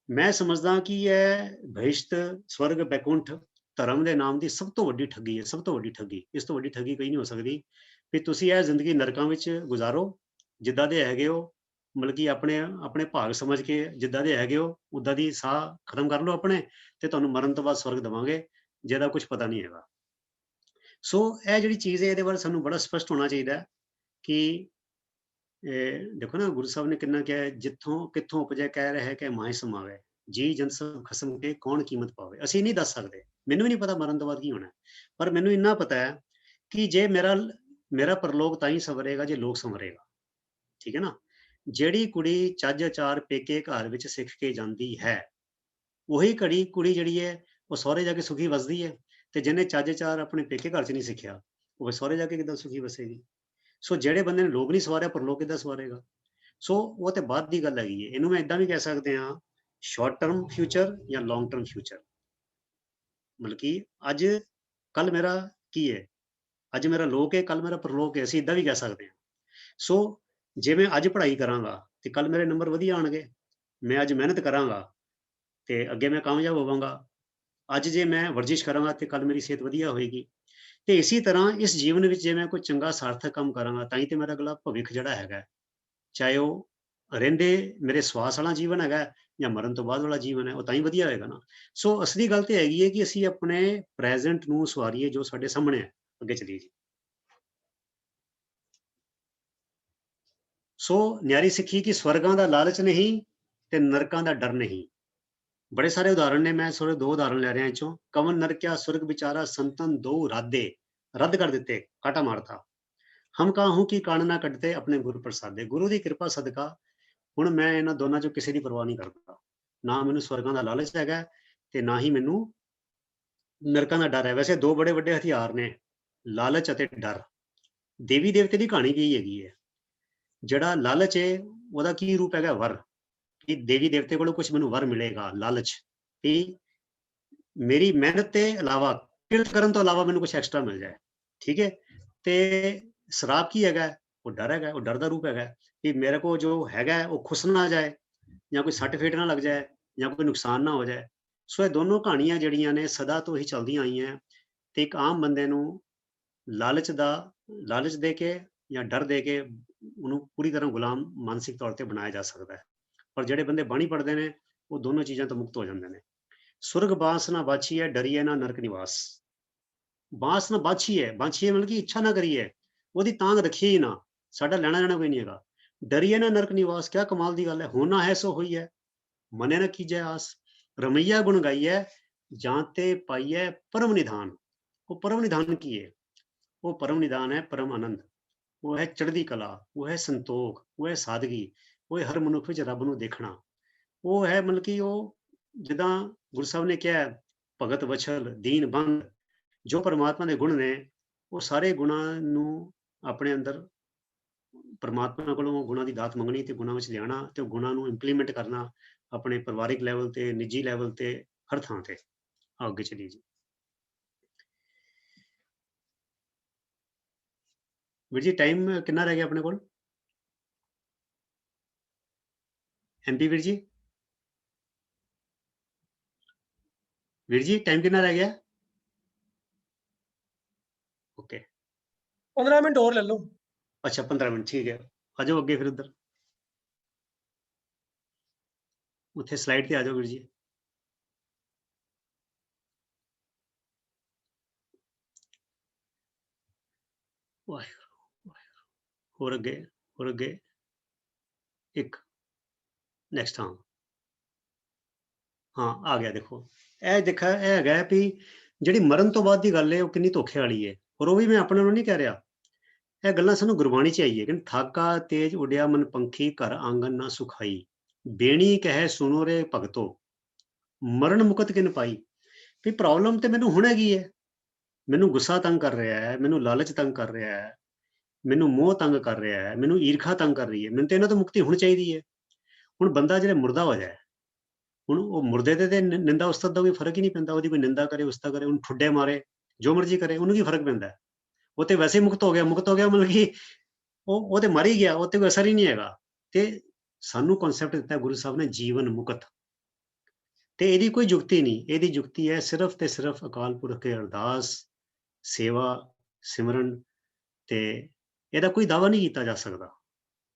ਮੈਂ ਸਮਝਦਾ ਕਿ ਇਹ ਬਹਿਸ਼ਤ, ਸਵਰਗ, ਬੈਕੁੰਠ ਧਰਮ ਦੇ ਨਾਮ ਦੀ ਸਭ ਤੋਂ ਵੱਡੀ ਠੱਗੀ ਹੈ, ਸਭ ਤੋਂ ਵੱਡੀ ਠੱਗੀ। ਇਸ ਤੋਂ ਵੱਡੀ ਠੱਗੀ ਕੋਈ ਨਹੀਂ ਹੋ ਸਕਦੀ ਵੀ ਤੁਸੀਂ ਇਹ ਜ਼ਿੰਦਗੀ ਨਰਕਾਂ ਵਿੱਚ ਗੁਜ਼ਾਰੋ, ਜਿੱਦਾਂ ਦੇ ਹੈਗੇ ਹੋ, ਮਤਲਬ ਕਿ ਆਪਣੇ ਭਾਗ ਸਮਝ ਕੇ ਜਿੱਦਾਂ ਦੇ ਹੈਗੇ ਹੋ ਉੱਦਾਂ ਦੀ ਸਾਹ ਖਤਮ ਕਰ ਲਓ ਆਪਣੇ, ਤੇ ਤੁਹਾਨੂੰ ਮਰਨ ਤੋਂ ਬਾਅਦ ਸਵਰਗ ਦੇਵਾਂਗੇ, ਜਿਹਦਾ ਕੁਝ ਪਤਾ ਨਹੀਂ ਹੈਗਾ। ਸੋ ਇਹ ਜਿਹੜੀ ਚੀਜ਼ ਹੈ ਇਹਦੇ ਬਾਰੇ ਸਾਨੂੰ ਬੜਾ ਸਪਸ਼ਟ ਹੋਣਾ ਚਾਹੀਦਾ ਹੈ ਕਿ ਦੇਖੋ ਨਾ, ਗੁਰੂ ਸਾਹਿਬ ਨੇ ਕਿੰਨਾ ਕਿਹਾ, ਜਿੱਥੋਂ ਕਿੱਥੋਂ ਉਪਜਿਆ ਕਹਿ ਰਿਹਾ ਹੈ ਕਿ ਮਾਹਿ ਸਮਾਵੇ, ਜੀ ਜਨ ਸਭ ਖਸਮ ਕੇ ਕੌਣ ਕੀਮਤ ਪਾਵੇ। ਅਸੀਂ ਨਹੀਂ ਦੱਸ ਸਕਦੇ, ਮੈਨੂੰ ਵੀ ਨਹੀਂ ਪਤਾ ਮਰਨ ਤੋਂ ਬਾਅਦ ਕੀ ਹੋਣਾ, ਪਰ ਮੈਨੂੰ ਇੰਨਾ ਪਤਾ ਹੈ ਕਿ ਜੇ ਮੇਰਾ ਪਰਲੋਕ ਤਾਂ ਹੀ ਸੰਵਰੇਗਾ ਜੇ ਲੋਕ ਸੰਵਰੇਗਾ, ਠੀਕ ਹੈ ਨਾ। ਜਿਹੜੀ ਕੁੜੀ ਚੱਜ ਅਚਾਰ ਪੇਕੇ ਘਰ ਵਿੱਚ ਸਿੱਖ ਕੇ ਜਾਂਦੀ ਹੈ, ਉਹੀ ਕੁੜੀ ਜਿਹੜੀ ਹੈ ਉਹ ਸਹੁਰੇ ਜਾ ਕੇ ਸੁਖੀ ਵਸਦੀ ਹੈ, ਤੇ ਜਿਹਨੇ ਚੱਜ ਅਚਾਰ ਆਪਣੇ ਪੇਕੇ ਘਰ 'ਚ ਨਹੀਂ ਸਿੱਖਿਆ, ਉਹ ਸਹੁਰੇ ਜਾ ਕੇ ਕਿੱਦਾਂ ਸੁਖੀ ਵਸੇਗੀ। ਸੋ ਜਿਹੜੇ ਬੰਦੇ ਨੇ ਲੋਕ ਨਹੀਂ ਸਵਾਰਿਆ, ਪਰਲੋਕ ਕਿੱਦਾਂ ਸਵਾਰੇਗਾ। ਸੋ ਉਹ ਤੇ ਬਾਅਦ ਦੀ ਗੱਲ ਹੈਗੀ ਹੈ। ਇਹਨੂੰ ਮੈਂ ਏਦਾਂ ਵੀ ਕਹਿ ਸਕਦੇ ਹਾਂ, ਸ਼ਾਰਟ ਟਰਮ ਫਿਊਚਰ ਜਾਂ ਲੌਂਗ ਟਰਮ ਫਿਊਚਰ। ਮਤਲਬ ਕਿ ਅੱਜ ਕੱਲ ਮੇਰਾ ਕੀ ਹੈ, ਅੱਜ ਮੇਰਾ ਲੋਕ ਹੈ, ਕੱਲ ਮੇਰਾ ਪਰਲੋਕ ਹੈ, ਅਸੀਂ ਇਦਾਂ ਵੀ ਕਹਿ ਸਕਦੇ ਹਾਂ। ਸੋ ਜੇ ਮੈਂ ਅੱਜ ਪੜ੍ਹਾਈ ਕਰਾਂਗਾ ਤੇ ਕੱਲ ਮੇਰੇ ਨੰਬਰ ਵਧੀਆ ਆਣਗੇ, ਮੈਂ ਅੱਜ ਮਿਹਨਤ ਕਰਾਂਗਾ ਤੇ ਅੱਗੇ ਮੈਂ ਕਾਮਯਾਬ ਹੋਵਾਂਗਾ, ਅੱਜ ਜੇ ਮੈਂ ਵਰਜਿਸ਼ ਕਰਾਂਗਾ ਤੇ ਕੱਲ ਮੇਰੀ ਸਿਹਤ ਵਧੀਆ ਹੋਏਗੀ। ਤੇ ਇਸੇ ਤਰ੍ਹਾਂ ਇਸ ਜੀਵਨ ਵਿੱਚ ਜੇ ਮੈਂ ਕੋਈ ਚੰਗਾ ਸਾਰਥਕ ਕੰਮ ਕਰਾਂਗਾ ਤਾਂ ਹੀ ਤੇ ਮੇਰਾ ਅਗਲਾ ਭਵਿੱਖ ਜਿਹੜਾ ਹੈਗਾ, ਚਾਹੇ ਉਹ ਰਹਿੰਦੇ ਮੇਰੇ ਸਵਾਸ ਵਾਲਾ ਜੀਵਨ ਹੈਗਾ ਜਾਂ ਮਰਨ ਤੋਂ ਬਾਅਦ ਵਾਲਾ ਜੀਵਨ ਹੈ, ਉਹ ਤਾਂ ਹੀ ਵਧੀਆ ਹੋਏਗਾ ਨਾ। ਸੋ ਅਸਲੀ ਗੱਲ ਤੇ ਹੈਗੀ ਹੈ ਕਿ ਅਸੀਂ ਆਪਣੇ ਪ੍ਰੈਜ਼ੈਂਟ ਨੂੰ ਸਵਾਰੀਏ ਜੋ ਸਾਡੇ ਸਾਹਮਣੇ ਹੈ, ਅੱਗੇ ਚਲੀਏ ਜੀ। ਸੋ ਨਿਆਰੀ ਸਿੱਖੀ ਕਿ ਸਵਰਗਾਂ ਦਾ ਲਾਲਚ ਨਹੀਂ ਤੇ ਨਰਕਾਂ ਦਾ ਡਰ ਨਹੀਂ। ਬੜੇ ਸਾਰੇ ਉਦਾਹਰਣ ਨੇ, ਮੈਂ ਸਿਰਫ 2 ਉਦਾਹਰਣ ਲੈ ਰਿਹਾ ਇਹ ਚੋਂ। ਕਵਨ ਨਰਕਿਆ ਸੁਰਗ ਵਿਚਾਰਾ ਸੰਤਨ ਦੋ ਰਾਧੇ, ਰੱਦ ਕਰ ਦਿੱਤੇ, ਕਾਟਾ ਮਾਰਤਾ। ਹਮ ਕਾਹੂ ਕੀ ਕਾਣ ਨਾ ਕੱਢਤੇ ਆਪਣੇ ਗੁਰ ਪ੍ਰਸਾਦੇ। ਗੁਰੂ ਦੀ ਕਿਰਪਾ ਸਦਕਾ ਹੁਣ ਮੈਂ ਇਹਨਾਂ ਦੋਨਾਂ ਚੋਂ ਕਿਸੇ ਦੀ ਪਰਵਾਹ ਨਹੀਂ ਕਰਦਾ। ਨਾ ਮੈਨੂੰ ਸਵਰਗਾਂ ਦਾ ਲਾਲਚ ਹੈਗਾ ਤੇ ਨਾ ਹੀ ਮੈਨੂੰ ਨਰਕਾਂ ਦਾ ਡਰ ਹੈ। ਵੈਸੇ 2 ਬੜੇ ਵੱਡੇ ਹਥਿਆਰ ਨੇ, ਲਾਲਚ ਅਤੇ ਡਰ। ਦੇਵੀ ਦੇਵਤੇ ਦੀ ਕਹਾਣੀ ਵੀ ਹੈਗੀ ਹੈ। ਜਿਹੜਾ ਲਾਲਚ ਹੈ ਉਹਦਾ ਕੀ ਰੂਪ ਹੈਗਾ, ਵਰ, ਕਿ ਦੇਵੀ ਦੇਵਤੇ ਕੋਲੋਂ ਕੁਝ ਮੈਨੂੰ ਵਰ ਮਿਲੇਗਾ। ਲਾਲਚ ਕਿ ਮੇਰੀ ਮਿਹਨਤ ਤੇ ਇਲਾਵਾ, ਕਿਰਤ ਕਰਨ ਤੋਂ ਇਲਾਵਾ ਮੈਨੂੰ ਕੁਝ ਐਕਸਟਰਾ ਮਿਲ ਜਾਏ, ਠੀਕ ਹੈ। ਤੇ ਸ਼ਰਾਬ ਕੀ ਹੈਗਾ, ਉਹ ਡਰ ਹੈਗਾ, ਉਹ ਡਰ ਦਾ ਰੂਪ ਹੈਗਾ ਕਿ ਮੇਰੇ ਕੋਲ ਜੋ ਹੈਗਾ ਉਹ ਖੁੱਸ ਨਾ ਜਾਏ, ਜਾਂ ਕੋਈ ਸੱਟ ਫੇਟ ਨਾ ਲੱਗ ਜਾਏ, ਜਾਂ ਕੋਈ ਨੁਕਸਾਨ ਨਾ ਹੋ ਜਾਏ। ਸੋ ਇਹ ਦੋਨੋਂ ਕਹਾਣੀਆਂ ਜਿਹੜੀਆਂ ਨੇ ਸਦਾ ਤੋਂ ਹੀ ਚੱਲਦੀਆਂ ਆਈਆਂ ਤੇ ਇੱਕ ਆਮ ਬੰਦੇ ਨੂੰ ਲਾਲਚ ਦੇ ਕੇ ਜਾਂ ਡਰ ਦੇ ਕੇ ਉਹਨੂੰ ਪੂਰੀ ਤਰ੍ਹਾਂ ਗੁਲਾਮ ਮਾਨਸਿਕ ਤੌਰ ਤੇ ਬਣਾਇਆ ਜਾ ਸਕਦਾ ਹੈ। ਪਰ ਜਿਹੜੇ ਬੰਦੇ ਬਾਣੀ ਪੜ੍ਹਦੇ ਨੇ ਉਹ ਦੋਨੋਂ ਚੀਜ਼ਾਂ ਤੋਂ ਮੁਕਤ ਹੋ ਜਾਂਦੇ ਨੇ। ਸੁਰਗ ਬਾਂਸ ਨਾ ਬਾਛੀਐ, ਡਰੀਏ ਨਾ ਨਰਕ ਨਿਵਾਸ। ਬਾਂਸ ਨਾ ਬਾਛੀਐ, ਬਾਛੀਐ ਮਤਲਬ ਕਿ ਇੱਛਾ ਨਾ ਕਰੀਏ, ਉਹਦੀ ਤਾਂਗ ਰੱਖੀਏ ਹੀ ਨਾ, ਸਾਡਾ ਲੈਣਾ ਦੇਣਾ ਕੋਈ ਨਹੀਂ ਹੈਗਾ। ਡਰੀਏ ਨਾ ਨਰਕ ਨਿਵਾਸ, ਕਿਆ ਕਮਾਲ ਦੀ ਗੱਲ ਹੈ। ਹੋਣਾ ਹੈ ਸੋ ਹੋਈ ਹੈ, ਮਨੇ ਨਾ ਕੀਜੈ ਆਸ। ਰਮਈਆ ਗੁਣ ਗਾਈਐ, ਜਾਂ ਤੇ ਪਾਈਐ ਪਰਮ ਨਿਧਾਨ। ਉਹ ਪਰਮ ਨਿਧਾਨ ਕੀ ਹੈ? ਉਹ ਪਰਮ ਨਿਧਾਨ ਹੈ ਪਰਮ ਆਨੰਦ, ਉਹ ਹੈ ਚੜ੍ਹਦੀ ਕਲਾ, ਉਹ ਹੈ ਸੰਤੋਖ, ਉਹ ਹੈ ਸਾਦਗੀ, ਉਹ ਹੈ ਹਰ ਮਨੁੱਖ ਵਿੱਚ ਰੱਬ ਨੂੰ ਦੇਖਣਾ। ਉਹ ਹੈ ਮਤਲਬ ਕਿ ਉਹ ਜਿੱਦਾਂ ਗੁਰੂ ਸਾਹਿਬ ਨੇ ਕਿਹਾ, ਭਗਤ ਵਛਲ ਦੀਨ ਬੰਦ। ਜੋ ਪਰਮਾਤਮਾ ਦੇ ਗੁਣ ਨੇ, ਉਹ ਸਾਰੇ ਗੁਣਾਂ ਨੂੰ ਆਪਣੇ ਅੰਦਰ ਪਰਮਾਤਮਾ ਕੋਲੋਂ ਗੁਣਾਂ ਦੀ ਦਾਤ ਮੰਗਣੀ ਤੇ ਗੁਣਾਂ ਵਿੱਚ ਲਿਆਣਾ ਤੇ ਉਹ ਗੁਣਾਂ ਨੂੰ ਇੰਪਲੀਮੈਂਟ ਕਰਨਾ ਆਪਣੇ ਪਰਿਵਾਰਿਕ ਲੈਵਲ ਤੇ, ਨਿੱਜੀ ਲੈਵਲ ਤੇ, ਹਰ ਥਾਂ ਤੇ। ਅੱਗੇ ਚਲੀਏ ਜੀ। ਵੀਰ ਜੀ ਟਾਈਮ ਕਿੰਨਾ ਰਹਿ ਗਿਆ ਆਪਣੇ ਕੋਲ? ਐਮਪੀ ਵੀਰ ਜੀ, ਵੀਰ ਜੀ ਟਾਈਮ ਕਿੰਨਾ ਰਹਿ ਗਿਆ? ਓਕੇ 15 ਮਿੰਟ ਹੋਰ ਲੈ ਲਓ। ਅੱਛਾ 15 ਮਿੰਟ, ਠੀਕ ਹੈ। ਆ ਜਾਓ ਅੱਗੇ ਫਿਰ ਉੱਧਰ, ਉੱਥੇ ਸਲਾਈਡ ਤੇ ਆ ਜਾਓ ਵੀਰ ਜੀ। ਵਾਹਿਗੁਰੂ ਵਾਹਿਗੁਰੂ, ਹੋਰ ਅੱਗੇ, ਹੋਰ ਅੱਗੇ, ਇੱਕ ਨੈਕਸਟ। ਹਾਂ ਆ ਗਿਆ। ਦੇਖੋ ਇਹ ਦੇਖਾ, ਇਹ ਹੈਗਾ ਵੀ ਜਿਹੜੀ ਮਰਨ ਤੋਂ ਬਾਅਦ ਦੀ ਗੱਲ ਹੈ ਉਹ ਕਿੰਨੀ ਧੋਖੇ ਵਾਲੀ ਹੈ। ਔਰ ਉਹ ਵੀ ਮੈਂ ਆਪਣੇ ਨੂੰ ਨਹੀਂ ਕਹਿ ਰਿਹਾ, ਇਹ ਗੱਲਾਂ ਸਾਨੂੰ ਗੁਰਬਾਣੀ ਚ ਆਈ ਹੈ ਕਿ ਥਾਕਾ ਤੇਜ ਉਡਿਆ ਮਨ ਪੰਖੀ, ਘਰ ਆਂਗਨ ਨਾ ਸੁਖਾਈ। ਬੇਣੀ ਕਹੇ ਸੁਣੋ ਰੇ ਭਗਤੋ, ਮਰਨ ਮੁਕਤ ਕਿਨ ਪਾਈ। ਵੀ ਪ੍ਰੋਬਲਮ ਤੇ ਮੈਨੂੰ ਹੁਣ ਹੈਗੀ ਹੈ, ਮੈਨੂੰ ਗੁੱਸਾ ਤੰਗ ਕਰ ਰਿਹਾ ਹੈ, ਮੈਨੂੰ ਲਾਲਚ ਤੰਗ ਕਰ ਰਿਹਾ ਹੈ, ਮੈਨੂੰ ਮੋਹ ਤੰਗ ਕਰ ਰਿਹਾ ਹੈ, ਮੈਨੂੰ ਈਰਖਾ ਤੰਗ ਕਰ ਰਹੀ ਹੈ। ਮੈਨੂੰ ਤੇ ਇਹਨਾਂ ਤੋਂ ਮੁਕਤੀ ਹੁਣ ਚਾਹੀਦੀ ਹੈ। ਹੁਣ ਬੰਦਾ ਜਿਹੜਾ ਮੁਰਦਾ ਹੋ ਜਾਏ, ਹੁਣ ਉਹ ਮੁਰਦੇ ਤੇ ਨਿੰਦਾ ਉਸਤਤ ਦਾ ਕੋਈ ਫਰਕ ਹੀ ਨਹੀਂ ਪੈਂਦਾ। ਉਹਦੀ ਕੋਈ ਨਿੰਦਾ ਕਰੇ, ਉਸਤਾ ਕਰੇ, ਉਹਨੂੰ ਠੁੱਡੇ ਮਾਰੇ, ਜੋ ਮਰਜ਼ੀ ਕਰੇ, ਉਹਨੂੰ ਕੀ ਫਰਕ ਪੈਂਦਾ? ਉਹ ਤੇ ਵੈਸੇ ਮੁਕਤ ਹੋ ਗਿਆ। ਮੁਕਤ ਹੋ ਗਿਆ ਮਤਲਬ ਕਿ ਉਹ ਤੇ ਮਰ ਹੀ ਗਿਆ, ਉਹ ਤੇ ਕੋਈ ਅਸਰ ਹੀ ਨਹੀਂ ਹੈਗਾ। ਤੇ ਸਾਨੂੰ ਕਨਸੈਪਟ ਦਿੱਤਾ ਗੁਰੂ ਸਾਹਿਬ ਨੇ ਜੀਵਨ ਮੁਕਤ, ਤੇ ਇਹਦੀ ਕੋਈ ਜੁਗਤੀ ਨਹੀਂ। ਇਹਦੀ ਜੁਗਤੀ ਹੈ ਸਿਰਫ ਤੇ ਸਿਰਫ ਅਕਾਲ ਪੁਰਖ ਕੇ ਅਰਦਾਸ, ਸੇਵਾ, ਸਿਮਰਨ, ਤੇ ਇਹਦਾ ਕੋਈ ਦਾਵਾ ਨਹੀਂ ਕੀਤਾ ਜਾ ਸਕਦਾ।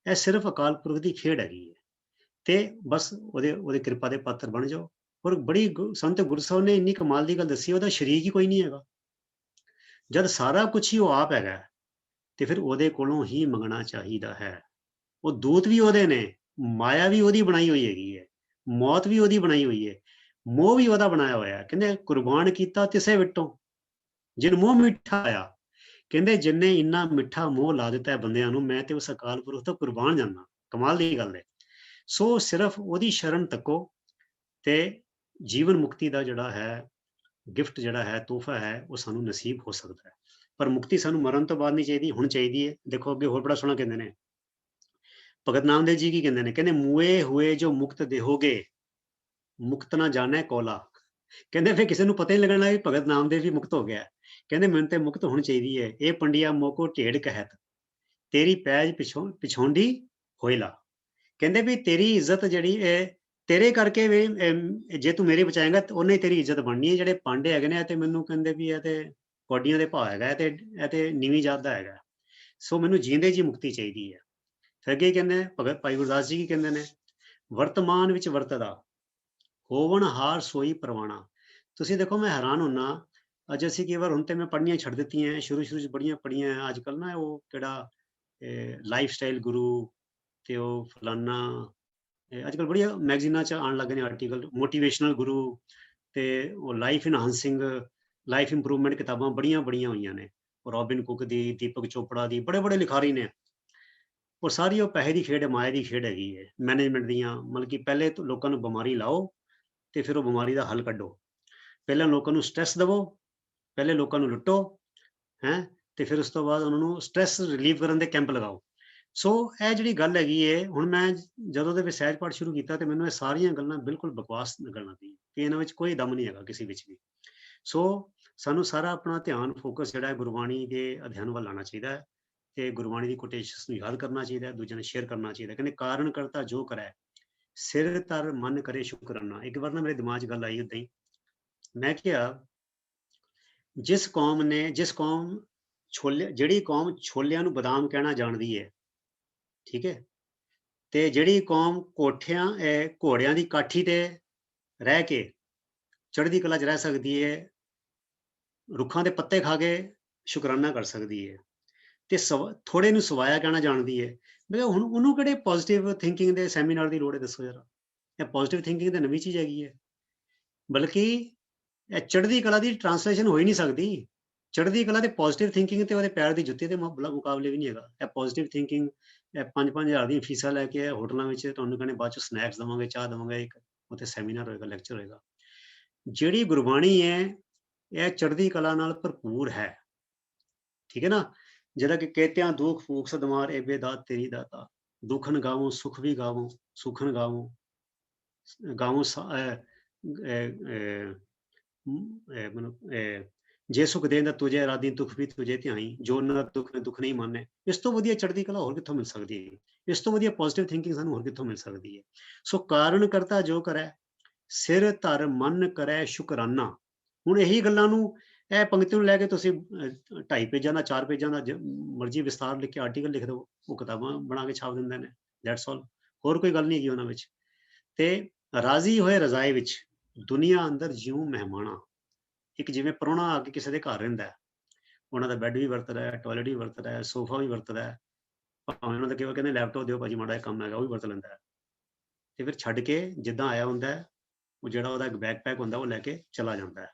ਇਹ ਸਿਰਫ ਅਕਾਲ ਪੁਰਖ ਦੀ ਖੇਡ ਹੈਗੀ ਹੈ ਤੇ ਬਸ ਉਹਦੇ ਕਿਰਪਾ ਦੇ ਪਾਤਰ ਬਣ ਜਾਓ। ਔਰ ਬੜੀ ਸੰਤ ਗੁਰੂ ਸਾਹਿਬ ਨੇ ਇੰਨੀ ਕਮਾਲ ਦੀ ਗੱਲ ਦੱਸੀ, ਉਹਦਾ ਸ਼ਰੀਕ ਹੀ ਕੋਈ ਨਹੀਂ ਹੈਗਾ। ਜਦ ਸਾਰਾ ਕੁਝ ਹੀ ਉਹ ਆਪ ਹੈਗਾ ਤੇ ਫਿਰ ਉਹਦੇ ਕੋਲੋਂ ਹੀ ਮੰਗਣਾ ਚਾਹੀਦਾ ਹੈ। ਉਹ ਦੂਤ ਵੀ ਉਹਦੇ ਨੇ, ਮਾਇਆ ਵੀ ਉਹਦੀ ਬਣਾਈ ਹੋਈ ਹੈਗੀ ਹੈ, ਮੌਤ ਵੀ ਉਹਦੀ ਬਣਾਈ ਹੋਈ ਹੈ, ਮੋਹ ਵੀ ਉਹਦਾ ਬਣਾਇਆ ਹੋਇਆ। ਕਹਿੰਦੇ ਕੁਰਬਾਨ ਕੀਤਾ ਤਿਸੇ ਵਿਟੋਂ, ਜਿਨ ਮੋਹ ਮਿੱਠਾ ਆਇਆ। ਕਹਿੰਦੇ ਜਿੰਨੇ ਇੰਨਾ ਮਿੱਠਾ ਮੋਹ ਲਾ ਦਿੱਤਾ ਹੈ ਬੰਦਿਆਂ ਨੂੰ, ਮੈਂ ਤੇ ਉਸ ਅਕਾਲ ਪੁਰਖ ਤੋਂ ਕੁਰਬਾਨ ਜਾਂਦਾ। ਕਮਾਲ ਦੀ ਗੱਲ ਹੈ। ਸੋ ਸਿਰਫ ਉਹਦੀ ਸ਼ਰਨ ਤੱਕੋ ਤੇ ਜੀਵਨ ਮੁਕਤੀ ਦਾ ਜਿਹੜਾ ਹੈ ਗਿਫਟ, ਜਿਹੜਾ ਹੈ ਤੋਹਫਾ ਹੈ, ਉਹ ਸਾਨੂੰ ਨਸੀਬ ਹੋ ਸਕਦਾ ਹੈ। ਪਰ ਮੁਕਤੀ ਸਾਨੂੰ ਮਰਨ ਤੋਂ ਬਾਅਦ ਨਹੀਂ ਚਾਹੀਦੀ, ਹੁਣ ਚਾਹੀਦੀ ਹੈ। ਦੇਖੋ ਅੱਗੇ ਹੋਰ ਬੜਾ ਸੋਹਣਾ ਕਹਿੰਦੇ ਨੇ ਭਗਤ ਨਾਮਦੇਵ ਜੀ, ਕੀ ਕਹਿੰਦੇ ਨੇ? ਕਹਿੰਦੇ ਮੂਏ ਹੋਏ ਜੋ ਮੁਕਤ ਦੇਹੋਗੇ, ਮੁਕਤ ਨਾ ਜਾਣੇ ਕੋਲਾ। ਕਹਿੰਦੇ ਫਿਰ ਕਿਸੇ ਨੂੰ ਪਤਾ ਹੀ ਲੱਗਣਾ ਵੀ ਭਗਤ ਨਾਮਦੇਵ ਵੀ ਮੁਕਤ ਹੋ ਗਿਆ। ਕਹਿੰਦੇ ਮੈਨੂੰ ਤੇ ਮੁਕਤ ਹੋਣੀ ਚਾਹੀਦੀ ਹੈ। ਇਹ ਪੰਡਿਆ ਮੋਕੋ ਢੇੜ ਕਹਿਤ ਤੇਰੀ ਪੈਜ ਪਿਛੋਂਡੀ ਹੋਇਲਾ। ਕਹਿੰਦੇ ਵੀ ਤੇਰੀ ਇੱਜ਼ਤ ਜਿਹੜੀ ਹੈ ਤੇਰੇ ਕਰਕੇ ਵੀ ਜੇ ਤੂੰ ਮੇਰੇ ਬਚਾਏਗਾ ਤਾਂ ਉਹਨੇ ਤੇਰੀ ਇੱਜ਼ਤ ਬਣਨੀ ਹੈ। ਜਿਹੜੇ ਪਾਂਡੇ ਹੈਗੇ ਨੇ ਤੇ ਮੈਨੂੰ ਕਹਿੰਦੇ ਵੀ ਇਹ ਤੇ ਕੌਡੀਆਂ ਦੇ ਭਾਅ ਹੈਗਾ ਤੇ ਇਹ ਤੇ ਨੀਵੀਂ ਜਾਤ ਦਾ ਹੈਗਾ। ਸੋ ਮੈਨੂੰ ਜੀਂਦੇ ਜੀ ਮੁਕਤੀ ਚਾਹੀਦੀ ਹੈ। ਫਿਰ ਅੱਗੇ ਕਹਿੰਦੇ ਭਗਤ ਭਾਈ ਗੁਰਦਾਸ ਜੀ ਕੀ ਕਹਿੰਦੇ ਨੇ, ਵਰਤਮਾਨ ਵਿੱਚ ਵਰਤਦਾ ਹੋਵਣ ਹਾਰ ਸੋਈ ਪਰਵਾਣਾ। ਤੁਸੀਂ ਦੇਖੋ ਮੈਂ ਹੈਰਾਨ ਹੁੰਨਾ, ਅੱਜ ਅਸੀਂ ਕਈ ਵਾਰ ਹੁਣ ਤੇ ਮੈਂ ਪੜ੍ਹਨੀਆਂ ਛੱਡ ਦਿੱਤੀਆਂ, ਸ਼ੁਰੂ ਚ ਬੜੀਆਂ ਪੜ੍ਹੀਆਂ। ਅੱਜ ਕੱਲ੍ਹ ਨਾ ਉਹ ਕਿਹੜਾ ਲਾਈਫ ਸਟਾਈਲ ਗੁਰੂ ਤੇ ਉਹ ਫਲਾਨਾ ਅੱਜ ਕੱਲ੍ਹ ਬੜੀਆਂ ਮੈਗਜ਼ੀਨਾਂ 'ਚ ਆਉਣ ਲੱਗੇ ਨੇ ਆਰਟੀਕਲ, ਮੋਟੀਵੇਸ਼ਨਲ ਗੁਰੂ ਤੇ ਉਹ ਲਾਈਫ ਇਨਹਾਂਸਿੰਗ, ਲਾਈਫ ਇੰਪਰੂਵਮੈਂਟ ਕਿਤਾਬਾਂ ਬੜੀਆਂ ਹੋਈਆਂ ਨੇ। ਰੋਬਿਨ ਕੁੱਕ ਦੀ, ਦੀਪਕ ਚੋਪੜਾ ਦੀ, ਬੜੇ ਲਿਖਾਰੀ ਨੇ। ਔਰ ਸਾਰੀ ਉਹ ਪੈਸੇ ਦੀ ਖੇਡ ਹੈ, ਮਾਇਆ ਦੀ ਖੇਡ ਹੈਗੀ ਹੈ, ਮੈਨੇਜਮੈਂਟ ਦੀਆਂ। ਮਤਲਬ ਕਿ ਪਹਿਲੇ ਤਾਂ ਲੋਕਾਂ ਨੂੰ ਬਿਮਾਰੀ ਲਾਓ ਤੇ ਫਿਰ ਉਹ ਬਿਮਾਰੀ ਦਾ ਹੱਲ ਕੱਢੋ। ਪਹਿਲਾਂ ਲੋਕਾਂ ਨੂੰ ਸਟ੍ਰੈਸ ਦੇਵੋ, ਪਹਿਲੇ ਲੋਕਾਂ ਨੂੰ ਲੁੱਟੋ ਹੈਂ, ਤੇ ਫਿਰ ਉਸ ਤੋਂ ਬਾਅਦ ਉਹਨਾਂ ਨੂੰ ਸਟ੍ਰੈਸ ਰਿਲੀਵ ਕਰਨ ਦੇ ਕੈਂਪ ਲਗਾਓ। ਸੋ ਇਹ ਜਿਹੜੀ ਗੱਲ ਹੈਗੀ ਹੈ, ਹੁਣ ਮੈਂ ਜਦੋਂ ਦੇ ਸਹਿਜ ਪਾਠ ਸ਼ੁਰੂ ਕੀਤਾ ਤੇ ਮੈਨੂੰ ਇਹ ਸਾਰੀਆਂ ਗੱਲਾਂ ਬਿਲਕੁਲ ਬਕਵਾਸ ਲੱਗਣ ਲੱਗ ਪਈਆਂ ਕਿ ਇਹਨਾਂ ਵਿੱਚ ਕੋਈ ਦਮ ਨਹੀਂ ਹੈਗਾ ਕਿਸੇ ਵਿੱਚ ਵੀ। ਸੋ ਸਾਨੂੰ ਸਾਰਾ ਆਪਣਾ ਧਿਆਨ, ਫੋਕਸ ਜਿਹੜਾ ਹੈ ਗੁਰਬਾਣੀ ਦੇ ਅਧਿਐਨ ਵੱਲ ਲਾਉਣਾ ਚਾਹੀਦਾ ਹੈ ਤੇ ਗੁਰਬਾਣੀ ਦੀ ਕੋਟੇਸ਼ਨਸ ਨੂੰ ਯਾਦ ਕਰਨਾ ਚਾਹੀਦਾ ਹੈ, ਦੂਜਿਆਂ ਨੂੰ ਸ਼ੇਅਰ ਕਰਨਾ ਚਾਹੀਦਾ। ਕਹਿੰਦੇ ਕਾਰਨ ਕਰਤਾ ਜੋ ਕਰੈ ਸਿਰ ਤਰ ਮਨ ਕਰੇ ਸ਼ੁਕਰਾਨਾ। ਇੱਕ ਵਾਰ ਨਾ ਮੇਰੇ ਦਿਮਾਗ 'ਚ ਗੱਲ ਆਈ ਏਦਾਂ ਹੀ, ਮੈਂ ਕਿਹਾ ਜਿਸ ਕੌਮ ਜਿਹੜੀ ਕੌਮ ਛੋਲਿਆਂ ਨੂੰ ਬਦਾਮ ਕਹਿਣਾ ਜਾਣਦੀ ਹੈ, ਠੀਕ ਹੈ, ਤੇ ਜਿਹੜੀ ਕੌਮ ਘੋੜਿਆਂ ਦੀ ਕਾਠੀ ਤੇ ਰਹਿ ਕੇ ਚੜ੍ਹਦੀ ਕਲਾ 'ਚ ਰਹਿ ਸਕਦੀ ਹੈ, ਰੁੱਖਾਂ ਦੇ ਪੱਤੇ ਖਾ ਕੇ ਸ਼ੁਕਰਾਨਾ ਕਰ ਸਕਦੀ ਹੈ, ਤੇ ਥੋੜੇ ਨੂੰ ਸਵਾਇਆ ਕਹਿਣਾ ਜਾਣਦੀ ਹੈ। ਮੈਂ ਕਿਹਾ ਹੁਣ ਉਹਨੂੰ ਕਿਹੜੇ ਪੋਜ਼ਿਟਿਵ ਥਿੰਕਿੰਗ ਦੇ ਸੈਮੀਨਾਰ ਦੀ ਲੋੜ ਹੈ, ਦੱਸੋ ਜਰਾ। ਇਹ ਪੋਜ਼ਿਟਿਵ ਥਿੰਕਿੰਗ ਤਾਂ ਨਵੀਂ ਚੀਜ਼ ਹੈਗੀ ਹੈ। ਬਲਕਿ ਇਹ ਚੜ੍ਹਦੀ ਕਲਾ ਦੀ ਟ੍ਰਾਂਸਲੇਸ਼ਨ ਹੋ ਹੀ ਨਹੀਂ ਸਕਦੀ। ਚੜ੍ਹਦੀ ਕਲਾ ਤੇ ਪੋਜ਼ਿਟਿਵ ਥਿੰਕਿੰਗ ਤੇ ਉਹਦੇ ਪੈਰ ਦੀ ਜੁੱਤੀ ਦੇ ਮੁਕਾਬਲੇ ਵੀ ਨਹੀਂ ਹੈਗਾ। ਇਹ ਪੋਜ਼ਿਟਿਵ ਥਿੰਕਿੰਗ, ਇਹ 5-5 ਹਜ਼ਾਰ ਦੀਆਂ ਫੀਸਾਂ ਲੈ ਕੇ ਹੋਟਲਾਂ ਵਿੱਚ ਤੁਹਾਨੂੰ ਕਹਿੰਦੇ ਬਾਅਦ ਚ ਸਨੈਕਸ ਦੇਵਾਂਗੇ, ਚਾਹ ਦੇਵਾਂਗੇ, ਇੱਕ ਉੱਥੇ ਸੈਮੀਨਾਰ ਹੋਏਗਾ, ਲੈਕਚਰ ਹੋਏਗਾ। ਜਿਹੜੀ ਗੁਰਬਾਣੀ ਹੈ ਇਹ ਚੜ੍ਹਦੀ ਕਲਾ ਨਾਲ ਭਰਪੂਰ ਹੈ, ਠੀਕ ਹੈ ਨਾ। ਜਿਹੜਾ ਕਿ ਕੇਤਿਆਂ ਦੁੱਖ ਫੂਕ ਸਦਮਾਰ ਏਬੇ ਦਾਤ ਤੇਰੀ ਦਾਤਾ, ਦੁਖਨ ਗਾਵੋਂ ਸੁਖ ਵੀ ਗਾਵੋਂ, ਸੁਖਨ ਗਾਵੋਂ ਗਾਵੋਂ ਜੇ ਸੁਖ ਦੇਂਦਾ ਤੁਝੇ ਰਾਦੀ ਦੁੱਖ ਵੀ ਤੁਝੇ ਧਿਆਈ, ਜੋ ਨਾ ਦੁੱਖ ਨੇ ਦੁੱਖ ਨਹੀਂ ਮੰਨੇ। ਇਸ ਤੋਂ ਵਧੀਆ ਚੜ੍ਹਦੀ ਕਲਾ ਹੋਰ ਕਿੱਥੋਂ ਮਿਲ ਸਕਦੀ ਹੈ? ਇਸ ਤੋਂ ਵਧੀਆ ਪੋਜ਼ਿਟਿਵ ਥਿੰਕਿੰਗ ਸਾਨੂੰ ਹੋਰ ਕਿੱਥੋਂ ਮਿਲ ਸਕਦੀ ਹੈ? ਸੋ ਕਾਰਨ ਕਰਤਾ ਜੋ ਕਰੈ ਸਿਰ ਧਰ ਮਨ ਕਰੈ ਸ਼ੁਕਰਾਨਾ। ਹੁਣ ਇਹੀ ਗੱਲਾਂ ਨੂੰ, ਇਹ ਪੰਕਤੀ ਨੂੰ ਲੈ ਕੇ ਤੁਸੀਂ 2.5 ਪੇਜਾਂ ਦਾ, 4 ਪੇਜਾਂ ਦਾ ਮਰਜ਼ੀ ਵਿਸਤਾਰ ਲਿਖ ਕੇ ਆਰਟੀਕਲ ਲਿਖ ਦਿਓ, ਉਹ ਕਿਤਾਬਾਂ ਬਣਾ ਕੇ ਛਾਪ ਦਿੰਦੇ ਨੇ। ਦੈਟਸ ਆਲ, ਹੋਰ ਕੋਈ ਗੱਲ ਨਹੀਂ ਹੈਗੀ ਉਹਨਾਂ ਵਿੱਚ। ਤੇ ਰਾਜ਼ੀ ਹੋਏ ਰਜ਼ਾਏ ਵਿੱਚ ਦੁਨੀਆ ਅੰਦਰ ਜਿਉ ਮਹਿਮਾਨਾ। ਇੱਕ ਜਿਵੇਂ ਪ੍ਰਾਹੁਣਾ ਆ ਕੇ ਕਿਸੇ ਦੇ ਘਰ ਰਹਿੰਦਾ, ਉਹਨਾਂ ਦਾ ਬੈੱਡ ਵੀ ਵਰਤਦਾ ਹੈ, ਟਾਇਲਟ ਵੀ ਵਰਤਦਾ ਹੈ, ਸੋਫਾ ਵੀ ਵਰਤਦਾ ਹੈ, ਭਾਵੇਂ ਉਹਨਾਂ ਦਾ ਕਈ ਵਾਰ ਕਹਿੰਦੇ ਲੈਪਟਾਪ ਦਿਓ ਭਾਜੀ ਮਾੜਾ ਜਿਹਾ ਕੰਮ ਹੈਗਾ, ਉਹ ਵੀ ਵਰਤ ਲੈਂਦਾ ਹੈ। ਤੇ ਫਿਰ ਛੱਡ ਕੇ ਜਿੱਦਾਂ ਆਇਆ ਹੁੰਦਾ ਹੈ, ਉਹ ਜਿਹੜਾ ਉਹਦਾ ਇੱਕ ਬੈਕਪੈਕ ਹੁੰਦਾ ਉਹ ਲੈ ਕੇ ਚਲਾ ਜਾਂਦਾ ਹੈ।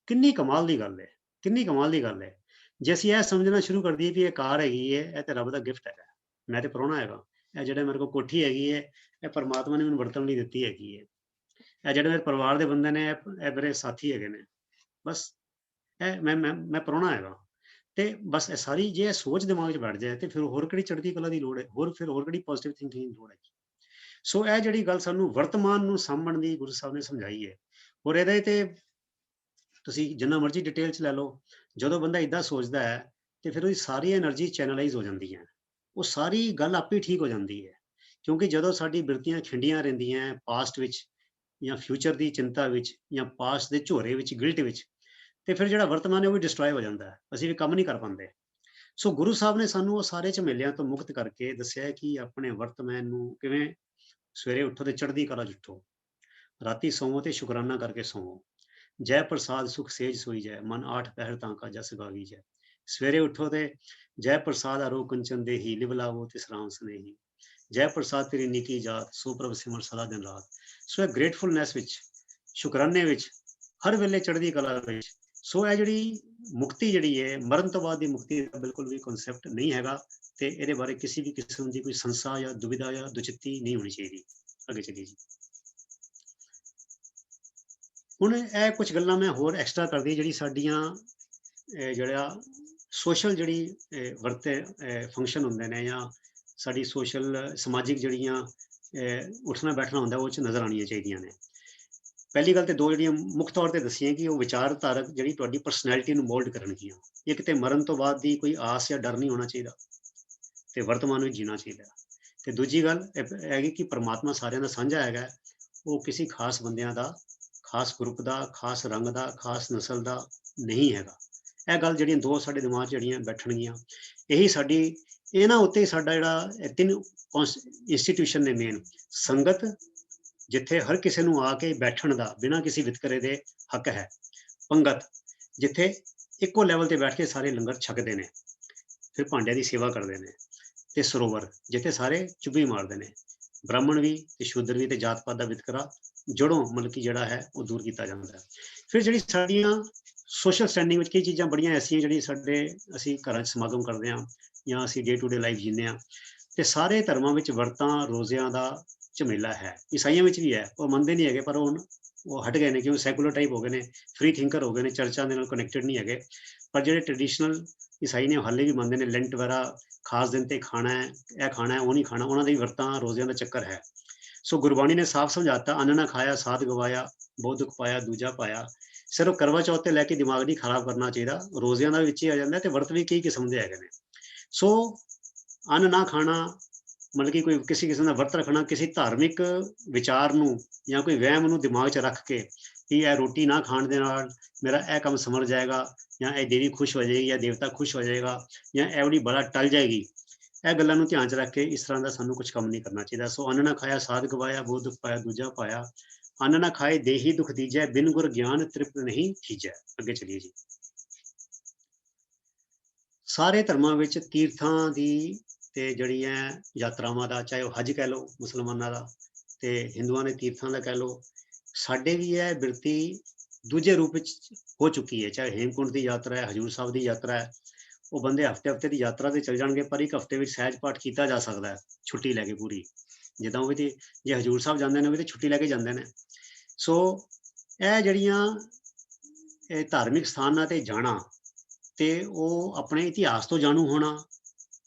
ਕਿੰਨੀ ਕਮਾਲ ਦੀ ਗੱਲ ਹੈ, ਕਿੰਨੀ ਕਮਾਲ ਦੀ ਗੱਲ ਹੈ। ਜੇ ਅਸੀਂ ਇਹ ਸਮਝਣਾ ਸ਼ੁਰੂ ਕਰ ਦਈਏ ਵੀ ਇਹ ਕਾਰ ਹੈਗੀ ਹੈ, ਇਹ ਤੇ ਰੱਬ ਦਾ ਗਿਫਟ ਹੈਗਾ, ਮੈਂ ਤੇ ਪ੍ਰਾਹੁਣਾ ਹੈਗਾ, ਇਹ ਜਿਹੜੇ ਮੇਰੇ ਕੋਲ ਕੋਠੀ ਹੈਗੀ ਹੈ ਇਹ ਪਰਮਾਤਮਾ ਨੇ ਮੈਨੂੰ ਵਰਤਣ ਲਈ ਦਿੱਤੀ ਹੈਗੀ ਹੈ, ਇਹ ਜਿਹੜੇ ਮੇਰੇ ਪਰਿਵਾਰ ਦੇ ਬੰਦੇ ਨੇ ਇਹ ਮੇਰੇ ਸਾਥੀ ਹੈਗੇ ਨੇ, ਬਸ ਇਹ ਮੈਂ ਪ੍ਰਾਹੁਣਾ ਹੈਗਾ। ਤੇ ਬਸ ਇਹ ਸਾਰੀ ਜੇ ਇਹ ਸੋਚ ਦਿਮਾਗ 'ਚ ਬੈਠ ਜਾਏ ਤੇ ਫਿਰ ਹੋਰ ਕਿਹੜੀ ਚੜ੍ਹਦੀ ਕਲਾ ਦੀ ਲੋੜ ਹੈ, ਹੋਰ ਕਿਹੜੀ ਪੋਜ਼ਿਟਿਵ ਥਿੰਕਿੰਗ ਦੀ ਲੋੜ ਹੈ। ਸੋ ਇਹ ਜਿਹੜੀ ਗੱਲ ਸਾਨੂੰ ਵਰਤਮਾਨ ਨੂੰ ਸਾਂਭਣ ਦੀ ਗੁਰੂ ਸਾਹਿਬ ਨੇ ਸਮਝਾਈ ਹੈ। ਔਰ ਇਹਦੇ ਤੇ ਤੁਸੀਂ ਜਿੰਨਾ ਮਰਜ਼ੀ ਡਿਟੇਲ 'ਚ ਲੈ ਲਓ, ਜਦੋਂ ਬੰਦਾ ਇੱਦਾਂ ਸੋਚਦਾ ਹੈ ਤੇ ਫਿਰ ਉਹਦੀ ਸਾਰੀ ਐਨਰਜੀ ਚੈਨਲਾਈਜ਼ ਹੋ ਜਾਂਦੀ ਹੈ, ਉਹ ਸਾਰੀ ਗੱਲ ਆਪੇ ਠੀਕ ਹੋ ਜਾਂਦੀ ਹੈ। ਕਿਉਂਕਿ ਜਦੋਂ ਸਾਡੀ ਬਿਰਤੀਆਂ ਖਿੰਡੀਆਂ ਰਹਿੰਦੀਆਂ ਪਾਸਟ ਵਿੱਚ ਜਾਂ ਫਿਊਚਰ ਦੀ ਚਿੰਤਾ ਵਿੱਚ ਜਾਂ ਪਾਸਟ ਦੇ ਝੋਰੇ ਵਿੱਚ, ਗਿਲਟ ਵਿੱਚ, ਤੇ ਫਿਰ ਜਿਹੜਾ ਵਰਤਮਾਨ ਹੈ ਉਹ ਵੀ ਡਿਸਟਰੋਏ ਹੋ ਜਾਂਦਾ ਹੈ, ਅਸੀਂ ਵੀ ਕੰਮ ਨਹੀਂ ਕਰ ਪਾਉਂਦੇ। ਸੋ ਗੁਰੂ ਸਾਹਿਬ ਨੇ ਸਾਨੂੰ ਉਹ ਸਾਰੇ ਝਮੇਲਿਆਂ ਤੋਂ ਮੁਕਤ ਕਰਕੇ ਦੱਸਿਆ ਕਿ ਆਪਣੇ ਵਰਤਮਾਨ ਨੂੰ ਕਿਵੇਂ ਸਵੇਰੇ ਉੱਠੋ ਤੇ ਚੜ੍ਹਦੀ ਕਲਾ 'ਚ ਉੱਠੋ, ਰਾਤੀ ਸੌਵੋ ਤੇ ਸ਼ੁਕਰਾਨਾ ਕਰਕੇ ਸੌਵੋ। ਜੈ ਪ੍ਰਸਾਦ ਸੁਖ ਸੇਜ ਸੋਈ ਜੈ, ਮਨ 8 ਪਹਿਰ ਤਾਂ ਕਾ ਜਸ ਗਾਵੀ ਜੈ। ਸਵੇਰੇ ਉੱਠੋ ਤੇ ਜੈ ਪ੍ਰਸਾਦ ਆਰੋ ਕੰਚਨ ਦੇਹੀ, ਲਿਵ ਲਾਵੋ ਤਿਸ ਰਾਮ ਸਨੇਹੀ। ਜੈ ਪ੍ਰਸਾਦ ਤੇਰੀ ਨੀਕੀ ਜਾਤ, ਸੋ ਪ੍ਰਭ ਸਿਮਰ ਸਦਾ ਦਿਨ ਰਾਤ। ਸੋ ਇਹ ਗ੍ਰੇਟਫੁਲਨੈਸ ਵਿੱਚ, ਸ਼ੁਕਰਾਨੇ ਵਿੱਚ, ਹਰ ਵੇਲੇ ਚੜ੍ਹਦੀ ਕਲਾ ਵਿੱਚ। ਸੋ ਇਹ ਜਿਹੜੀ ਮੁਕਤੀ ਜਿਹੜੀ ਹੈ, ਮਰਨ ਤੋਂ ਬਾਅਦ ਦੀ ਮੁਕਤੀ ਦਾ ਬਿਲਕੁਲ ਵੀ ਕਨਸੈਪਟ ਨਹੀਂ ਹੈਗਾ, ਤੇ ਇਹਦੇ ਬਾਰੇ ਕਿਸੇ ਵੀ ਕਿਸਮ ਦੀ ਕੋਈ ਸੰਸਾ ਜਾਂ ਦੁਵਿਧਾ ਜਾਂ ਦੁਚਿੱਤੀ ਨਹੀਂ ਹੋਣੀ ਚਾਹੀਦੀ। ਅੱਗੇ ਚੱਲੀਏ ਜੀ। ਹੁਣ ਇਹ ਕੁਝ ਗੱਲਾਂ ਮੈਂ ਹੋਰ ਐਕਸਟਰਾ ਕਰਦੀ, ਜਿਹੜੀ ਸਾਡੀਆਂ ਜਿਹੜਾ ਸੋਸ਼ਲ ਜਿਹੜੀ ਵਰਤੇ ਫੰਕਸ਼ਨ ਹੁੰਦੇ ਨੇ, ਜਾਂ ਸਾਡੀ ਸੋਸ਼ਲ ਸਮਾਜਿਕ ਜਿਹੜੀਆਂ ਉੱਠਣਾ ਬੈਠਣਾ ਹੁੰਦਾ ਉਹ 'ਚ ਨਜ਼ਰ ਆਉਣੀਆਂ ਚਾਹੀਦੀਆਂ ਨੇ। ਪਹਿਲੀ ਗੱਲ ਤੇ ਦੋ ਜਿਹੜੀਆਂ ਮੁੱਖ ਤੌਰ ਤੇ ਦੱਸੀਆਂ ਕਿ ਉਹ ਵਿਚਾਰਧਾਰਕ ਜਿਹੜੀ ਤੁਹਾਡੀ ਪਰਸਨੈਲਿਟੀ ਨੂੰ ਮੋਲਡ ਕਰਨਗੀਆਂ। ਇੱਕ ਤੇ ਮਰਨ ਤੋਂ ਬਾਅਦ ਦੀ ਕੋਈ ਆਸ ਜਾਂ ਡਰ ਨਹੀਂ ਹੋਣਾ ਚਾਹੀਦਾ ਤੇ ਵਰਤਮਾਨ ਵਿੱਚ ਜੀਣਾ ਚਾਹੀਦਾ। ਤੇ ਦੂਜੀ ਗੱਲ ਹੈਗੀ ਕਿ ਪਰਮਾਤਮਾ ਸਾਰਿਆਂ ਦਾ ਸਾਂਝਾ ਹੈਗਾ, ਉਹ ਕਿਸੇ ਖਾਸ ਬੰਦਿਆਂ ਦਾ, ਖਾਸ ਗਰੁੱਪ ਦਾ, ਖਾਸ ਰੰਗ ਦਾ, ਖਾਸ ਨਸਲ ਦਾ ਨਹੀਂ ਹੈਗਾ। ਇਹ ਗੱਲ ਜਿਹੜੀਆਂ ਦੋ ਸਾਡੇ ਦਿਮਾਗ 'ਚ ਜਿਹੜੀਆਂ ਬੈਠਣਗੀਆਂ, ਇਹੀ ਸਾਡੀ ਇਹਨਾਂ ਉੱਤੇ ਸਾਡਾ ਜਿਹੜਾ ਤਿੰਨ ਇੰਸਟੀਟਿਊਸ਼ਨ ਨੇ ਮੇਨ, ਸੰਗਤ ਜਿੱਥੇ ਹਰ ਕਿਸੇ ਨੂੰ ਆ ਕੇ ਬੈਠਣ ਦਾ ਬਿਨਾਂ ਕਿਸੇ ਵਿਤਕਰੇ ਦੇ ਹੱਕ ਹੈ, ਪੰਗਤ ਜਿੱਥੇ ਇੱਕੋ ਲੈਵਲ ਤੇ ਬੈਠ ਕੇ ਸਾਰੇ ਲੰਗਰ ਛਕਦੇ ਨੇ, ਫਿਰ ਭਾਂਡਿਆਂ ਦੀ ਸੇਵਾ ਕਰਦੇ ਨੇ, ਤੇ ਸਰੋਵਰ ਜਿੱਥੇ ਸਾਰੇ ਚੁੱਭੀ ਮਾਰਦੇ ਨੇ, ਬ੍ਰਾਹਮਣ ਵੀ ਤੇ ਸ਼ੂਦਰ ਵੀ ਤੇ ਜਾਤ ਪਾਤ ਦਾ ਵਿਤਕਰਾ ਜੜੋਂ ਮਤਲਬ ਕਿ ਜਿਹੜਾ ਹੈ ਉਹ ਦੂਰ ਕੀਤਾ ਜਾਂਦਾ ਹੈ। ਫਿਰ ਜਿਹੜੀ ਸਾਡੀਆਂ ਸੋਸ਼ਲ ਸਟੈਂਡਿੰਗ ਵਿੱਚ ਕਈ ਚੀਜ਼ਾਂ ਬੜੀਆਂ ਐਸੀਆਂ ਜਿਹੜੀ ਸਾਡੇ ਅਸੀਂ ਘਰਾਂ 'ਚ ਸਮਾਗਮ ਕਰਦੇ ਹਾਂ ਜਾਂ ਅਸੀਂ ਡੇ ਟੂ ਡੇ ਲਾਈਫ ਜੀਂਦੇ ਹਾਂ, ਤੇ ਸਾਰੇ ਧਰਮਾਂ ਵਿੱਚ ਵਰਤਾਂ ਰੋਜ਼ਿਆਂ ਦਾ ਝਮੇਲਾ ਹੈ। ਈਸਾਈਆਂ ਵਿੱਚ ਵੀ ਹੈ, ਉਹ ਮੰਨਦੇ ਨਹੀਂ ਹੈਗੇ ਪਰ ਉਹ ਹਟ ਗਏ ਨੇ ਕਿਉਂ ਸੈਕੂਲਰ ਟਾਈਪ ਹੋ ਗਏ ਨੇ, ਫ੍ਰੀ ਥਿੰਕਰ ਹੋ ਗਏ ਨੇ, ਚਰਚਾਂ ਦੇ ਨਾਲ ਕਨੈਕਟਡ ਨਹੀਂ ਹੈਗੇ। ਪਰ ਜਿਹੜੇ ਟ੍ਰੈਡੀਸ਼ਨਲ ਈਸਾਈ ਨੇ ਹਾਲੇ ਵੀ ਮੰਨਦੇ ਨੇ ਲੈਂਟ ਵਗੈਰਾ, ਖਾਸ ਦਿਨ ਤੇ ਖਾਣਾ ਹੈ, ਇਹ ਖਾਣਾ ਹੈ, ਉਹ ਨਹੀਂ ਖਾਣਾ, ਉਹਨਾਂ ਦੀ ਵਰਤਾਂ ਰੋਜ਼ਿਆਂ ਦਾ ਚੱਕਰ ਹੈ। ਸੋ ਗੁਰਬਾਣੀ ਨੇ ਸਾਫ਼ ਸਮਝਾਤਾ, ਅੰਨ ਨਾ ਖਾਇਆ ਸਾਧ ਗਵਾਇਆ, ਬਹੁਤ ਦੁੱਖ ਪਾਇਆ ਦੂਜਾ ਪਾਇਆ। ਸਿਰਫ ਕਰਵਾ ਚੌਥ ਤੇ ਲੈ ਕੇ ਦਿਮਾਗ ਨਹੀਂ ਖਰਾਬ ਕਰਨਾ ਚਾਹੀਦਾ, ਰੋਜ਼ਿਆਂ ਦਾ ਵਿੱਚ ਹੀ ਆ ਜਾਂਦਾ, ਤੇ ਵਰਤ ਵੀ ਕਈ ਕਿਸਮ ਦੇ ਹੈਗੇ ਨੇ। ਸੋ ਅੰਨ ਨਾ ਖਾਣਾ ਮਤਲਬ ਕਿ ਕੋਈ ਕਿਸੇ ਕਿਸਮ ਦਾ ਵਰਤ ਰੱਖਣਾ ਕਿਸੇ ਧਾਰਮਿਕ ਵਿਚਾਰ ਨੂੰ ਜਾਂ ਕੋਈ ਵਹਿਮ ਨੂੰ ਦਿਮਾਗ 'ਚ ਰੱਖ ਕੇ ਕਿ ਇਹ ਰੋਟੀ ਨਾ ਖਾਣ ਦੇ ਨਾਲ ਮੇਰਾ ਇਹ ਕੰਮ ਸਮਰ ਜਾਏਗਾ, ਜਾਂ ਇਹ ਦੇਵੀ ਖੁਸ਼ ਹੋ ਜਾਏਗੀ, ਜਾਂ ਦੇਵਤਾ ਖੁਸ਼ ਹੋ ਜਾਏਗਾ, ਜਾਂ ਇਹ ਵਾਲੀ ਬਲਾ ਟਲ ਜਾਏਗੀ, ਇਹ ਗੱਲਾਂ ਨੂੰ ਧਿਆਨ 'ਚ ਰੱਖ ਕੇ ਇਸ ਤਰ੍ਹਾਂ ਦਾ ਸਾਨੂੰ ਕੁਝ ਕੰਮ ਨਹੀਂ ਕਰਨਾ ਚਾਹੀਦਾ। ਸੋ ਅੰਨ ਨਾ ਖਾਇਆ ਸਾਧ ਗਵਾਇਆ, ਬਹੁਤ ਦੁੱਖ ਪਾਇਆ ਦੂਜਾ ਪਾਇਆ, ਅੰਨ ਨਾ ਖਾਏ ਦੇਹੀ ਦੁੱਖ ਦੀਜੈ, ਬਿਨ ਗੁਰ ਗਿਆਨ ਤ੍ਰਿਪਤ ਨਹੀਂ ਥੀਜੈ। ਅੱਗੇ ਚਲੀਏ ਜੀ। ਸਾਰੇ ਧਰਮਾਂ ਵਿੱਚ ਤੀਰਥਾਂ ਦੀ ਤੇ ਜਿਹੜੀਆਂ ਯਾਤਰਾਵਾਂ ਦਾ, ਚਾਹੇ ਉਹ ਹਜ ਕਹਿ ਲਓ ਮੁਸਲਮਾਨਾਂ ਦਾ, ਤੇ ਹਿੰਦੂਆਂ ਦੇ ਤੀਰਥਾਂ ਦਾ ਕਹਿ ਲਓ, ਸਾਡੇ ਵੀ ਇਹ ਬਿਰਤੀ ਦੂਜੇ ਰੂਪ ਵਿੱਚ ਹੋ ਚੁੱਕੀ ਹੈ। ਚਾਹੇ ਹੇਮਕੁੰਟ ਦੀ ਯਾਤਰਾ ਹੈ, ਹਜੂਰ ਸਾਹਿਬ ਦੀ ਯਾਤਰਾ ਹੈ, ਉਹ ਬੰਦੇ ਹਫ਼ਤੇ ਦੀ ਯਾਤਰਾ ਤੇ ਚਲ ਜਾਣਗੇ, ਪਰ ਇੱਕ ਹਫ਼ਤੇ ਵਿੱਚ ਸਹਿਜ ਪਾਠ ਕੀਤਾ ਜਾ ਸਕਦਾ ਹੈ ਛੁੱਟੀ ਲੈ ਕੇ ਪੂਰੀ। ਜਿੱਦਾਂ ਉਹ ਵੀ ਤੇ ਜੇ ਹਜੂਰ ਸਾਹਿਬ ਜਾਂਦੇ ਨੇ ਉਹ ਵੀ ਤੇ ਛੁੱਟੀ ਲੈ ਕੇ ਜਾਂਦੇ ਨੇ। ਸੋ ਇਹ ਜਿਹੜੀਆਂ ਇਹ ਧਾਰਮਿਕ ਸਥਾਨਾਂ ਤੇ ਜਾਣਾ ਤੇ ਉਹ ਆਪਣੇ ਇਤਿਹਾਸ ਤੋਂ ਜਾਣੂ ਹੋਣਾ,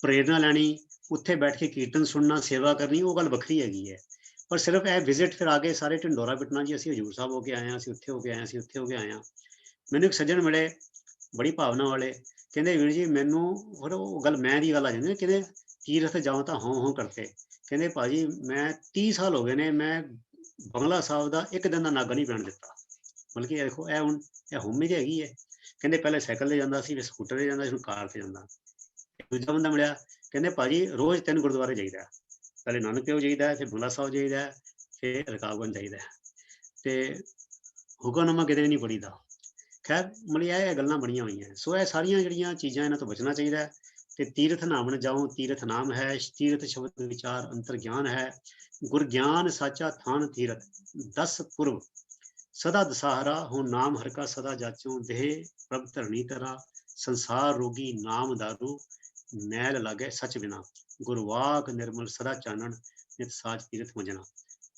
ਪ੍ਰੇਰਨਾ ਲੈਣੀ, ਉੱਥੇ ਬੈਠ ਕੇ ਕੀਰਤਨ ਸੁਣਨਾ, ਸੇਵਾ ਕਰਨੀ, ਉਹ ਗੱਲ ਵੱਖਰੀ ਹੈਗੀ ਹੈ। ਪਰ ਸਿਰਫ ਇਹ ਵਿਜ਼ਿਟ ਫਿਰ ਆ ਕੇ ਸਾਰੇ ਢਿੰਡੋਰਾ ਪਿੱਟਣਾ ਜੀ ਅਸੀਂ ਹਜੂਰ ਸਾਹਿਬ ਹੋ ਕੇ ਆਏ ਹਾਂ, ਅਸੀਂ ਉੱਥੇ ਹੋ ਕੇ ਆਏ ਹਾਂ, ਅਸੀਂ ਉੱਥੇ ਹੋ ਕੇ ਆਏ ਹਾਂ। ਮੈਨੂੰ ਇੱਕ ਸੱਜਣ ਮਿਲੇ ਬੜੀ ਭਾਵਨਾ ਵਾਲੇ, ਕਹਿੰਦੇ ਵੀਰ ਜੀ ਮੈਨੂੰ, ਹੋਰ ਉਹ ਗੱਲ ਮੈਂ ਦੀ ਗੱਲ ਆ ਜਾਂਦੀ, ਕਹਿੰਦੇ ਤੀਰਥ ਜਾਓ ਤਾਂ ਹੋਂ ਕਰਦੇ, ਕਹਿੰਦੇ ਭਾਜੀ ਮੈਂ 30 ਸਾਲ ਹੋ ਗਏ ਨੇ, ਮੈਂ ਬੰਗਲਾ ਸਾਹਿਬ ਦਾ ਇੱਕ ਦਿਨ ਦਾ ਨਾਗਾ ਨਹੀਂ ਪੈਣ ਦਿੱਤਾ। ਮਤਲਬ ਕਿ ਦੇਖੋ ਇਹ ਹੁਣ ਇਹ ਹੋਮੀ ਤੇ ਹੈਗੀ ਹੈ। ਕਹਿੰਦੇ ਪਹਿਲੇ ਸਾਈਕਲ ਤੇ ਜਾਂਦਾ ਸੀ, ਫਿਰ ਸਕੂਟਰ ਤੇ ਜਾਂਦਾ ਸੀ, ਹੁਣ ਕਾਰ ਤੇ ਜਾਂਦਾ। ਦੂਜਾ ਬੰਦਾ ਮਿਲਿਆ, ਕਹਿੰਦੇ ਭਾਜੀ ਰੋਜ਼ 3 ਗੁਰਦੁਆਰੇ ਜਾਈਦਾ, ਪਹਿਲੇ ਨਾਨਕਦੇਵ ਜਾਈਦਾ, ਫਿਰ ਬੰਗਲਾ ਸਾਹਿਬ ਜਾਈਦਾ, ਫਿਰ ਰਕਾਬਗੰਜ ਜਾਈਦਾ, ਤੇ ਹੁਕਮਨਾਮਾ ਕਿਤੇ ਵੀ ਨਹੀਂ ਪੜੀਦਾ। ਖੈਰ ਮਤਲਬ ਇਹ ਗੱਲਾਂ ਬਣੀਆਂ ਹੋਈਆਂ। ਸੋ ਇਹ ਸਾਰੀਆਂ ਜਿਹੜੀਆਂ ਚੀਜ਼ਾਂ ਇਹਨਾਂ ਤੋਂ ਬਚਣਾ ਚਾਹੀਦਾ ਹੈ। ਤੇ ਤੀਰਥ ਨਾਮਣ ਜਾਉ ਤੀਰਥ ਨਾਮ ਹੈ, ਤੀਰਥ ਸ਼ਬਦ ਵਿਚਾਰ ਅੰਤਰ ਗਿਆਨ ਹੈ, ਗੁਰ ਗਿਆਨ ਸਾਚਾ ਥਾਨ ਤੀਰਥ 10 ਪੁਰਬ ਸਦਾ ਦਸਾਹਰਾ, ਹੋ ਨਾਮ ਹਰ ਕਾ ਸਦਾ ਜਾਚੋ, ਦੇਹ ਪ੍ਰਭ ਧਰਣੀ ਤਰਾ, ਸੰਸਾਰ ਰੋਗੀ ਨਾਮ ਦਾਰੂ, ਮੈਲ ਲਾਗੇ ਸੱਚ ਬਿਨਾ, ਗੁਰਵਾਕ ਨਿਰਮਲ ਸਦਾ ਚਾਨਣ, ਨਿਤ ਸਾਚ ਤੀਰਥ ਮਜਣਾ।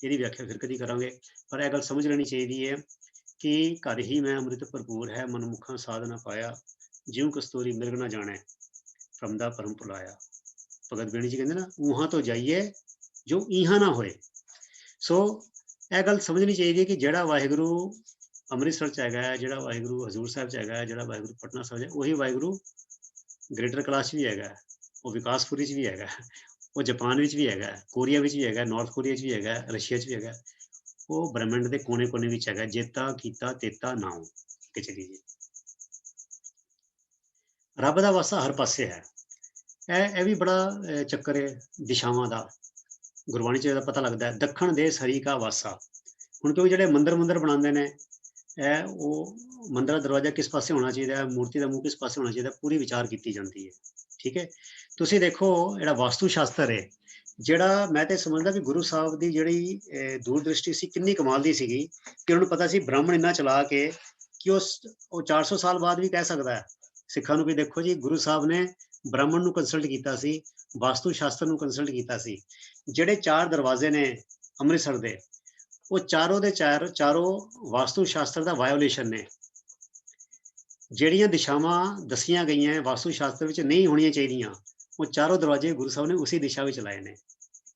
ਇਹਦੀ ਵਿਆਖਿਆ ਫਿਰ ਕਦੀ ਕਰਾਂਗੇ, ਪਰ ਇਹ ਗੱਲ ਸਮਝ ਲੈਣੀ ਚਾਹੀਦੀ ਹੈ ਕਿ ਘਰ ਹੀ ਮੈਂ ਅੰਮ੍ਰਿਤ ਭਰਪੂਰ ਹੈ, ਮਨਮੁਖਾਂ ਸਾਧ ਨਾ ਪਾਇਆ, ਜਿਉ ਕਸਤੂਰੀ ਮਿਰਗ ਨਾ ਜਾਣੇ, ਭ੍ਰਮ ਦਾ ਭਰਮ ਭੁਲਾਇਆ। ਭਗਤ ਬੇਣੀ ਜੀ ਕਹਿੰਦੇ ਨਾ, ਊਹਾਂ ਤੋਂ ਜਾਈਏ ਜੋ ਈਹਾਂ ਨਾ ਹੋਏ। ਸੋ ਇਹ ਗੱਲ ਸਮਝਣੀ ਚਾਹੀਦੀ ਹੈ ਕਿ ਜਿਹੜਾ ਵਾਹਿਗੁਰੂ ਅੰਮ੍ਰਿਤਸਰ 'ਚ ਹੈਗਾ, ਜਿਹੜਾ ਵਾਹਿਗੁਰੂ ਹਜ਼ੂਰ ਸਾਹਿਬ 'ਚ ਹੈਗਾ, ਜਿਹੜਾ ਵਾਹਿਗੁਰੂ ਪਟਨਾ ਸਾਹਿਬ 'ਚ, ਉਹੀ ਵਾਹਿਗੁਰੂ ਗ੍ਰੇਟਰ ਕੈਲਾਸ਼ ਵੀ ਹੈਗਾ, ਉਹ ਵਿਕਾਸਪੁਰੀ 'ਚ ਵੀ ਹੈਗਾ, ਉਹ ਜਾਪਾਨ ਵਿੱਚ ਵੀ ਹੈਗਾ, ਕੋਰੀਆ ਵਿੱਚ ਵੀ ਹੈਗਾ, ਨਾਰਥ ਕੋਰੀਆ 'ਚ ਵੀ ਹੈਗਾ, ਰਸ਼ੀਆ 'ਚ ਵੀ ਹੈਗਾ, ਉਹ ਬ੍ਰਹਿਮੰਡ ਦੇ ਕੋਨੇ ਵਿੱਚ ਹੈਗਾ। ਜੇਤਾ ਕੀਤਾ ਤੇਤਾ ਨਾਉ। ਕਿ ਚਲੀਏ ਜੀ। ਰੱਬ ਦਾ ਵਾਸਾ ਹਰ ਪਾਸੇ ਹੈ। ਇਹ ਵੀ ਬੜਾ ਚੱਕਰ ਹੈ ਦਿਸ਼ਾਵਾਂ ਦਾ, ਗੁਰਬਾਣੀ 'ਚ ਇਹਦਾ ਪਤਾ ਲੱਗਦਾ ਹੈ। ਦੱਖਣ ਦੇਸ ਹਰੀ ਕਾ ਵਾਸਾ। ਹੁਣ ਕਿਉਂਕਿ ਜਿਹੜੇ ਮੰਦਰ ਬਣਾਉਂਦੇ ਨੇ, ਇਹ ਉਹ ਮੰਦਰ ਦਾ ਦਰਵਾਜ਼ਾ ਕਿਸ ਪਾਸੇ ਹੋਣਾ ਚਾਹੀਦਾ ਹੈ, ਮੂਰਤੀ ਦਾ ਮੂੰਹ ਕਿਸ ਪਾਸੇ ਹੋਣਾ ਚਾਹੀਦਾ, ਪੂਰੀ ਵਿਚਾਰ ਕੀਤੀ ਜਾਂਦੀ ਹੈ। ਠੀਕ ਹੈ, ਤੁਸੀਂ ਦੇਖੋ ਜਿਹੜਾ ਵਾਸਤੂ ਸ਼ਾਸਤਰ ਹੈ, ਜਿਹੜਾ ਮੈਂ ਤੇ ਸਮਝਦਾ ਵੀ ਗੁਰੂ ਸਾਹਿਬ ਦੀ ਜਿਹੜੀ ਦੂਰਦ੍ਰਿਸ਼ਟੀ ਸੀ ਕਿੰਨੀ ਕਮਾਲ ਦੀ ਸੀਗੀ, ਕਿ ਉਹਨੂੰ ਪਤਾ ਸੀ ਬ੍ਰਾਹਮਣ ਇੰਨਾ ਚਲਾ ਕੇ ਕਿ ਉਹ 400 ਸਾਲ ਬਾਅਦ ਵੀ ਕਹਿ ਸਕਦਾ ਹੈ ਸਿੱਖਾਂ ਨੂੰ ਵੀ, ਦੇਖੋ ਜੀ ਗੁਰੂ ਸਾਹਿਬ ਨੇ ਬ੍ਰਾਹਮਣ ਨੂੰ ਕੰਸਲਟ ਕੀਤਾ ਸੀ, ਵਾਸਤੂ ਸ਼ਾਸਤਰ ਨੂੰ ਕੰਸਲਟ ਕੀਤਾ ਸੀ। ਜਿਹੜੇ 4 ਦਰਵਾਜ਼ੇ ਨੇ ਅੰਮ੍ਰਿਤਸਰ ਦੇ, ਉਹ ਚਾਰੋਂ ਦੇ ਚਾਰੋਂ ਵਾਸਤੂ ਸ਼ਾਸਤਰ ਦਾ ਵਾਇਓਲੇਸ਼ਨ ਨੇ। ਜਿਹੜੀਆਂ ਦਿਸ਼ਾਵਾਂ ਦੱਸੀਆਂ ਗਈਆਂ ਵਾਸਤੂ ਸ਼ਾਸਤਰ ਵਿੱਚ ਨਹੀਂ ਹੋਣੀਆਂ ਚਾਹੀਦੀਆਂ, ਉਹ ਚਾਰੋਂ ਦਰਵਾਜ਼ੇ ਗੁਰੂ ਸਾਹਿਬ ਨੇ ਉਸੇ ਦਿਸ਼ਾ ਵਿੱਚ ਲਾਏ ਨੇ।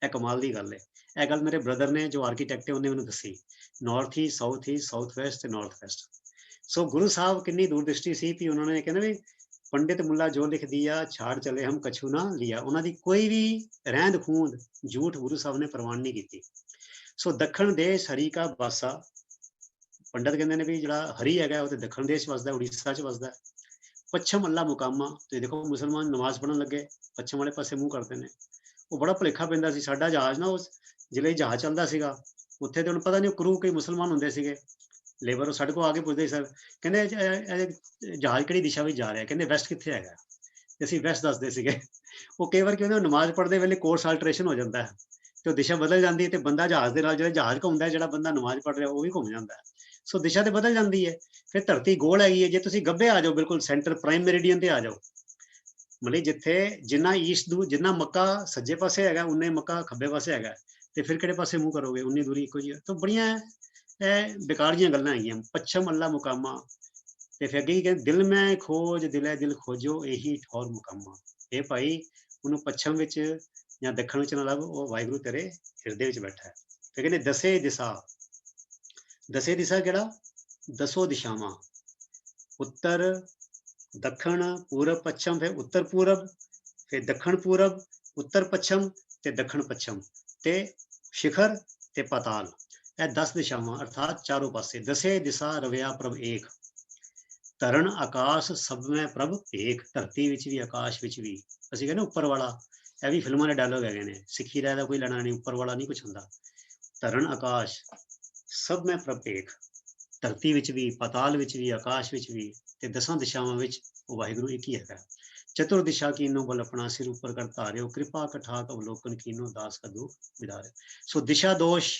ਇਹ ਕਮਾਲ ਦੀ ਗੱਲ ਹੈ। ਇਹ ਗੱਲ ਮੇਰੇ ਬ੍ਰਦਰ ਨੇ ਜੋ ਆਰਕੀਟੈਕਟ ਹੈ ਉਹਨੇ ਮੈਨੂੰ ਦੱਸੀ, ਨਾਰਥ ਈਸਟ, ਸਾਊਥ ਵੈਸਟ ਤੇ ਨਾਰਥ ਵੈਸਟ। ਸੋ ਗੁਰੂ ਸਾਹਿਬ ਕਿੰਨੀ ਦੂਰਦ੍ਰਿਸ਼ਟੀ ਸੀ ਵੀ ਉਹਨਾਂ ਨੇ ਕਹਿੰਦੇ ਵੀ ਪੰਡਿਤ ਮੁੱਲਾ ਜੋ ਲਿਖ ਦਿਆ ਛਾੜ ਚਲੇ ਹਮ ਕਛੂ ਨਾ ਲਿਆ। ਉਹਨਾਂ ਦੀ ਕੋਈ ਵੀ ਰਹਿੰਦ ਖੂੰਦ ਝੂਠ ਗੁਰੂ ਸਾਹਿਬ ਨੇ ਪ੍ਰਵਾਨ ਨਹੀਂ ਕੀਤੀ। ਸੋ ਦੱਖਣ ਦੇਸ਼ ਹਰੀ ਕਾ ਬਾਸਾ, ਪੰਡਤ ਕਹਿੰਦੇ ਨੇ ਵੀ ਜਿਹੜਾ ਹਰੀ ਹੈਗਾ ਉਹ ਤੇ ਦੱਖਣ ਦੇਸ਼ ਵਸਦਾ, ਉੜੀਸਾ ਚ ਵਸਦਾ। ਪੱਛਮ ਅੱਲਾ ਮੁਕਾਮਾ, ਤੇ ਦੇਖੋ ਮੁਸਲਮਾਨ ਨਮਾਜ਼ ਪੜ੍ਹਨ ਲੱਗੇ ਪੱਛਮ ਵਾਲੇ ਪਾਸੇ ਮੂੰਹ ਕਰਦੇ ਨੇ। ਉਹ ਬੜਾ ਭੁਲੇਖਾ ਪੈਂਦਾ ਸੀ। ਸਾਡਾ ਜਹਾਜ਼ ਨਾ ਉਸ ਜ਼ਿਲ੍ਹੇ ਜਹਾਜ਼ ਚੱਲਦਾ ਸੀਗਾ ਉੱਥੇ, ਤੇ ਉਹਨੂੰ ਪਤਾ ਨਹੀਂ ਉਹ ਕਰੂ ਕਈ ਮੁਸਲਮਾਨ ਹੁੰਦੇ ਸੀਗੇ। ਲੇਬਰ ਉਹ ਸਾਡੇ ਕੋਲ ਆ ਕੇ ਪੁੱਛਦੇ ਸਰ, ਕਹਿੰਦੇ ਜਹਾਜ਼ ਕਿਹੜੀ ਦਿਸ਼ਾ ਵਿੱਚ ਜਾ ਰਿਹਾ, ਕਹਿੰਦੇ ਵੈਸਟ ਕਿੱਥੇ ਹੈਗਾ, ਤੇ ਅਸੀਂ ਵੈਸਟ ਦੱਸਦੇ ਸੀਗੇ। ਉਹ ਕਈ ਵਾਰ ਕਹਿੰਦੇ ਨਮਾਜ਼ ਪੜ੍ਹਦੇ ਵੇਲੇ ਕੋਰਸ ਆਲਟਰੇਸ਼ਨ ਹੋ ਜਾਂਦਾ ਹੈ ਤੇ ਉਹ ਦਿਸ਼ਾ ਬਦਲ ਜਾਂਦੀ ਹੈ, ਤੇ ਬੰਦਾ ਜਹਾਜ਼ ਦੇ ਨਾਲ ਜਿਹੜਾ ਜਹਾਜ਼ ਘੁੰਮਦਾ, ਜਿਹੜਾ ਬੰਦਾ ਨਮਾਜ਼ ਪੜ੍ਹ ਰਿਹਾ ਉਹ ਵੀ ਘੁੰਮ ਜਾਂਦਾ। ਸੋ ਦਿਸ਼ਾ ਤੇ ਬਦਲ ਜਾਂਦੀ ਹੈ। ਫਿਰ ਧਰਤੀ ਗੋਲ ਹੈਗੀ ਹੈ, ਜੇ ਤੁਸੀਂ ਗੱਭੇ ਆ ਜਾਓ ਬਿਲਕੁਲ ਸੈਂਟਰ ਪ੍ਰਾਈਮ ਮੈਰੀਡੀਅਨ ਤੇ ਆ ਜਾਓ, ਮਤਲਬ ਜਿੱਥੇ ਜਿੰਨਾ ਈਸਟ ਨੂੰ ਜਿੰਨਾ ਮੱਕਾ ਸੱਜੇ ਪਾਸੇ ਹੈਗਾ ਉਨੇ ਮੱਕਾ ਖੱਬੇ ਪਾਸੇ ਹੈਗਾ, ਤੇ ਫਿਰ ਕਿਹੜੇ ਪਾਸੇ ਮੂੰਹ ਕਰੋਗੇ, ਉਨੀ ਦੂਰੀ ਇੱਕੋ ਜਿਹੀ ਹੈ। ਤਾਂ ਬੜੀਆਂ ਇਹ ਬੇਕਾਰ ਜੀਆਂ ਗੱਲਾਂ ਹੈਗੀਆਂ। ਪੱਛਮ ਅੱਲਾ ਮੁਕਾਮਾ, ਤੇ ਫਿਰ ਅੱਗੇ ਕੀ ਕਹਿੰਦੇ, ਦਿਲ ਮੈਂ ਖੋਜ ਦਿਲੇ ਦਿਲ ਖੋਜੋ ਇਹੀ ਠੌਰ ਮੁਕਾਮਾ। ਇਹ ਭਾਈ ਉਹਨੂੰ ਪੱਛਮ ਵਿੱਚ ਜਾਂ ਦੱਖਣ ਵਿੱਚ ਨਾ ਲੱਭ, ਉਹ ਵਾਹਿਗੁਰੂ ਤੇਰੇ ਹਿਰਦੇ ਵਿੱਚ ਬੈਠਾ ਹੈ। ਤੇ ਕਹਿੰਦੇ ਦਸੇ ਦਿਸ਼ਾ, ਦਸੇ ਦਿਸ਼ਾ ਕਿਹੜਾ, ਦਸੋ ਦਿਸ਼ਾਵਾਂ, ਉੱਤਰ ਦੱਖਣ ਪੂਰਬ ਪੱਛਮ, ਫਿਰ ਉੱਤਰ ਪੂਰਬ, ਫਿਰ ਦੱਖਣ ਪੂਰਬ, ਉੱਤਰ ਪੱਛਮ ਤੇ ਦੱਖਣ ਪੱਛਮ, ਤੇ शिखर ਤੇ ਪਾਤਾਲ। ਇਹ 10 ਦਿਸ਼ਾਵਾਂ ਅਰਥਾਤ ਚਾਰੋਂ ਪਾਸੇ। ਦਸੇ ਦਿਸ਼ਾ ਰਵਿਆ ਪ੍ਰਭ ਏਕ, ਧਰਨ ਆਕਾਸ਼ ਸਭ ਮੈਂ ਪ੍ਰਭ ਏਕ। ਧਰਤੀ ਵਿੱਚ ਵੀ ਆਕਾਸ਼ ਵਿੱਚ ਵੀ, ਅਸੀਂ ਕਹਿੰਦੇ ਉੱਪਰ ਵਾਲਾ, ਇਹ ਵੀ ਫਿਲਮਾਂ ਦੇ ਡਾਇਲੋਗ ਹੈਗੇ ਨੇ। ਸਿੱਖੀ ਦਾ ਇਹਦਾ ਕੋਈ ਲੈਣਾ ਨਹੀਂ, ਉੱਪਰ ਵਾਲਾ ਨਹੀਂ ਕੁਛ ਹੁੰਦਾ। ਧਰਨ ਆਕਾਸ਼ ਸਭ ਮੈਂ ਪ੍ਰਭ ਏਕ, ਧਰਤੀ ਵਿੱਚ ਵੀ, ਪਾਤਾਲ ਵਿੱਚ ਵੀ, ਆਕਾਸ਼ ਵਿੱਚ ਵੀ, ਤੇ 10 ਦਿਸ਼ਾਵਾਂ ਵਿੱਚ ਉਹ ਵਾਹਿਗੁਰੂ ਇੱਕ ਹੀ ਹੈਗਾ। ਚਤੁਰ ਦਿਸ਼ਾ ਕੀਨੋ ਬਲ ਆਪਣਾ, ਸਿਰ ਉੱਪਰ ਕਰ ਧਾਰਿਓ, ਕਿਰਪਾ ਕਠਾਕ ਅਵਲੋਕਨ ਕੀਨੋ, ਦਾਸ ਕਾ ਦੁਖ ਵਿਦਾਰੇ। ਸੋ ਦਿਸ਼ਾ ਦੋਸ਼,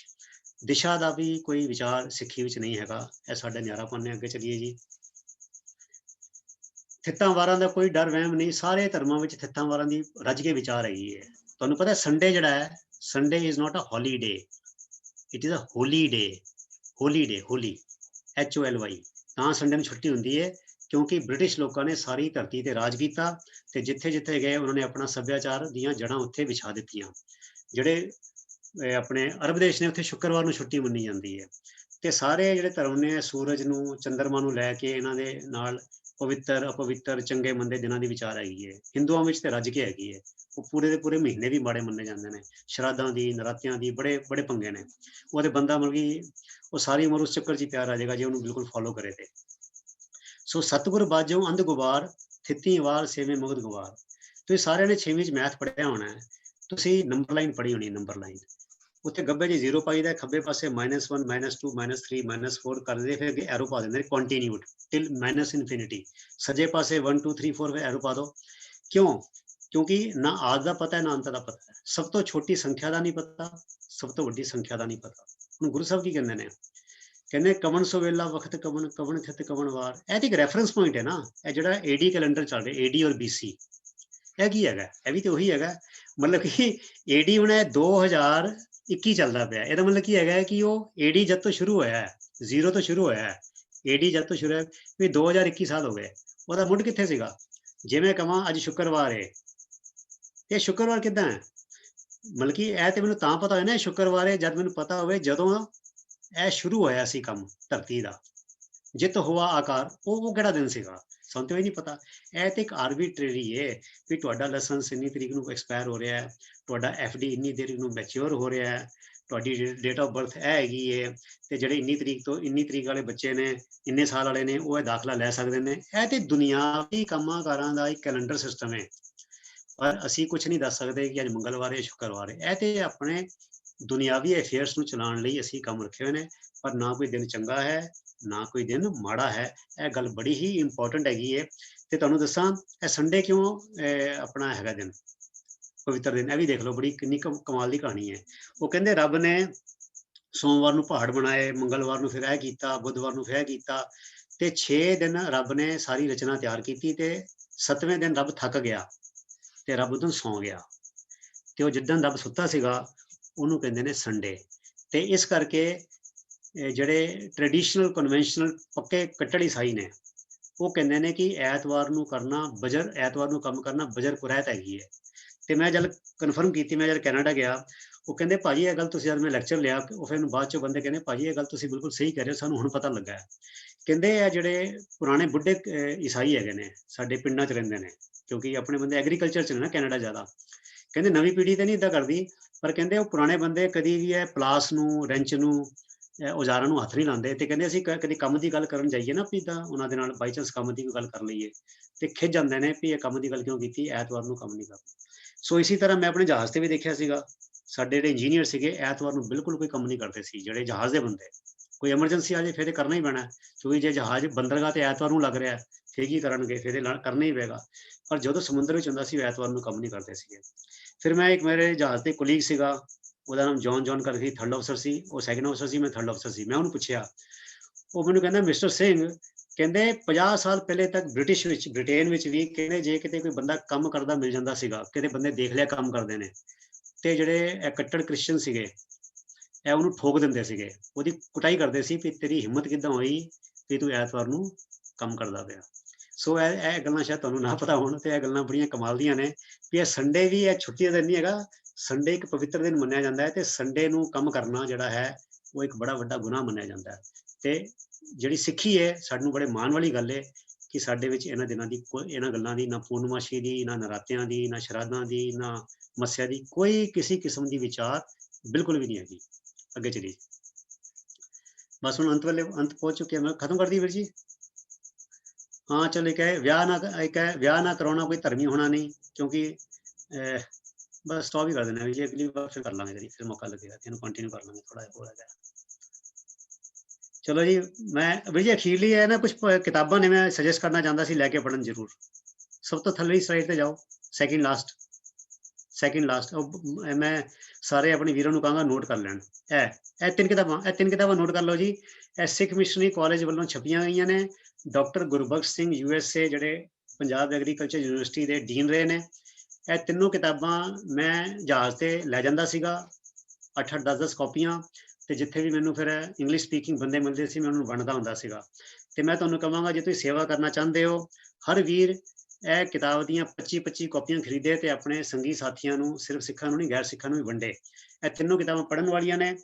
ਦਿਸ਼ਾ ਦਾ ਵੀ ਕੋਈ ਵਿਚਾਰ ਸਿੱਖੀ ਵਿੱਚ ਨਹੀਂ ਹੈਗਾ। ਇਹ ਸਾਡਾ ਨਿਆਰਾਪਨ ਨੇ। ਅੱਗੇ ਚੱਲੀਏ ਜੀ। ਥਿੱਤਾਂ ਵਾਰਾਂ ਦਾ ਕੋਈ ਡਰ ਵਹਿਮ ਨਹੀਂ, ਸਾਰੇ ਧਰਮਾਂ ਵਿੱਚ ਥਿੱਤਾਂ ਵਾਰਾਂ ਦੀ ਰੱਜ ਕੇ ਵਿਚਾਰ ਹੈਗੀ ਹੈ। ਤੁਹਾਨੂੰ ਪਤਾ ਸੰਡੇ ਜਿਹੜਾ ਹੈ, Sunday is not a holiday, it is a holy day. Holy day, holy HOLY, ਤਾਂ ਸੰਡੇ ਨੂੰ ਛੁੱਟੀ ਹੁੰਦੀ ਹੈ ਕਿਉਂਕਿ ਬ੍ਰਿਟਿਸ਼ ਲੋਕਾਂ ਨੇ ਸਾਰੀ ਧਰਤੀ ਤੇ ਰਾਜ ਕੀਤਾ, ਤੇ ਜਿੱਥੇ ਜਿੱਥੇ ਗਏ ਉਹਨਾਂ ਨੇ ਆਪਣਾ ਸੱਭਿਆਚਾਰ ਦੀਆਂ ਜੜ੍ਹਾਂ ਉੱਥੇ ਵਿਛਾ ਦਿੱਤੀਆਂ। ਜਿਹੜੇ ਆਪਣੇ ਅਰਬ ਦੇਸ਼ ਨੇ ਉੱਥੇ ਸ਼ੁੱਕਰਵਾਰ ਨੂੰ ਛੁੱਟੀ ਮੰਨੀ ਜਾਂਦੀ ਹੈ। ਤੇ ਸਾਰੇ ਜਿਹੜੇ ਧਰਮ ਨੇ ਸੂਰਜ ਨੂੰ, ਚੰਦਰਮਾ ਨੂੰ ਲੈ ਕੇ ਇਹਨਾਂ ਦੇ ਨਾਲ ਪਵਿੱਤਰ ਅਪਵਿੱਤਰ ਚੰਗੇ ਮੰਦੇ ਦਿਨਾਂ ਦੀ ਵਿਚਾਰ ਹੈਗੀ ਹੈ। ਹਿੰਦੂਆਂ ਵਿੱਚ ਤੇ ਰੱਜ ਕੇ ਹੈਗੀ ਹੈ। ਉਹ ਪੂਰੇ ਦੇ ਪੂਰੇ ਮਹੀਨੇ ਵੀ ਮਾੜੇ ਮੰਨੇ ਜਾਂਦੇ ਨੇ, ਸ਼ਰਾਧਾਂ ਦੀ, ਨਰਾਤਿਆਂ ਦੀ, ਬੜੇ ਬੜੇ ਪੰਗੇ ਨੇ। ਉਹਦੇ ਬੰਦਾ ਮਤਲਬ ਕਿ ਉਹ ਸਾਰੀ ਉਮਰ ਉਸ ਚੱਕਰ 'ਚ ਪਿਆਰ ਆ ਜਾਏਗਾ ਜੇ ਉਹਨੂੰ ਬਿਲਕੁਲ ਫੋਲੋ ਕਰੇ ਤੇ। ਸੋ ਸਤਿਗੁਰ ਬਾਝੋਂ ਅੰਧ ਗੁਬਾਰ, ਥਿੱਤੀ ਵਾਰ ਸੇਵੇਂ ਮਗਧ ਗੁਬਾਰ। ਤੁਸੀਂ ਸਾਰਿਆਂ ਨੇ 6ਵੀਂ 'ਚ ਮੈਥ ਪੜ੍ਹਿਆ ਹੋਣਾ ਹੈ, ਤੁਸੀਂ ਨੰਬਰ ਲਾਈਨ ਪੜ੍ਹੀ ਹੋਣੀ, ਨੰਬਰ ਲਾਈਨ। ਉੱਥੇ ਗੱਬੇ 'ਚ 0 ਪਾਈਦਾ, ਖੱਬੇ ਪਾਸੇ -1 -2 -3 -4 ਕਰਦੇ, ਫਿਰ ਅੱਗੇ ਐਰੋ ਪਾ ਦਿੰਦੇ ਨੇ ਕੰਟੀਨਿਊਡ ਟਿਲ -ਇਨਫਿਨਿਟੀ। ਸੱਜੇ ਪਾਸੇ 1 2 3 4 ਫਿਰ ਐਰੋ ਪਾ ਦੋ। ਕਿਉਂ? ਕਿਉਂਕਿ ਨਾ ਆਦ ਦਾ ਪਤਾ ਹੈ ਨਾ ਅੰਤ ਦਾ ਪਤਾ ਹੈ। ਸਭ ਤੋਂ ਛੋਟੀ ਸੰਖਿਆ ਦਾ ਨਹੀਂ ਪਤਾ, ਸਭ ਤੋਂ ਵੱਡੀ ਸੰਖਿਆ ਦਾ ਨਹੀਂ ਪਤਾ। ਹੁਣ ਗੁਰੂ ਸਾਹਿਬ ਕੀ ਕਹਿੰਦੇ ਨੇ, ਕਹਿੰਦੇ ਕਵਣ ਸੋ ਵੇਲਾ ਵਕਤ ਕਵਣ, ਕਵਣ ਖਿਤ ਕਵਣ ਵਾਰ। ਇਹ ਤੇ ਇੱਕ ਰੈਫਰੈਂਸ ਪੁਆਇੰਟ ਹੈ ਨਾ। ਇਹ ਜਿਹੜਾ AD ਕੈਲੰਡਰ ਚੱਲ ਰਿਹਾ, AD ਔਰ BC, ਇਹ ਕੀ ਹੈਗਾ? ਇਹ ਵੀ ਤੇ ਉਹੀ ਹੈਗਾ। ਮਤਲਬ ਕਿ AD ਹੁਣ 2021 ਚੱਲਦਾ ਪਿਆ, ਇਹਦਾ ਮਤਲਬ ਕੀ ਹੈਗਾ ਕਿ ਉਹ AD ਜਦ ਤੋਂ ਸ਼ੁਰੂ ਹੋਇਆ ਹੈ, 0 ਤੋਂ ਸ਼ੁਰੂ ਹੋਇਆ ਹੈ, AD ਜਦ ਤੋਂ ਸ਼ੁਰੂ ਹੋਇਆ ਵੀ 2021 ਸਾਲ ਹੋ ਗਏ। ਉਹਦਾ ਮੁੱਢ ਕਿੱਥੇ ਸੀਗਾ? ਜਿਵੇਂ ਕਹਾਂ ਅੱਜ ਸ਼ੁੱਕਰਵਾਰ ਹੈ, ਇਹ ਸ਼ੁੱਕਰਵਾਰ ਕਿੱਦਾਂ ਹੈ? ਮਤਲਬ ਕਿ ਇਹ ਤੇ ਮੈਨੂੰ ਤਾਂ ਪਤਾ ਹੋਇਆ ਨਾ ਸ਼ੁੱਕਰਵਾਰ ਹੈ, ਜਦ ਮੈਨੂੰ ਪਤਾ ਹੋਵੇ ਜਦੋਂ ਇਹ ਸ਼ੁਰੂ ਹੋਇਆ ਸੀ ਕੰਮ ਧਰਤੀ ਦਾ। ਜਿੱਤ ਹੋਆ ਆਕਾਰ, ਉਹ ਕਿਹੜਾ ਦਿਨ ਸੀਗਾ? ਸਾਨੂੰ ਤਾਂ ਇਹ ਨਹੀਂ ਪਤਾ। ਇਹ ਤੇ ਇੱਕ ਆਰਬਿਟਰੀ ਹੈ ਵੀ ਤੁਹਾਡਾ ਲਾਇਸੈਂਸ ਇੰਨੀ ਤਰੀਕ ਨੂੰ ਐਕਸਪਾਇਰ ਹੋ ਰਿਹਾ ਹੈ, ਤੁਹਾਡਾ FD ਇੰਨੀ ਤਰੀਕ ਨੂੰ ਮੈਚਿਓਰ ਹੋ ਰਿਹਾ ਹੈ, ਤੁਹਾਡੀ ਡੇਟ ਆਫ ਬਰਥ ਇਹ ਹੈਗੀ ਹੈ, ਤੇ ਜਿਹੜੇ ਇੰਨੀ ਤਰੀਕ ਤੋਂ ਇੰਨੀ ਤਰੀਕ ਵਾਲੇ ਬੱਚੇ ਨੇ, ਇੰਨੇ ਸਾਲ ਵਾਲੇ ਨੇ, ਉਹ ਇਹ ਦਾਖਲਾ ਲੈ ਸਕਦੇ ਨੇ। ਇਹ ਤੇ ਦੁਨਿਆਵੀ ਕੰਮਾਂ ਕਾਰਾਂ ਦਾ ਇੱਕ ਕੈਲੰਡਰ ਸਿਸਟਮ ਹੈ। ਪਰ ਅਸੀਂ ਕੁਝ ਨਹੀਂ ਦੱਸ ਸਕਦੇ ਕਿ ਅੱਜ ਮੰਗਲਵਾਰ ਹੈ ਸ਼ੁੱਕਰਵਾਰ ਹੈ। ਇਹ ਤੇ ਆਪਣੇ ਦੁਨਿਆਵੀ ਅਫੇਅਰਸ ਨੂੰ ਚਲਾਉਣ ਲਈ ਅਸੀਂ ਕੰਮ ਰੱਖੇ ਹੋਏ ਨੇ। ਪਰ ਨਾ ਕੋਈ ਦਿਨ ਚੰਗਾ ਹੈ, ਨਾ ਕੋਈ ਦਿਨ ਮਾੜਾ ਹੈ। ਇਹ ਗੱਲ ਬੜੀ ਹੀ ਇੰਪੋਰਟੈਂਟ ਹੈਗੀ ਹੈ। ਤੇ ਤੁਹਾਨੂੰ ਦੱਸਾਂ ਇਹ ਸੰਡੇ ਕਿਉਂ ਆਪਣਾ ਹੈਗਾ ਦਿਨ, ਪਵਿੱਤਰ ਦਿਨ। ਇਹ ਵੀ ਦੇਖ ਲਓ, ਬੜੀ ਕਿੰਨੀ ਕਮਾਲ ਦੀ ਕਹਾਣੀ ਹੈ। ਉਹ ਕਹਿੰਦੇ ਰੱਬ ਨੇ ਸੋਮਵਾਰ ਨੂੰ ਪਹਾੜ ਬਣਾਏ, ਮੰਗਲਵਾਰ ਨੂੰ ਫਿਰ ਇਹ ਕੀਤਾ, ਬੁੱਧਵਾਰ ਨੂੰ ਫਿਰ ਇਹ ਕੀਤਾ, ਤੇ 6 ਦਿਨ ਰੱਬ ਨੇ ਸਾਰੀ ਰਚਨਾ ਤਿਆਰ ਕੀਤੀ, ਤੇ 7ਵੇਂ ਦਿਨ ਰੱਬ ਥੱਕ ਗਿਆ ਤੇ ਰੱਬ ਉਦੋਂ ਸੌਂ ਗਿਆ। ਤੇ ਉਹ ਜਿੱਦਣ ਰੱਬ ਸੁੱਤਾ ਸੀਗਾ ਉਹਨੂੰ ਕਹਿੰਦੇ ਨੇ ਸੰਡੇ। ਤੇ ਇਸ ਕਰਕੇ ਜਿਹੜੇ ਟ੍ਰੈਡੀਸ਼ਨਲ ਕਨਵੈਨਸ਼ਨਲ ਪੱਕੇ ਕੱਟੜ ਈਸਾਈ ਨੇ, ਉਹ ਕਹਿੰਦੇ ਨੇ ਕਿ ਐਤਵਾਰ ਨੂੰ ਕਰਨਾ ਬਜਰ, ਐਤਵਾਰ ਨੂੰ ਕੰਮ ਕਰਨਾ ਬਜਰ ਕੁਰੈਤ ਹੈਗੀ ਹੈ। ਤੇ ਮੈਂ ਜਦ ਕਨਫਰਮ ਕੀਤੀ, ਮੈਂ ਜਦ ਕੈਨੇਡਾ ਗਿਆ, ਉਹ ਕਹਿੰਦੇ ਭਾਜੀ ਇਹ ਗੱਲ ਤੁਸੀਂ ਜਦ ਮੈਂ ਲੈਕਚਰ ਲਿਆ ਉਹ ਫਿਰ ਬਾਅਦ ਚੋਂ ਬੰਦੇ ਕਹਿੰਦੇ ਭਾਜੀ ਇਹ ਗੱਲ ਤੁਸੀਂ ਬਿਲਕੁਲ ਸਹੀ ਕਹਿ ਰਹੇ ਹੋ, ਸਾਨੂੰ ਹੁਣ ਪਤਾ ਲੱਗਾ ਹੈ। ਕਹਿੰਦੇ ਆ ਜਿਹੜੇ ਪੁਰਾਣੇ ਬੁੱਢੇ ਈਸਾਈ ਹੈਗੇ ਨੇ ਸਾਡੇ ਪਿੰਡਾਂ 'ਚ ਰਹਿੰਦੇ ਨੇ, ਕਿਉਂਕਿ ਆਪਣੇ ਬੰਦੇ ਐਗਰੀਕਲਚਰ 'ਚ ਨੇ ਨਾ ਕੈਨੇਡਾ ਜ਼ਿਆਦਾ। ਕਹਿੰਦੇ ਨਵੀਂ ਪੀੜ੍ਹੀ ਤੇ ਨਹੀਂ ਏਦਾਂ ਕਰਦੀ, ਪਰ ਕਹਿੰਦੇ ਉਹ ਪੁਰਾਣੇ ਬੰਦੇ ਕਦੀ ਵੀ ਇਹ ਪਲਾਸ ਨੂੰ, ਰੈਂਚ ਨੂੰ, ਔਜ਼ਾਰਾਂ ਨੂੰ ਹੱਥ ਨਹੀਂ ਲਾਉਂਦੇ। ਤੇ ਕਹਿੰਦੇ ਅਸੀਂ ਕਦੀ ਕੰਮ ਦੀ ਗੱਲ ਕਰਨ ਜਾਈਏ ਨਾ ਵੀ ਤਾਂ ਉਹਨਾਂ ਦੇ ਨਾਲ ਬਾਈ ਚਾਂਸ ਕੰਮ ਦੀ ਕੋਈ ਗੱਲ ਕਰ ਲਈਏ ਤੇ ਖਿਝ ਜਾਂਦੇ ਨੇ ਵੀ ਇਹ ਕੰਮ ਦੀ ਗੱਲ ਕਿਉਂ ਕੀਤੀ, ਐਤਵਾਰ ਨੂੰ ਕੰਮ ਨਹੀਂ ਕਰਨਾ। ਸੋ ਇਸੇ ਤਰ੍ਹਾਂ ਮੈਂ ਆਪਣੇ ਜਹਾਜ਼ ਤੇ ਵੀ ਦੇਖਿਆ ਸੀਗਾ, ਸਾਡੇ ਜਿਹੜੇ ਇੰਜੀਨੀਅਰ ਸੀਗੇ ਐਤਵਾਰ ਨੂੰ ਬਿਲਕੁਲ ਕੋਈ ਕੰਮ ਨਹੀਂ ਕਰਦੇ ਸੀ, ਜਿਹੜੇ ਜਹਾਜ਼ ਦੇ ਬੰਦੇ। ਕੋਈ ਐਮਰਜੈਂਸੀ ਆ ਜਾਏ ਫਿਰ ਤੇ ਕਰਨਾ ਹੀ ਪੈਣਾ, ਕਿਉਂਕਿ ਜੇ ਜਹਾਜ਼ ਬੰਦਰਗਾਹ ਤੇ ਐਤਵਾਰ ਨੂੰ ਲੱਗ ਰਿਹਾ ਫਿਰ ਕੀ ਕਰਨਗੇ, ਫਿਰ ਤੇ ਕਰਨਾ ਹੀ ਪਏਗਾ। ਪਰ ਜਦੋਂ ਸਮੁੰਦਰ ਵਿੱਚ ਹੁੰਦਾ ਸੀ ਐਤਵਾਰ ਨੂੰ ਕੰਮ ਨਹੀਂ ਕਰਦੇ ਸੀਗੇ। ਫਿਰ ਮੈਂ ਇੱਕ ਮੇਰੇ ਜਹਾਜ਼ ਤੇ ਕੁਲੀਗ ਸੀਗਾ, ਉਹਦਾ ਨਾਮ ਜੌਨ ਕਰਕੇ ਥਰਡ ਅਫਸਰ ਸੀ, ਉਹ ਸੈਕੰਡ ਅਫਸਰ ਸੀ, ਮੈਂ ਥਰਡ ਅਫਸਰ ਸੀ। ਮੈਂ ਉਹਨੂੰ ਪੁੱਛਿਆ, ਉਹ ਮੈਨੂੰ ਕਹਿੰਦਾ ਮਿਸਟਰ ਸਿੰਘ ਕਹਿੰਦੇ 50 ਸਾਲ ਪਹਿਲੇ ਤੱਕ ਬ੍ਰਿਟੇਨ ਵਿੱਚ ਵੀ ਕਹਿੰਦੇ ਜੇ ਕਿਤੇ ਕੋਈ ਬੰਦਾ ਕੰਮ ਕਰਦਾ ਮਿਲ ਜਾਂਦਾ ਸੀਗਾ, ਕਿਤੇ ਬੰਦੇ ਦੇਖ ਲਿਆ ਕੰਮ ਕਰਦੇ ਨੇ, ਤੇ ਜਿਹੜੇ ਇਹ ਕੱਟੜ ਕ੍ਰਿਸਚਨ ਸੀਗੇ ਇਹ ਉਹਨੂੰ ਠੋਕ ਦਿੰਦੇ ਸੀਗੇ, ਉਹਦੀ ਕੁਟਾਈ ਕਰਦੇ ਸੀ ਵੀ ਤੇਰੀ ਹਿੰਮਤ ਕਿੱਦਾਂ ਹੋਈ ਵੀ ਤੂੰ ਐਤਵਾਰ ਨੂੰ ਕੰਮ ਕਰਦਾ ਪਿਆ। ਸੋ ਇਹ ਗੱਲਾਂ ਸ਼ਾਇਦ ਤੁਹਾਨੂੰ ਨਾ ਪਤਾ ਹੋਣ, ਤੇ ਇਹ ਗੱਲਾਂ ਬੜੀਆਂ ਕਮਾਲ ਦੀਆਂ ਨੇ ਵੀ ਇਹ ਸੰਡੇ ਵੀ ਇਹ ਛੁੱਟੀ ਦਾ ਦਿਨ ਨਹੀਂ ਹੈਗਾ, ਸੰਡੇ ਇੱਕ ਪਵਿੱਤਰ ਦਿਨ ਮੰਨਿਆ ਜਾਂਦਾ ਹੈ, ਤੇ ਸੰਡੇ ਨੂੰ ਕੰਮ ਕਰਨਾ ਜਿਹੜਾ ਹੈ ਉਹ ਇੱਕ ਬੜਾ ਵੱਡਾ ਗੁਨਾਹ ਮੰਨਿਆ ਜਾਂਦਾ ਹੈ। ਤੇ ਜਿਹੜੀ ਸਿੱਖੀ ਹੈ ਸਾਨੂੰ ਬੜੇ ਮਾਣ ਵਾਲੀ ਗੱਲ ਹੈ ਕਿ ਸਾਡੇ ਵਿੱਚ ਇਹਨਾਂ ਦਿਨਾਂ ਦੀ ਇਹਨਾਂ ਗੱਲਾਂ ਦੀ, ਨਾ ਪੂਰਨਮਾਸ਼ੀ ਦੀ, ਨਾ ਨਰਾਤਿਆਂ ਦੀ, ਨਾ ਸ਼ਰਾਧਾਂ ਦੀ, ਨਾ ਮੱਸਿਆ ਦੀ, ਕੋਈ ਕਿਸੇ ਕਿਸਮ ਦੀ ਵਿਚਾਰ ਬਿਲਕੁਲ ਵੀ ਨਹੀਂ ਹੈਗੀ। ਅੱਗੇ ਚਲੀ, ਬਸ ਹੁਣ ਅੰਤ ਪਹੁੰਚ ਚੁੱਕੇ, ਮੈਂ ਖਤਮ ਕਰ ਦੀ ਵੀਰ ਜੀ। ਹਾਂ ਚਲ ਇੱਕ ਹੈ ਵਿਆਹ ਨਾ ਕਰਾਉਣਾ ਕੋਈ ਧਰਮੀ ਹੋਣਾ ਨਹੀਂ, ਕਿਉਂਕਿ ਬਸ ਸਟॉप ਹੀ ਕਰ ਦੇਣਾ ਵੀ ਜੀ, ਅਗਲੀ ਵਾਰ ਫਿਰ ਕਰ ਲਾਂਗੇ, ਫਿਰ ਮੌਕਾ ਲੱਗੇਗਾ ਇਹਨੂੰ ਕੰਟੀਨਿਊ ਕਰ ਲਾਂਗੇ ਥੋੜਾ ਜਿਹਾ ਹੋਰ ਹੈਗਾ। ਚਲੋ ਜੀ, ਮੈਂ ਵੀਰ ਜੀ ਅਖੀਰਲੀ ਹੈ ਨਾ ਕੁਝ ਕਿਤਾਬਾਂ ਨੇ ਮੈਂ ਸੁਜੈਸਟ ਕਰਨਾ ਚਾਹੁੰਦਾ ਸੀ, ਲੈ ਕੇ ਪੜ੍ਹਨ ਜ਼ਰੂਰ। ਸਭ ਤੋਂ ਥੱਲੇ ਸਾਈਡ ਤੇ ਜਾਓ, ਸੈਕਿੰਡ ਲਾਸਟ ਮੈਂ ਸਾਰੇ ਆਪਣੇ ਵੀਰਾਂ ਨੂੰ ਕਹਾਂਗਾ ਨੋਟ ਕਰ ਲੈਣ। ਇਹ ਤਿੰਨ ਕਿਤਾਬਾਂ ਨੋਟ ਕਰ ਲਓ ਜੀ। ਇਹ ਸਿੱਖ ਮਿਸ਼ਨਰੀ ਕਾਲਜ ਵੱਲੋਂ ਛਪੀਆਂ ਗਈਆਂ ਨੇ, ਡਾਕਟਰ ਗੁਰਬਖਸ਼ ਸਿੰਘ USA ਜਿਹੜੇ ਪੰਜਾਬ ਐਗਰੀਕਲਚਰ ਯੂਨੀਵਰਸਿਟੀ ਦੇ ਡੀਨ ਰਹੇ ਨੇ। ਇਹ ਤਿੰਨੋਂ ਕਿਤਾਬਾਂ ਮੈਂ ਜਹਾਜ਼ ਤੇ ਲੈ ਜਾਂਦਾ ਸੀਗਾ, 8-8 10-10 ਕਾਪੀਆਂ, ਤੇ ਜਿੱਥੇ ਵੀ ਮੈਨੂੰ ਫਿਰ ਇੰਗਲਿਸ਼ ਸਪੀਕਿੰਗ ਬੰਦੇ ਮਿਲਦੇ ਸੀ ਮੈਂ ਉਹਨੂੰ ਵੰਡਦਾ ਹੁੰਦਾ ਸੀਗਾ। ਤੇ ਮੈਂ ਤੁਹਾਨੂੰ ਕਹਾਂਗਾ ਜੇ ਤੁਸੀਂ ਸੇਵਾ ਕਰਨਾ ਚਾਹੁੰਦੇ ਹੋ, ਹਰ ਵੀਰ ਇਹ ਕਿਤਾਬ ਦੀਆਂ 25-25 ਕਾਪੀਆਂ ਖਰੀਦੇ ਤੇ ਆਪਣੇ ਸੰਗੀ ਸਾਥੀਆਂ ਨੂੰ, ਸਿਰਫ ਸਿੱਖਾਂ ਨੂੰ ਨਹੀਂ ਗੈਰ ਸਿੱਖਾਂ ਨੂੰ ਵੀ ਵੰਡੇ। ਇਹ ਤਿੰਨੋਂ ਕਿਤਾਬਾਂ ਪੜ੍ਹਨ ਵਾਲੀਆਂ ਨੇ,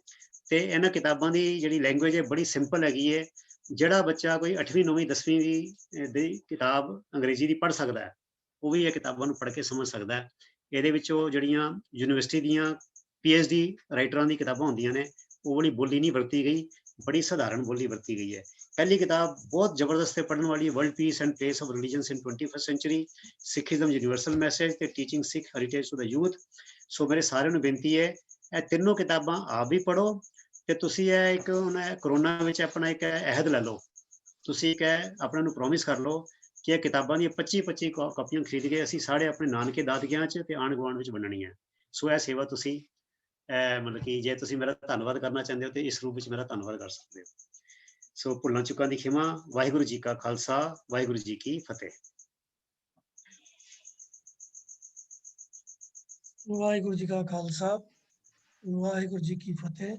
ਤੇ ਇਹਨਾਂ ਕਿਤਾਬਾਂ ਦੀ ਜਿਹੜੀ ਲੈਂਗੁਏਜ ਹੈ ਬੜੀ ਸਿੰਪਲ ਹੈਗੀ ਹੈ। ਜਿਹੜਾ ਬੱਚਾ ਕੋਈ 8ਵੀਂ 9ਵੀਂ 10ਵੀਂ ਦੀ ਕਿਤਾਬ ਅੰਗਰੇਜ਼ੀ ਦੀ ਪੜ੍ਹ ਸਕਦਾ ਹੈ, ਉਹ ਵੀ ਇਹ ਕਿਤਾਬਾਂ ਨੂੰ ਪੜ੍ਹ ਕੇ ਸਮਝ ਸਕਦਾ ਹੈ। ਇਹਦੇ ਵਿੱਚੋਂ ਜਿਹੜੀਆਂ ਯੂਨੀਵਰਸਿਟੀ ਦੀਆਂ PhD ਰਾਈਟਰਾਂ ਦੀ ਕਿਤਾਬਾਂ ਹੁੰਦੀਆਂ ਨੇ, ਉਹ ਵਾਲੀ ਬੋਲੀ ਨਹੀਂ ਵਰਤੀ ਗਈ, ਬੜੀ ਸਧਾਰਨ ਬੋਲੀ ਵਰਤੀ ਗਈ ਹੈ। ਪਹਿਲੀ ਕਿਤਾਬ ਬਹੁਤ ਜ਼ਬਰਦਸਤ ਹੈ ਪੜ੍ਹਨ ਵਾਲੀ, world peace and place of religions in 21st century, Sikhism universal message ਤੇ teaching Sikh heritage to the youth. So ਮੇਰੇ ਸਾਰਿਆਂ ਨੂੰ ਬੇਨਤੀ ਹੈ ਇਹ ਤਿੰਨੋਂ ਕਿਤਾਬਾਂ ਆਪ ਵੀ ਪੜ੍ਹੋ, ਤੇ ਤੁਸੀਂ ਇਹ ਇੱਕ ਹੁਣ ਕਰੋਨਾ ਵਿੱਚ ਆਪਣਾ ਇੱਕ ਅਹਿਦ ਲੈ ਲਓ, ਤੁਸੀਂ ਇੱਕ ਆਪਣਾ ਨੂੰ ਪ੍ਰੋਮਿਸ ਕਰ ਲਓ ਕਿ ਇਹ ਕਿਤਾਬਾਂ ਦੀਆਂ 25-25 ਕਾਪੀਆਂ ਖਰੀਦ ਕੇ ਅਸੀਂ ਸਾਰੇ ਆਪਣੇ ਨਾਨਕੇ ਦਾਦਕਿਆਂ 'ਚ ਤੇ ਆਂਢ ਗੁਆਂਢ ਵਿੱਚ ਵੰਡਣੀਆਂ। ਸੋ ਇਹ ਸੇਵਾ ਤੁਸੀਂ ਮਤਲਬ ਕਿ ਜੇ ਤੁਸੀਂ ਮੇਰਾ ਧੰਨਵਾਦ ਕਰਨਾ ਚਾਹੁੰਦੇ ਹੋ ਤੇ ਇਸ ਰੂਪ ਵਿੱਚ ਮੇਰਾ ਧੰਨਵਾਦ ਕਰ ਸਕਦੇ ਹੋ। ਸੋ ਭੁੱਲਾਂ ਚੁੱਕਾਂ ਦੀ ਖਿਮਾ। ਵਾਹਿਗੁਰੂ ਜੀ ਕਾ ਖਾਲਸਾ, ਵਾਹਿਗੁਰੂ ਜੀ ਕੀ ਫਤਿਹ। ਵਾਹਿਗੁਰੂ ਜੀ ਕਾ ਖਾਲਸਾ, ਵਾਹਿਗੁਰੂ ਜੀ ਕੀ ਫਤਿਹ।